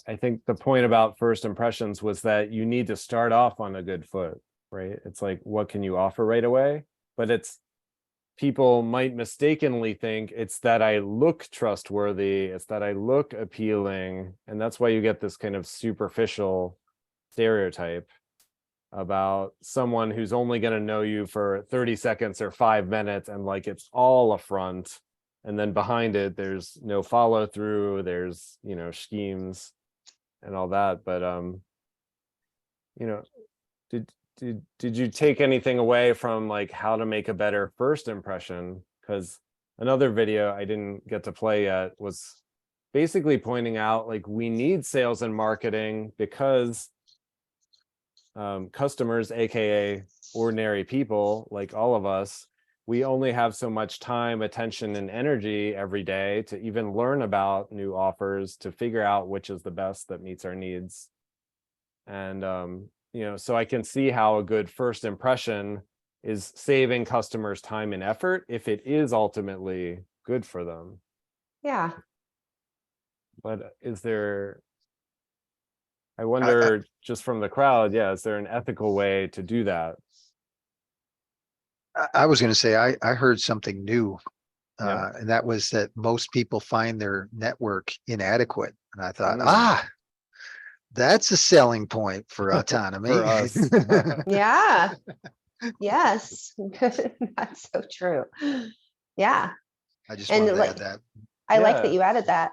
I think the point about first impressions was that you need to start off on a good foot, right? It's like, what can you offer right away? But it's, people might mistakenly think it's that I look trustworthy, it's that I look appealing. And that's why you get this kind of superficial stereotype about someone who's only going to know you for 30 seconds or 5 minutes, and like it's all a front, and then behind it there's no follow through, there's, you know, schemes and all that. But you know, did you take anything away from like how to make a better first impression? Because another video I didn't get to play yet was basically pointing out like we need sales and marketing because customers, aka ordinary people like all of us, we only have so much time, attention, and energy every day to even learn about new offers, to figure out which is the best that meets our needs. And you know, so I can see how a good first impression is saving customers time and effort if it is ultimately good for them. Yeah. But is there, I wonder, just from the crowd, yeah, is there an ethical way to do that? I was going to say, I heard something new, and that was that most people find their network inadequate. And I thought, that's a selling point for autonomy. For us. Yeah. Yes. That's so true. Yeah. I just wanted to add that. I like Yeah. that you added that.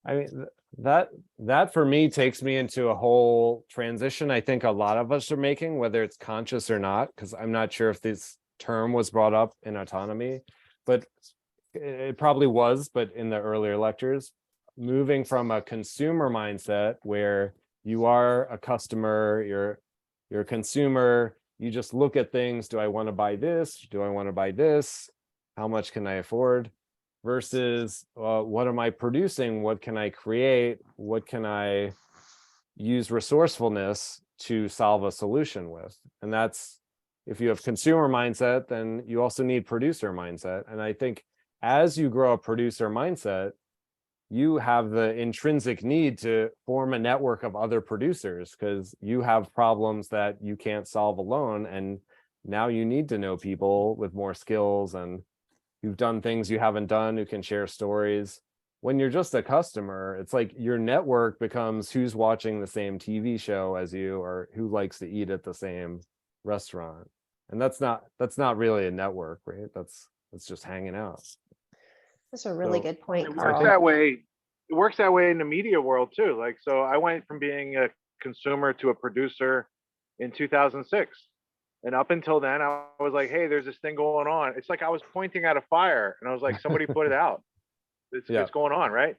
I mean, that for me takes me into a whole transition I think a lot of us are making, whether it's conscious or not, because I'm not sure if this term was brought up in autonomy, but it probably was, but in the earlier lectures, moving from a consumer mindset where you are a customer, you're a consumer, you just look at things, do I want to buy this? Do I want to buy this? How much can I afford? Versus what am I producing? What can I create? What can I use resourcefulness to solve a solution with? And that's, if you have consumer mindset, then you also need producer mindset. And I think as you grow a producer mindset, you have the intrinsic need to form a network of other producers because you have problems that you can't solve alone. And now you need to know people with more skills and who've done things you haven't done, who can share stories. When you're just a customer, it's like your network becomes who's watching the same TV show as you or who likes to eat at the same restaurant. And that's not really a network, right? That's just hanging out. That's a really So, good point, It Karl. works that way. It works that way in the media world too. Like, so I went from being a consumer to a producer in 2006. And up until then, I was like, hey, there's this thing going on. It's like I was pointing at a fire and I was like, somebody put it out. It's going on, right?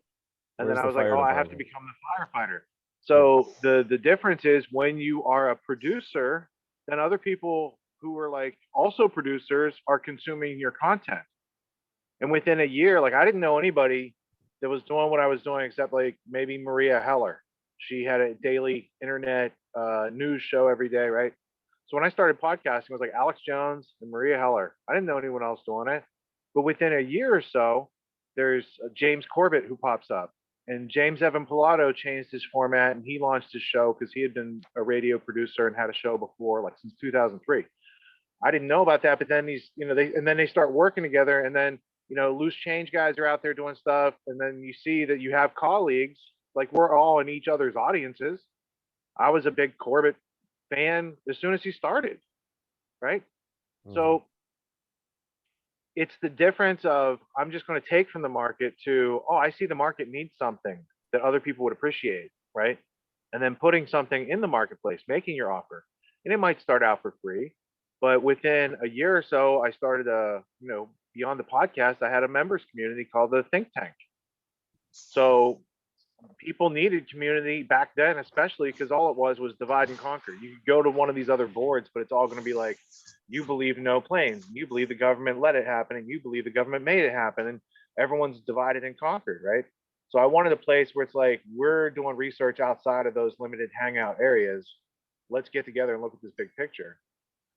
And Where's then I the was like, fire oh, I have to department? become the firefighter. So the difference is when you are a producer, then other people who are like also producers are consuming your content. And within a year, like I didn't know anybody that was doing what I was doing except like maybe Maria Heller. She had a daily internet news show every day, right? So when I started podcasting, it was like Alex Jones and Maria Heller. I didn't know anyone else doing it. But within a year or so, there's James Corbett who pops up. And James Evan Pilato changed his format and he launched his show because he had been a radio producer and had a show before, like since 2003. I didn't know about that, but then they start working together, and then loose change guys are out there doing stuff, and then you see that you have colleagues, like we're all in each other's audiences. I was a big Corbett fan as soon as he started, right? So it's the difference of I'm just going to take from the market to, oh, I see the market needs something that other people would appreciate, right? And then putting something in the marketplace, making your offer. And it might start out for free, but within a year or so, I started beyond the podcast, I had a members community called the Think Tank. So people needed community back then, especially because all it was divide and conquer. You could go to one of these other boards, but it's all going to be like, you believe no planes, you believe the government let it happen, and you believe the government made it happen, and everyone's divided and conquered, right? So I wanted a place where it's like, we're doing research outside of those limited hangout areas. Let's get together and look at this big picture.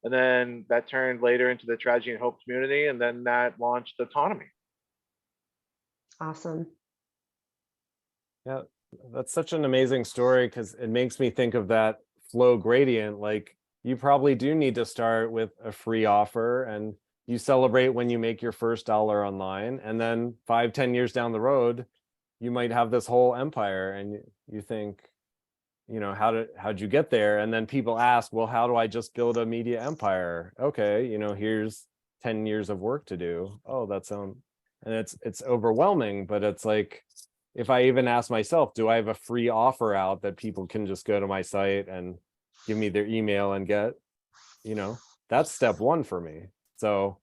And then that turned later into the Tragedy and Hope community, and then that launched Autonomy. Awesome. Yeah, that's such an amazing story because it makes me think of that flow gradient. Like you probably do need to start with a free offer and you celebrate when you make your first dollar online. And then 5-10 years down the road, you might have this whole empire and you think, how'd you get there? And then people ask, well, how do I just build a media empire? Okay, here's 10 years of work to do. Oh, and it's overwhelming, but it's like, if I even ask myself, do I have a free offer out that people can just go to my site and give me their email and get, that's step one for me. So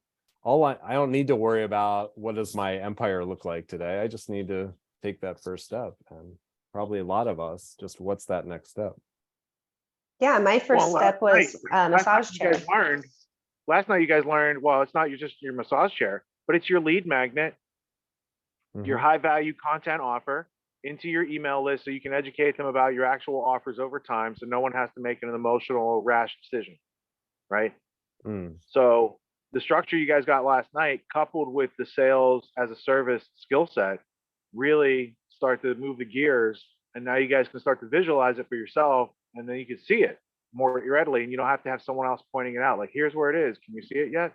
I don't need to worry about what does my empire look like today. I just need to take that first step. And probably a lot of us, just what's that next step? Yeah, my first step was massage chair. Last night you guys learned, well, it's not just your massage chair, but it's your lead magnet, your high value content offer into your email list so you can educate them about your actual offers over time so no one has to make an emotional rash decision, right? So the structure you guys got last night coupled with the sales as a service skill set really start to move the gears, and now you guys can start to visualize it for yourself, and then you can see it more readily, and you don't have to have someone else pointing it out, like, here's where it is, can you see it yet?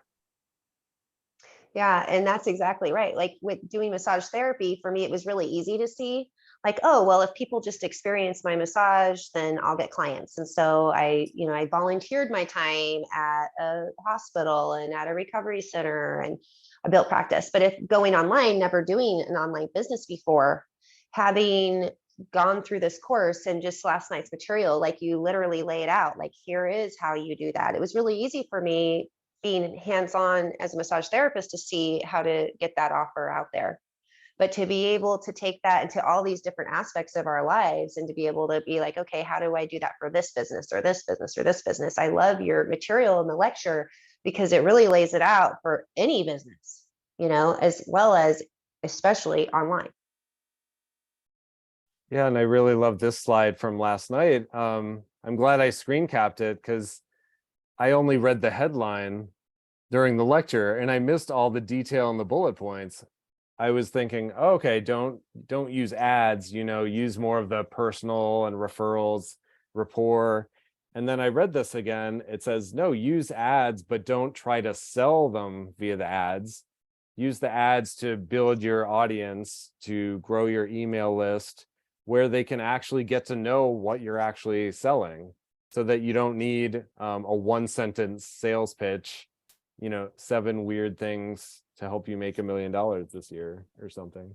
Yeah, and that's exactly right. Like with doing massage therapy, for me, it was really easy to see. like, oh, well, if people just experience my massage, then I'll get clients. And so I volunteered my time at a hospital and at a recovery center, and I built practice. But if going online, never doing an online business before, having gone through this course and just last night's material, like you literally lay it out, like, here is how you do that. It was really easy for me being hands-on as a massage therapist to see how to get that offer out there. But to be able to take that into all these different aspects of our lives and to be able to be like, okay, how do I do that for this business or this business or this business? I love your material in the lecture because it really lays it out for any business, as well as especially online. Yeah, and I really love this slide from last night. I'm glad I screen capped it because I only read the headline during the lecture and I missed all the detail in the bullet points. I was thinking, oh, okay, don't use ads, use more of the personal and referrals, rapport. And then I read this again. It says, no, use ads, but don't try to sell them via the ads. Use the ads to build your audience, to grow your email list, where they can actually get to know what you're actually selling, so that you don't need a one-sentence sales pitch, 7 weird things to help you make $1 million this year or something.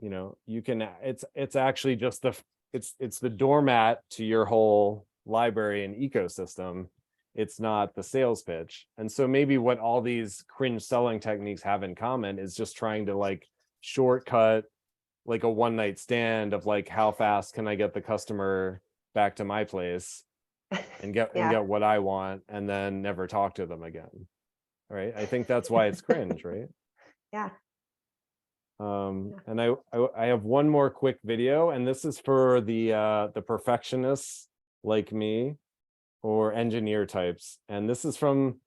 You can, it's actually just it's the doormat to your whole library and ecosystem. It's not the sales pitch. And so maybe what all these cringe selling techniques have in common is just trying to like shortcut like a one-night stand of like, how fast can I get the customer back to my place and get what I want, and then never talk to them again. Right? I think that's why it's cringe, right? Yeah. And I have one more quick video, and this is for the perfectionists like me, or engineer types. And this is from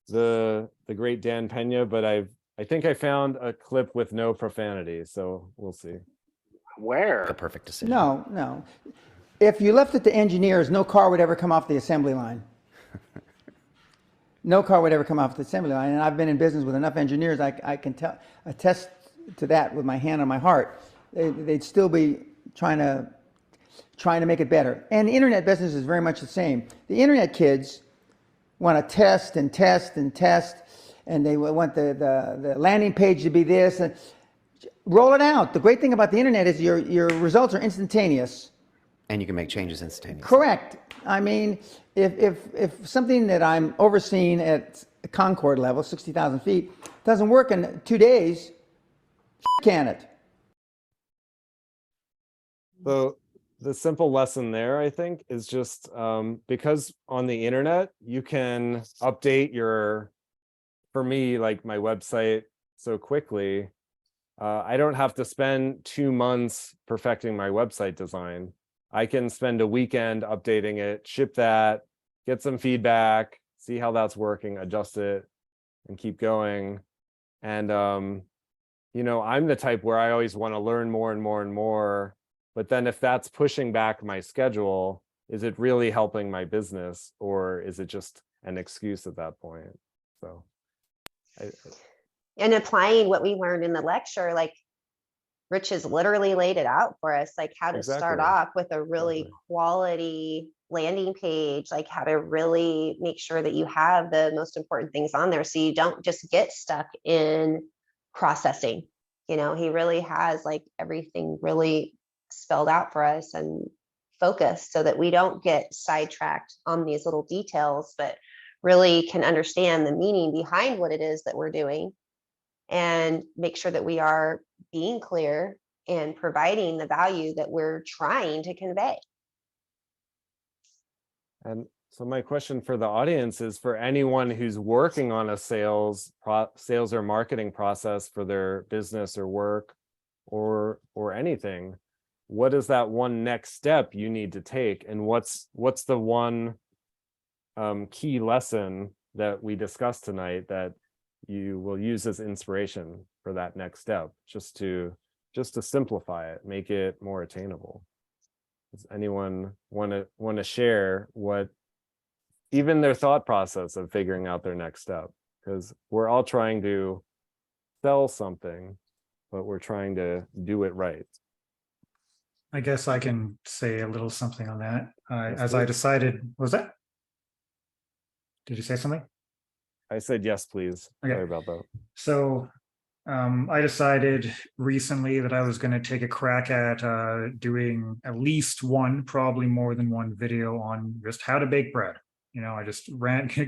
the great Dan Pena, but I think I found a clip with no profanity, so we'll see. Where? The perfect decision. No. If you left it to engineers, no car would ever come off the assembly line. No car would ever come off the assembly line. And I've been in business with enough engineers, I can attest to that with my hand on my heart. They'd still be trying to make it better. And the internet business is very much the same. The internet kids want to test and test and test, and they want the landing page to be this, and roll it out. The great thing about the internet is your results are instantaneous. And you can make changes instantaneously. Correct. I mean, if something that I'm overseeing at Concord level, 60,000 feet, doesn't work in 2 days, can it? So the simple lesson there, I think, is just because on the internet, you can update for me, like my website so quickly. I don't have to spend 2 months perfecting my website design. I can spend a weekend updating it, ship that, get some feedback, see how that's working, adjust it, and keep going. And, I'm the type where I always want to learn more and more and more. But then if that's pushing back my schedule, is it really helping my business, or is it just an excuse at that point? So. And applying what we learned in the lecture, like Rich has literally laid it out for us, like how to start off with a really quality landing page, like how to really make sure that you have the most important things on there, so you don't just get stuck in processing. He really has like everything really spelled out for us and focused, so that we don't get sidetracked on these little details, but really can understand the meaning behind what it is that we're doing, and make sure that we are being clear and providing the value that we're trying to convey. And so my question for the audience is, for anyone who's working on a sales or marketing process for their business or work or anything, what is that one next step you need to take? And what's the one key lesson that we discussed tonight that you will use as inspiration for that next step, just to simplify it, make it more attainable? Does anyone want to share what, even their thought process of figuring out their next step? Because we're all trying to sell something, but we're trying to do it right. I guess I can say a little something on that. Yes, As I please. decided, what was that? Did you say something? I said yes, please. Okay. Sorry about that. So I decided recently that I was going to take a crack at doing at least one, probably more than one video on just how to bake bread. You know, I just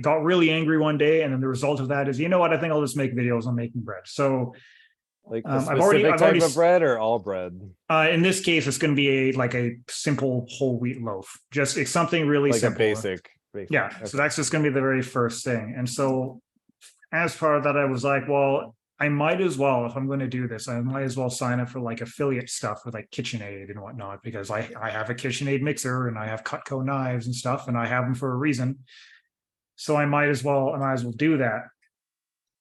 got really angry one day, and then the result of that is, you know what? I think I'll just make videos on making bread. So, like a I've specific type already of bread or all bread? In this case, it's going to be like a simple whole wheat loaf. Just it's something really like simple. a basic. Yeah. Okay. So that's just going to be the very first thing. And so, as part of that, I was like, well, I might as well, if I'm going to do this, I might as well sign up for like affiliate stuff with like KitchenAid and whatnot, because I have a KitchenAid mixer and I have Cutco knives and stuff, and I have them for a reason. So I might as well do that.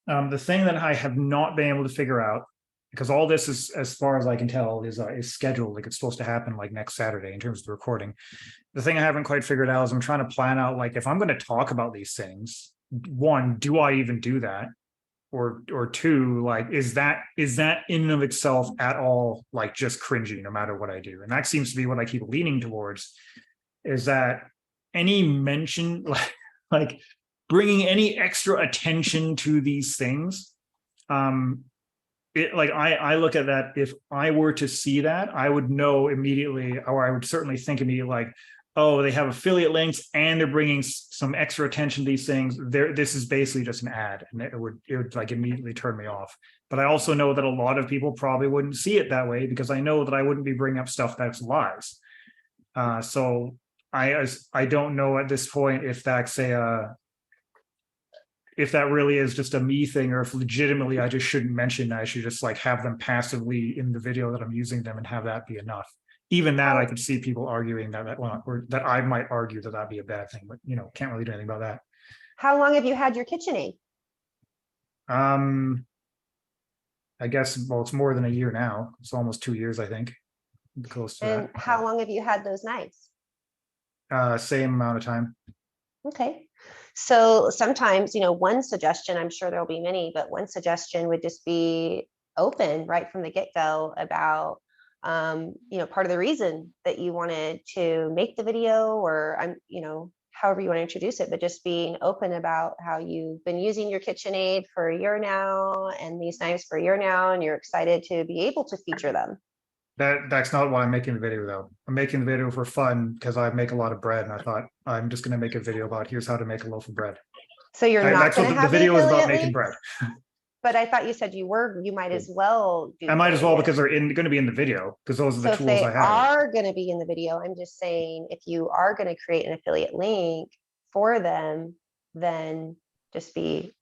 The thing that I have not been able to figure out, because all this is, as far as I can tell, is scheduled, like it's supposed to happen like next Saturday in terms of the recording. The thing I haven't quite figured out is I'm trying to plan out, like, if I'm going to talk about these things, one, do I even do that? Or two, like, is that in and of itself at all like just cringy no matter what I do? And that seems to be what I keep leaning towards, is that any mention, like bringing any extra attention to these things, I look at that, if I were to see that, I would know immediately, or I would certainly think immediately, like, oh, they have affiliate links and they're bringing some extra attention to these things. This is basically just an ad, and it would like immediately turn me off. But I also know that a lot of people probably wouldn't see it that way, because I know that I wouldn't be bringing up stuff that's lies. So I don't know at this point if that's if that really is just a me thing, or if legitimately I just shouldn't mention that. I should just like have them passively in the video that I'm using them and have that be enough. Even that, I could see people arguing or that I might argue that that'd be a bad thing, but can't really do anything about that. How long have you had your KitchenAid? I guess, well, it's more than a year now. It's almost 2 years, I think. Close to And how long have you had those knives? that. Same amount of time. Okay. So sometimes, one suggestion, I'm sure there'll be many, but one suggestion would just be open right from the get-go about, part of the reason that you wanted to make the video, or however you want to introduce it, but just being open about how you've been using your KitchenAid for a year now and these knives for a year now, and you're excited to be able to feature them. That's not why I'm making the video, though. I'm making the video for fun because I make a lot of bread, and I thought I'm just going to make a video about here's how to make a loaf of bread. So you're not going to have the video is about affiliate making bread. But I thought you said you might as well do. I might as well, because they're going to be in the video, because those are the So if tools they I have. are going to be in the video, I'm just saying, if you are going to create an affiliate link for them, then just be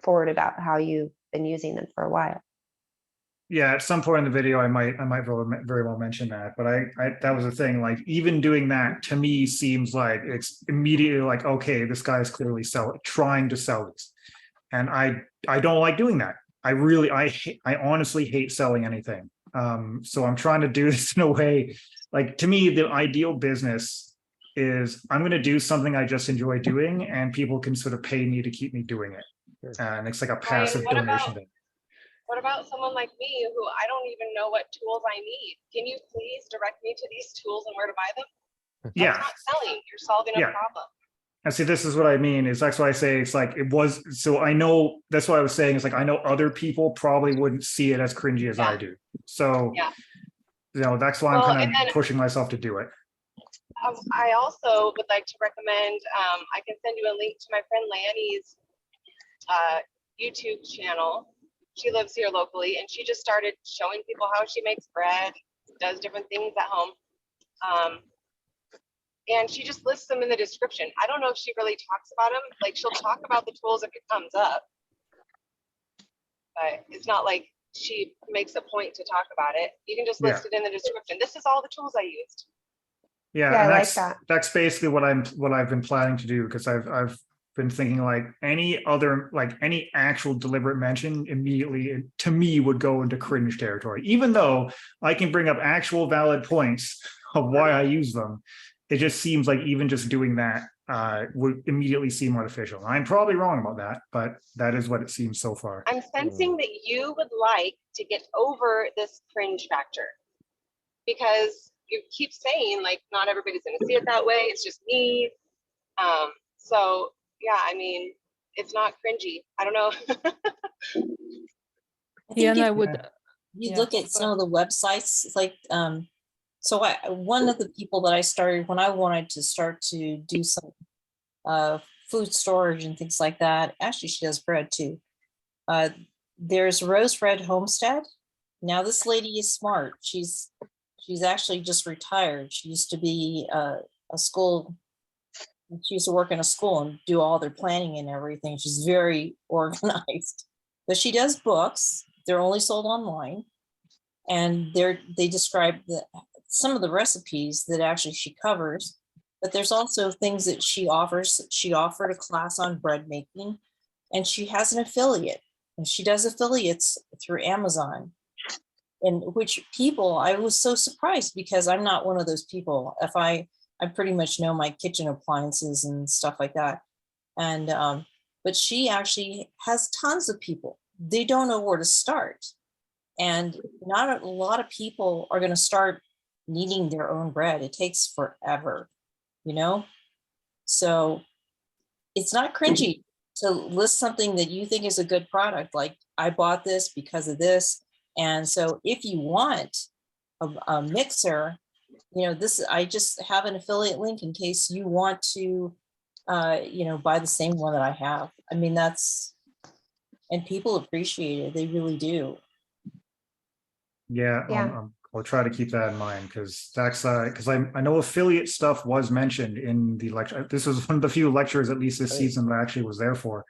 forward about how you've been using them for a while. Yeah, at some point in the video, I might very well mention that. But I that was the thing. Like, even doing that to me seems like it's immediately like, okay, this guy is clearly trying to sell this, and I don't like doing that. I honestly hate selling anything. So I'm trying to do this in a way, like, to me, the ideal business is I'm going to do something I just enjoy doing, and people can sort of pay me to keep me doing it, and it's like a passive donation thing. What about someone like me who I don't even know what tools I need? Can you please direct me to these tools and where to buy them? Yeah. That's not selling. You're solving a problem. And see, this is what I mean, is that's why I say it's like so I know, that's what I was saying, is like, I know other people probably wouldn't see it as cringy as I do. So, that's why I'm kind of pushing myself to do it. I also would like to recommend, I can send you a link to my friend Lanny's YouTube channel. She lives here locally, and she just started showing people how she makes bread, does different things at home. And she just lists them in the description. I don't know if she really talks about them. Like, she'll talk about the tools if it comes up, but it's not like she makes a point to talk about it. You can just list it in the description. This is all the tools I used. Yeah, and that's basically what I've been planning to do, because I've been thinking, like, any actual deliberate mention immediately to me would go into cringe territory, even though I can bring up actual valid points of why I use them. It just seems like even just doing that would immediately seem artificial. I'm probably wrong about that, but that is what it seems so far. I'm sensing that you would like to get over this cringe factor, because you keep saying like, not everybody's going to see it that way. It's just me. So yeah, I mean, it's not cringy. I don't know. I Yeah, think and I if would, you yeah, look at some of the websites, like, so one of the people that I started when I wanted to start to do some food storage and things like that. Actually, she does bread too. There's Rose Red Homestead. Now this lady is smart. She's actually just retired. She used to be a school. She used to work in a school and do all their planning and everything. She's very organized, but she does books. They're only sold online, and they describe some of the recipes that actually she covers. But there's also things that she offers. She offered a class on bread making, and she has an affiliate, and she does affiliates through Amazon. And which people, I was so surprised because I'm not one of those people. I pretty much know my kitchen appliances and stuff like that. And but she actually has tons of people. They don't know where to start. And not a lot of people are going to start kneading their own bread. It takes forever, you know? So it's not cringy to list something that you think is a good product. Like, I bought this because of this. And so if you want a mixer, you know, I just have an affiliate link in case you want to, you know, buy the same one that I have. I mean, and people appreciate it. They really do. Yeah, I'll try to keep that in mind because that's because I know affiliate stuff was mentioned in the lecture. This was one of the few lectures, at least this season, that I actually was there for.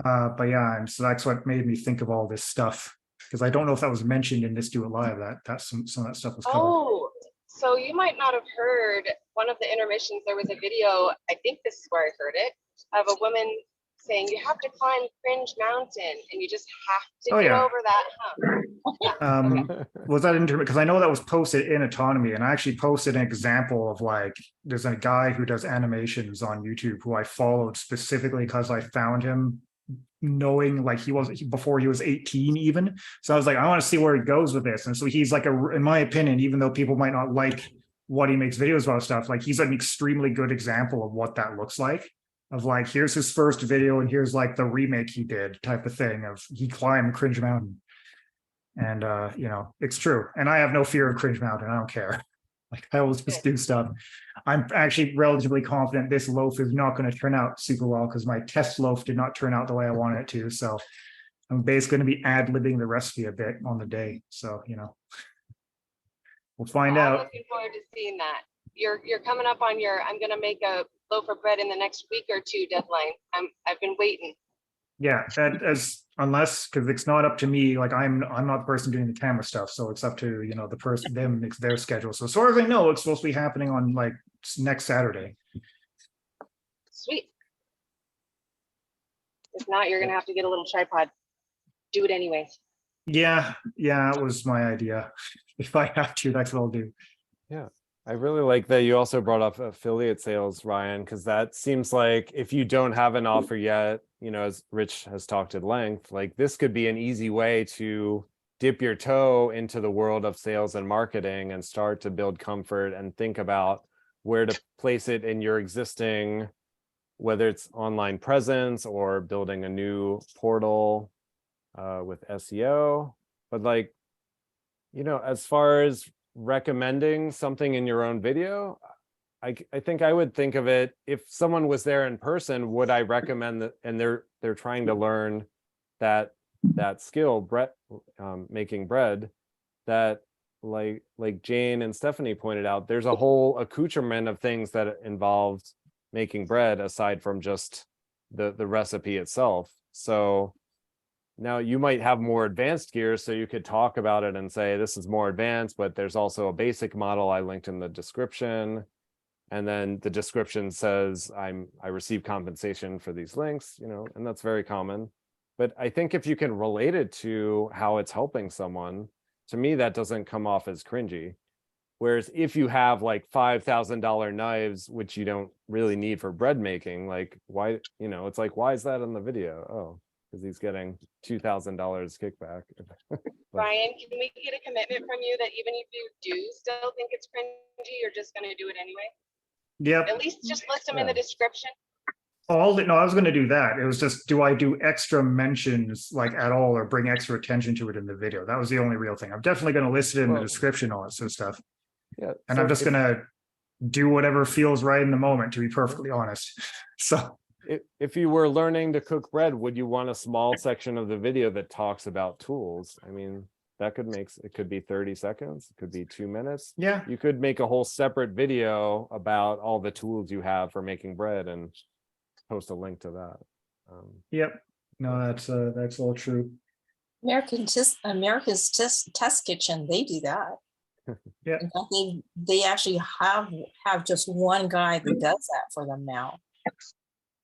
But yeah, and so that's what made me think of all this stuff because I don't know if that was mentioned in this Do It Live. That some of that stuff was covered. Oh, so you might not have heard one of the intermissions. There was a video. I think this is where I heard it, of a woman saying you have to climb Cringe Mountain and you just have to get over that hump. Was that because I know that was posted in Autonomy, and I actually posted an example of like there's a guy who does animations on YouTube who I followed specifically because I found him knowing like before he was 18 even. So I was like, I want to see where he goes with this. And so he's like in my opinion, even though people might not like what he makes videos about stuff, like he's an extremely good example of what that looks like. Of like, here's his first video and here's like the remake he did type of thing of he climbed Cringe Mountain. And you know, it's true. And I have no fear of Cringe Mountain. I don't care. Like I always just do stuff. I'm actually relatively confident this loaf is not going to turn out super well because my test loaf did not turn out the way I wanted it to. So I'm basically going to be ad-libbing the recipe a bit on the day. So, you know, we'll find out. I'm looking forward to seeing that. You're coming up on your I'm going to make a loaf of bread in the next week or two deadline. I've been waiting. Yeah, unless because it's not up to me. Like I'm not the person doing the camera stuff, so it's up to, you know, the person, them, it's their schedule. So as far as I know, it's supposed to be happening on like next Saturday. Sweet. If not, you're gonna have to get a little tripod. Do it anyways. Yeah, it was my idea. If I have to, that's what I'll do. Yeah. I really like that you also brought up affiliate sales, Ryan, because that seems like if you don't have an offer yet, you know, as Rich has talked at length, like this could be an easy way to dip your toe into the world of sales and marketing and start to build comfort and think about where to place it in your existing, whether it's online presence or building a new portal with SEO. But like, you know, as far as recommending something in your own video, I think I would think of it, if someone was there in person, would I recommend that? And they're trying to learn that skill, bread, making bread, that like Jane and Stephanie pointed out, there's a whole accoutrement of things that involves making bread aside from just the recipe itself. So now you might have more advanced gear, so you could talk about it and say, this is more advanced, but there's also a basic model I linked in the description. And then the description says, I receive compensation for these links, you know, and that's very common. But I think if you can relate it to how it's helping someone, to me, that doesn't come off as cringy. Whereas if you have like $5,000 knives, which you don't really need for bread making, like why, you know, it's like, why is that in the video? Oh. because he's getting $2,000 kickback. Brian, can we get a commitment from you that even if you do still think it's cringy, you're just going to do it anyway? Yep. At least just list them in the description. No, I was going to do that. It was just, do I do extra mentions like at all, or bring extra attention to it in the video? That was the only real thing. I'm definitely going to list it in the description, all that sort of stuff. Yeah. And I'm just going to do whatever feels right in the moment, to be perfectly honest. So if you were learning to cook bread, would you want a small section of the video that talks about tools? I mean, that could it could be 30 seconds, it could be 2 minutes. Yeah. You could make a whole separate video about all the tools you have for making bread and post a link to that. Yep. No, that's all true. America's Test Kitchen, they do that. Yeah. In fact, they actually have just one guy that does that for them now.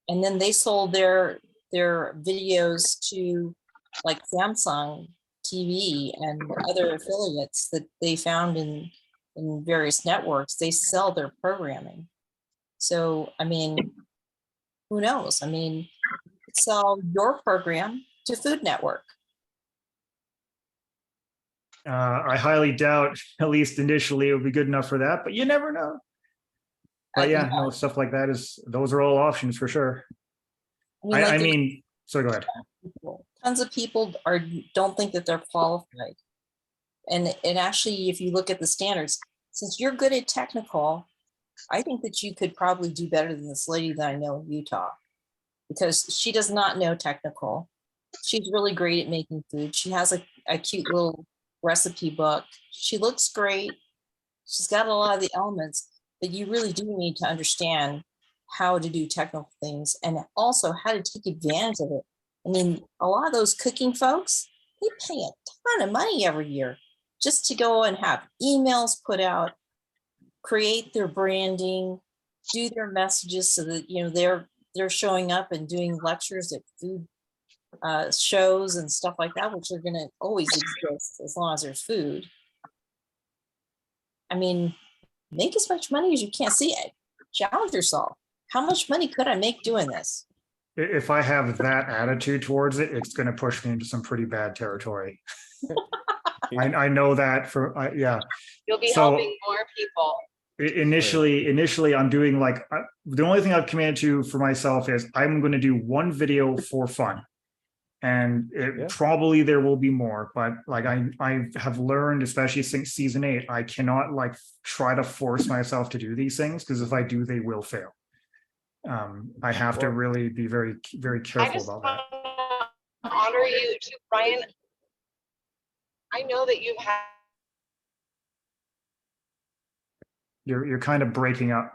And then they sold their videos to like Samsung TV and other affiliates that they found in various networks. They sell their programming. So, I mean, who knows? I mean, you could sell your program to Food Network. I highly doubt, at least initially, it would be good enough for that, but you never know. But yeah, no, stuff like that those are all options for sure. I mean, sorry, go ahead. Tons of people don't think that they're qualified. And actually, if you look at the standards, since you're good at technical, I think that you could probably do better than this lady that I know in Utah, because she does not know technical. She's really great at making food. She has a cute little recipe book. She looks great. She's got a lot of the elements, but you really do need to understand how to do technical things and also how to take advantage of it. I mean, a lot of those cooking folks, they pay a ton of money every year just to go and have emails put out, create their branding, do their messages so that, you know, they're showing up and doing lectures at food shows and stuff like that, which are going to always exist as long as there's food. I mean, make as much money as you can. See it. Challenge yourself. How much money could I make doing this? If I have that attitude towards it, it's going to push me into some pretty bad territory. I know that yeah. You'll be helping more people. Initially, I'm doing the only thing I've committed to for myself is I'm going to do one video for fun. And probably there will be more, but I have learned, especially since season 8, I cannot try to force myself to do these things, because if I do, they will fail. I have to really be very, very careful about that. I just honor you too, Brian. I know that you have. You're kind of breaking up.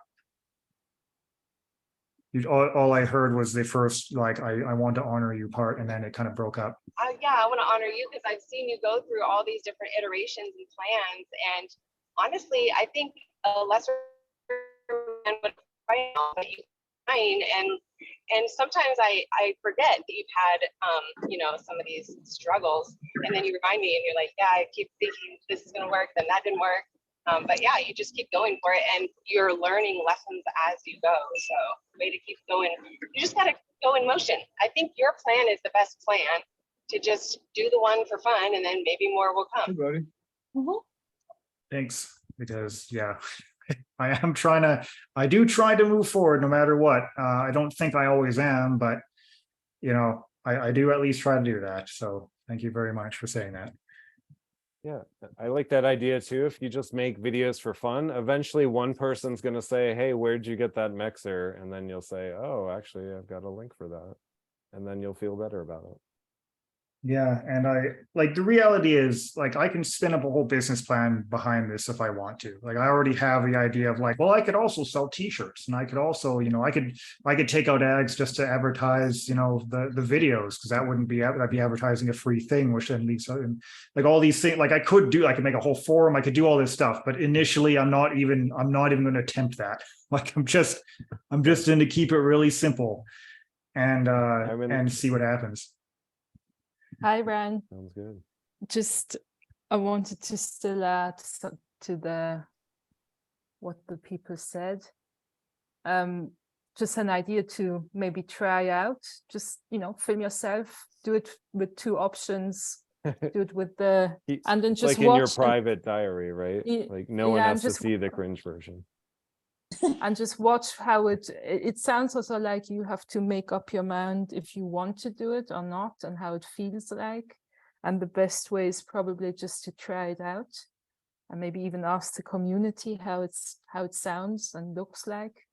All I heard was the first, I want to honor you part, and then it kind of broke up. Yeah, I want to honor you because I've seen you go through all these different iterations and plans. And honestly, I think a lesser man would find and sometimes I forget that you've had some of these struggles, and then you remind me and you're like, yeah, I keep thinking this is gonna work, then that didn't work. But yeah, you just keep going for it, and you're learning lessons as you go. So way to keep going. You just gotta go in motion. I think your plan is the best plan, to just do the one for fun, and then maybe more will come. Hey, buddy. Thanks, because yeah, I do try to move forward no matter what. I don't think I always am, but I do at least try to do that. So thank you very much for saying that. Yeah, I like that idea too. If you just make videos for fun, eventually one person's going to say, hey, where'd you get that mixer? And then you'll say, oh, actually, I've got a link for that. And then you'll feel better about it. Yeah, and the reality is, I can spin up a whole business plan behind this if I want to. I already have the idea of well, I could also sell t-shirts, and I could also, I could take out ads just to advertise, the videos, because I'd be advertising a free thing, which then leads to, all these things. I could make a whole forum, I could do all this stuff, but initially I'm not even going to attempt that. I'm just going to keep it really simple and see what happens. Hi, Ran. Sounds good. I wanted to still add to what the people said. just an idea to maybe try out. Just, film yourself, do it with 2 options, do it with the, and then just like in your watch private diary, right? Like no one yeah, has to just- see the cringe version. and just watch how it sounds also like you have to make up your mind if you want to do it or not, and how it feels like. And the best way is probably just to try it out, and maybe even ask the community how it sounds and looks like.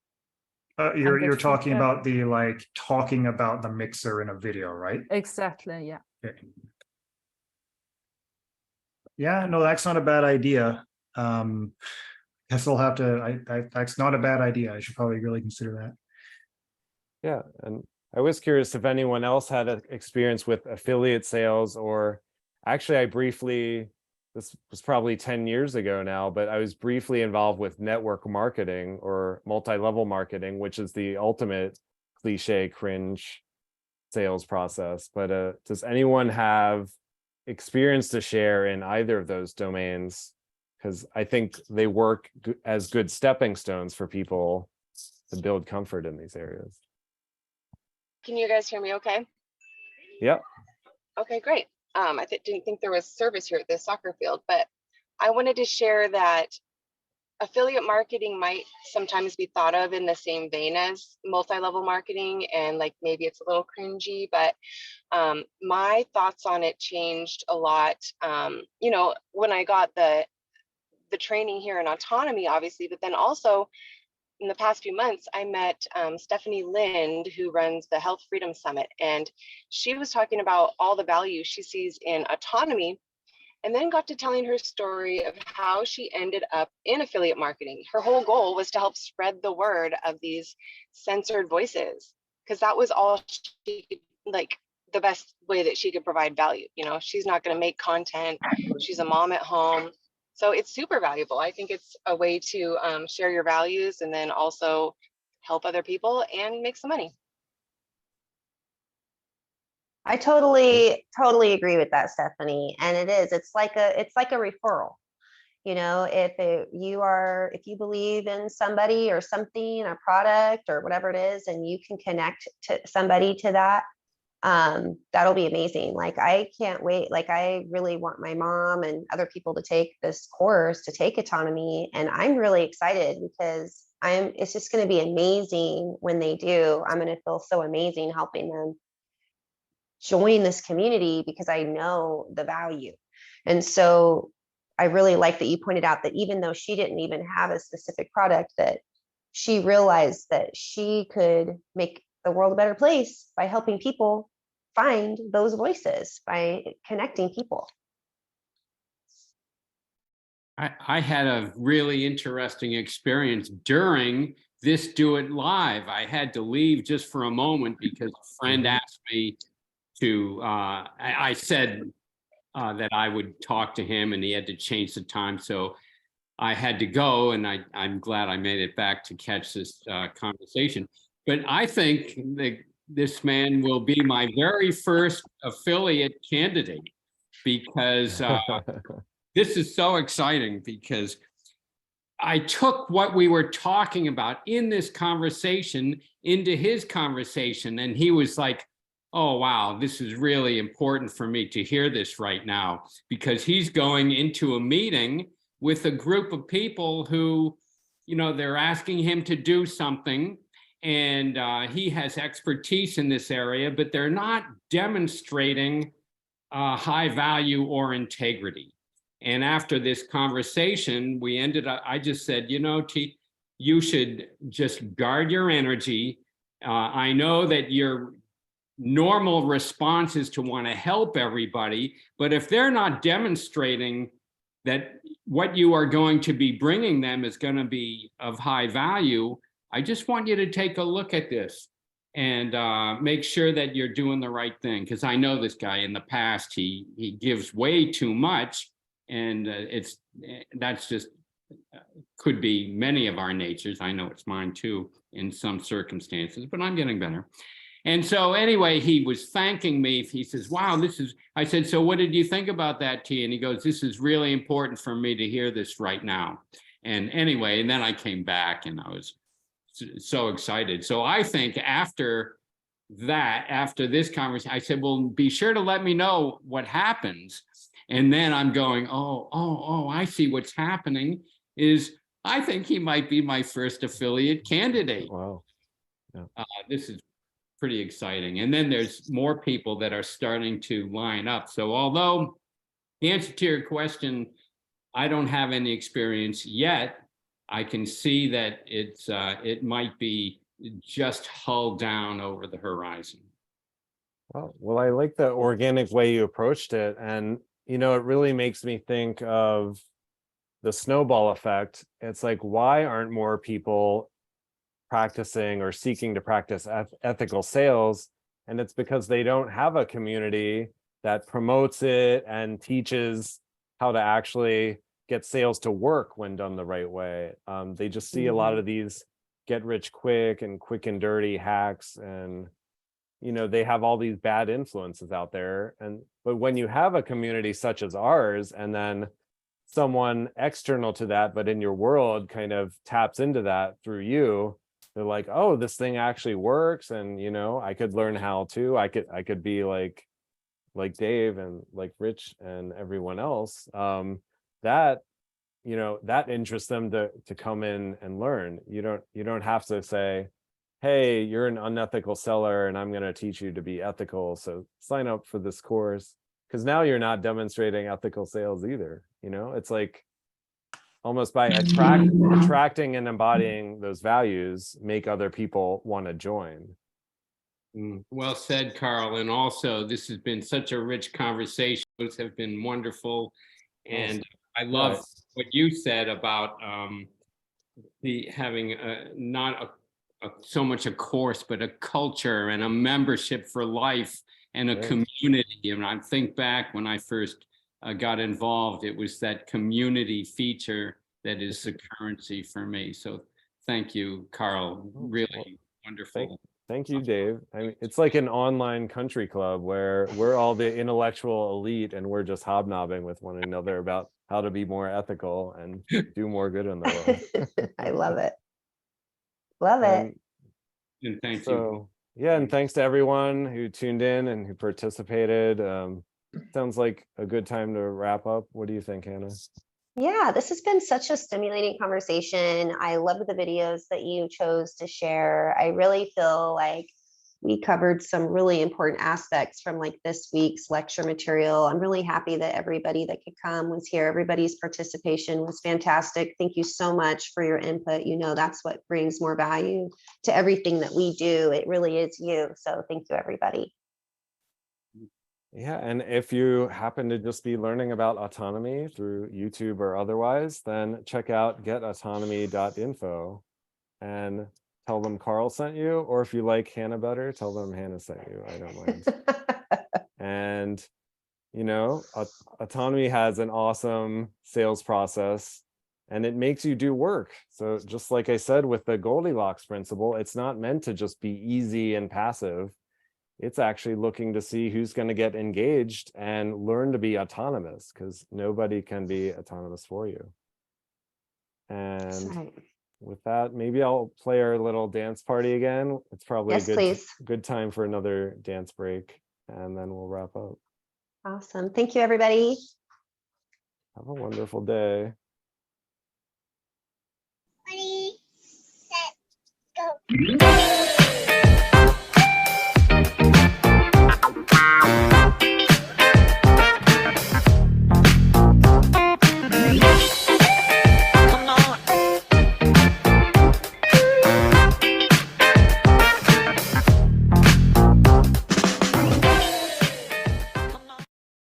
You're talking feedback. about talking about the mixer in a video, right? Exactly, yeah. Okay. Yeah, no, that's not a bad idea. Guess I'll have to, that's not a bad idea. I should probably really consider that. Yeah, and I was curious if anyone else had an experience with affiliate sales, or actually this was probably 10 years ago now, but I was briefly involved with network marketing or multi-level marketing, which is the ultimate cliche cringe sales process. But does anyone have experience to share in either of those domains? Because I think they work as good stepping stones for people to build comfort in these areas. Can you guys hear me okay? Yeah. Okay, great. I didn't think there was service here at the soccer field, but I wanted to share that affiliate marketing might sometimes be thought of in the same vein as multi-level marketing, and like maybe it's a little cringy, but my thoughts on it changed a lot. When I got the training here in autonomy, obviously, but then also in the past few months, I met Stephanie Lind, who runs the Health Freedom Summit, and she was talking about all the value she sees in autonomy, and then got to telling her story of how she ended up in affiliate marketing. Her whole goal was to help spread the word of these censored voices, because that was all she could, like, the best way that she could provide value. She's not going to make content. She's a mom at home. So it's super valuable. I think it's a way to share your values and then also help other people and make some money. I totally agree with that, Stephanie. And it's like a referral. If you believe in somebody or something, a product or whatever it is, and you can connect to somebody to that, that'll be amazing. Like, I can't wait. Like, I really want my mom and other people to take this course, to take autonomy. And I'm really excited because it's just going to be amazing when they do. I'm going to feel so amazing helping them join this community because I know the value. And so I really like that you pointed out that even though she didn't even have a specific product, that she realized that she could make the world a better place by helping people find those voices, by connecting people. I had a really interesting experience during this Do It Live. I had to leave just for a moment because a friend asked me to, I said that I would talk to him and he had to change the time. So I had to go, and I'm glad I made it back to catch this conversation. But I think that this man will be my very first affiliate candidate, because this is so exciting, because I took what we were talking about in this conversation into his conversation, and he was like, oh, wow, this is really important for me to hear this right now, because he's going into a meeting with a group of people who, they're asking him to do something, and he has expertise in this area, but they're not demonstrating high value or integrity. And after this conversation, I just said, T, you should just guard your energy. I know that your normal response is to want to help everybody, but if they're not demonstrating that what you are going to be bringing them is going to be of high value, I just want you to take a look at this and make sure that you're doing the right thing. Because I know this guy in the past, he gives way too much, and that's just could be many of our natures. I know it's mine too in some circumstances, but I'm getting better. And so anyway, he was thanking me. He says, wow, I said, so what did you think about that, T? And he goes, this is really important for me to hear this right now. And anyway, and then I came back and I was so excited. So I think after this conversation, I said, well, be sure to let me know what happens. And then I'm going, oh, I see what's happening is I think he might be my first affiliate candidate. Wow. Yeah. This is pretty exciting. And then there's more people that are starting to line up. So although the answer to your question, I don't have any experience yet, I can see that it might be just hull down over the horizon. Well, I like the organic way you approached it. And, you know, it really makes me think of the snowball effect. It's like, why aren't more people practicing or seeking to practice ethical sales? And it's because they don't have a community that promotes it and teaches how to actually get sales to work when done the right way. They just see a lot of these get rich quick and quick and dirty hacks, and you know, they have all these bad influences out there. But when you have a community such as ours, and then someone external to that but in your world kind of taps into that through you, they're like, oh, this thing actually works, and you know, I could learn how to. I could be like Dave and like Rich and everyone else. That, you know, that interests them to come in and learn. You don't have to say, hey, you're an unethical seller and I'm going to teach you to be ethical, so sign up for this course, because now you're not demonstrating ethical sales either. You know, it's like almost by attracting and embodying those values, make other people want to join. Well said, Karl. And also, this has been such a rich conversation. Those have been wonderful. And I love what you said about having not so much a course, but a culture and a membership for life and a community. And I think back when I first got involved, it was that community feature that is the currency for me. So thank you, Karl. Really wonderful. Thank you, Dave. I mean, it's like an online country club where we're all the intellectual elite and we're just hobnobbing with one another about how to be more ethical and do more good in the world. I love it. Love it. And thank you. Yeah, and thanks to everyone who tuned in and who participated. Sounds like a good time to wrap up. What do you think, Hannah? Yeah, this has been such a stimulating conversation. I love the videos that you chose to share. I really feel like we covered some really important aspects from like this week's lecture material. I'm really happy that everybody that could come was here. Everybody's participation was fantastic. Thank you so much for your input. You know, that's what brings more value to everything that we do. It really is you. So thank you, everybody. Yeah, and if you happen to just be learning about autonomy through YouTube or otherwise, then check out getautonomy.info and tell them Karl sent you, or if you like Hannah better, tell them Hannah sent you. I don't mind. And, you know, autonomy has an awesome sales process and it makes you do work. So just like I said, with the Goldilocks principle, it's not meant to just be easy and passive. It's actually looking to see who's going to get engaged and learn to be autonomous, because nobody can be autonomous for you. And with that, maybe I'll play our little dance party again. It's probably a good time for another dance break, and then we'll wrap up. Awesome. Thank you, everybody. Have a wonderful day. Ready, set, go.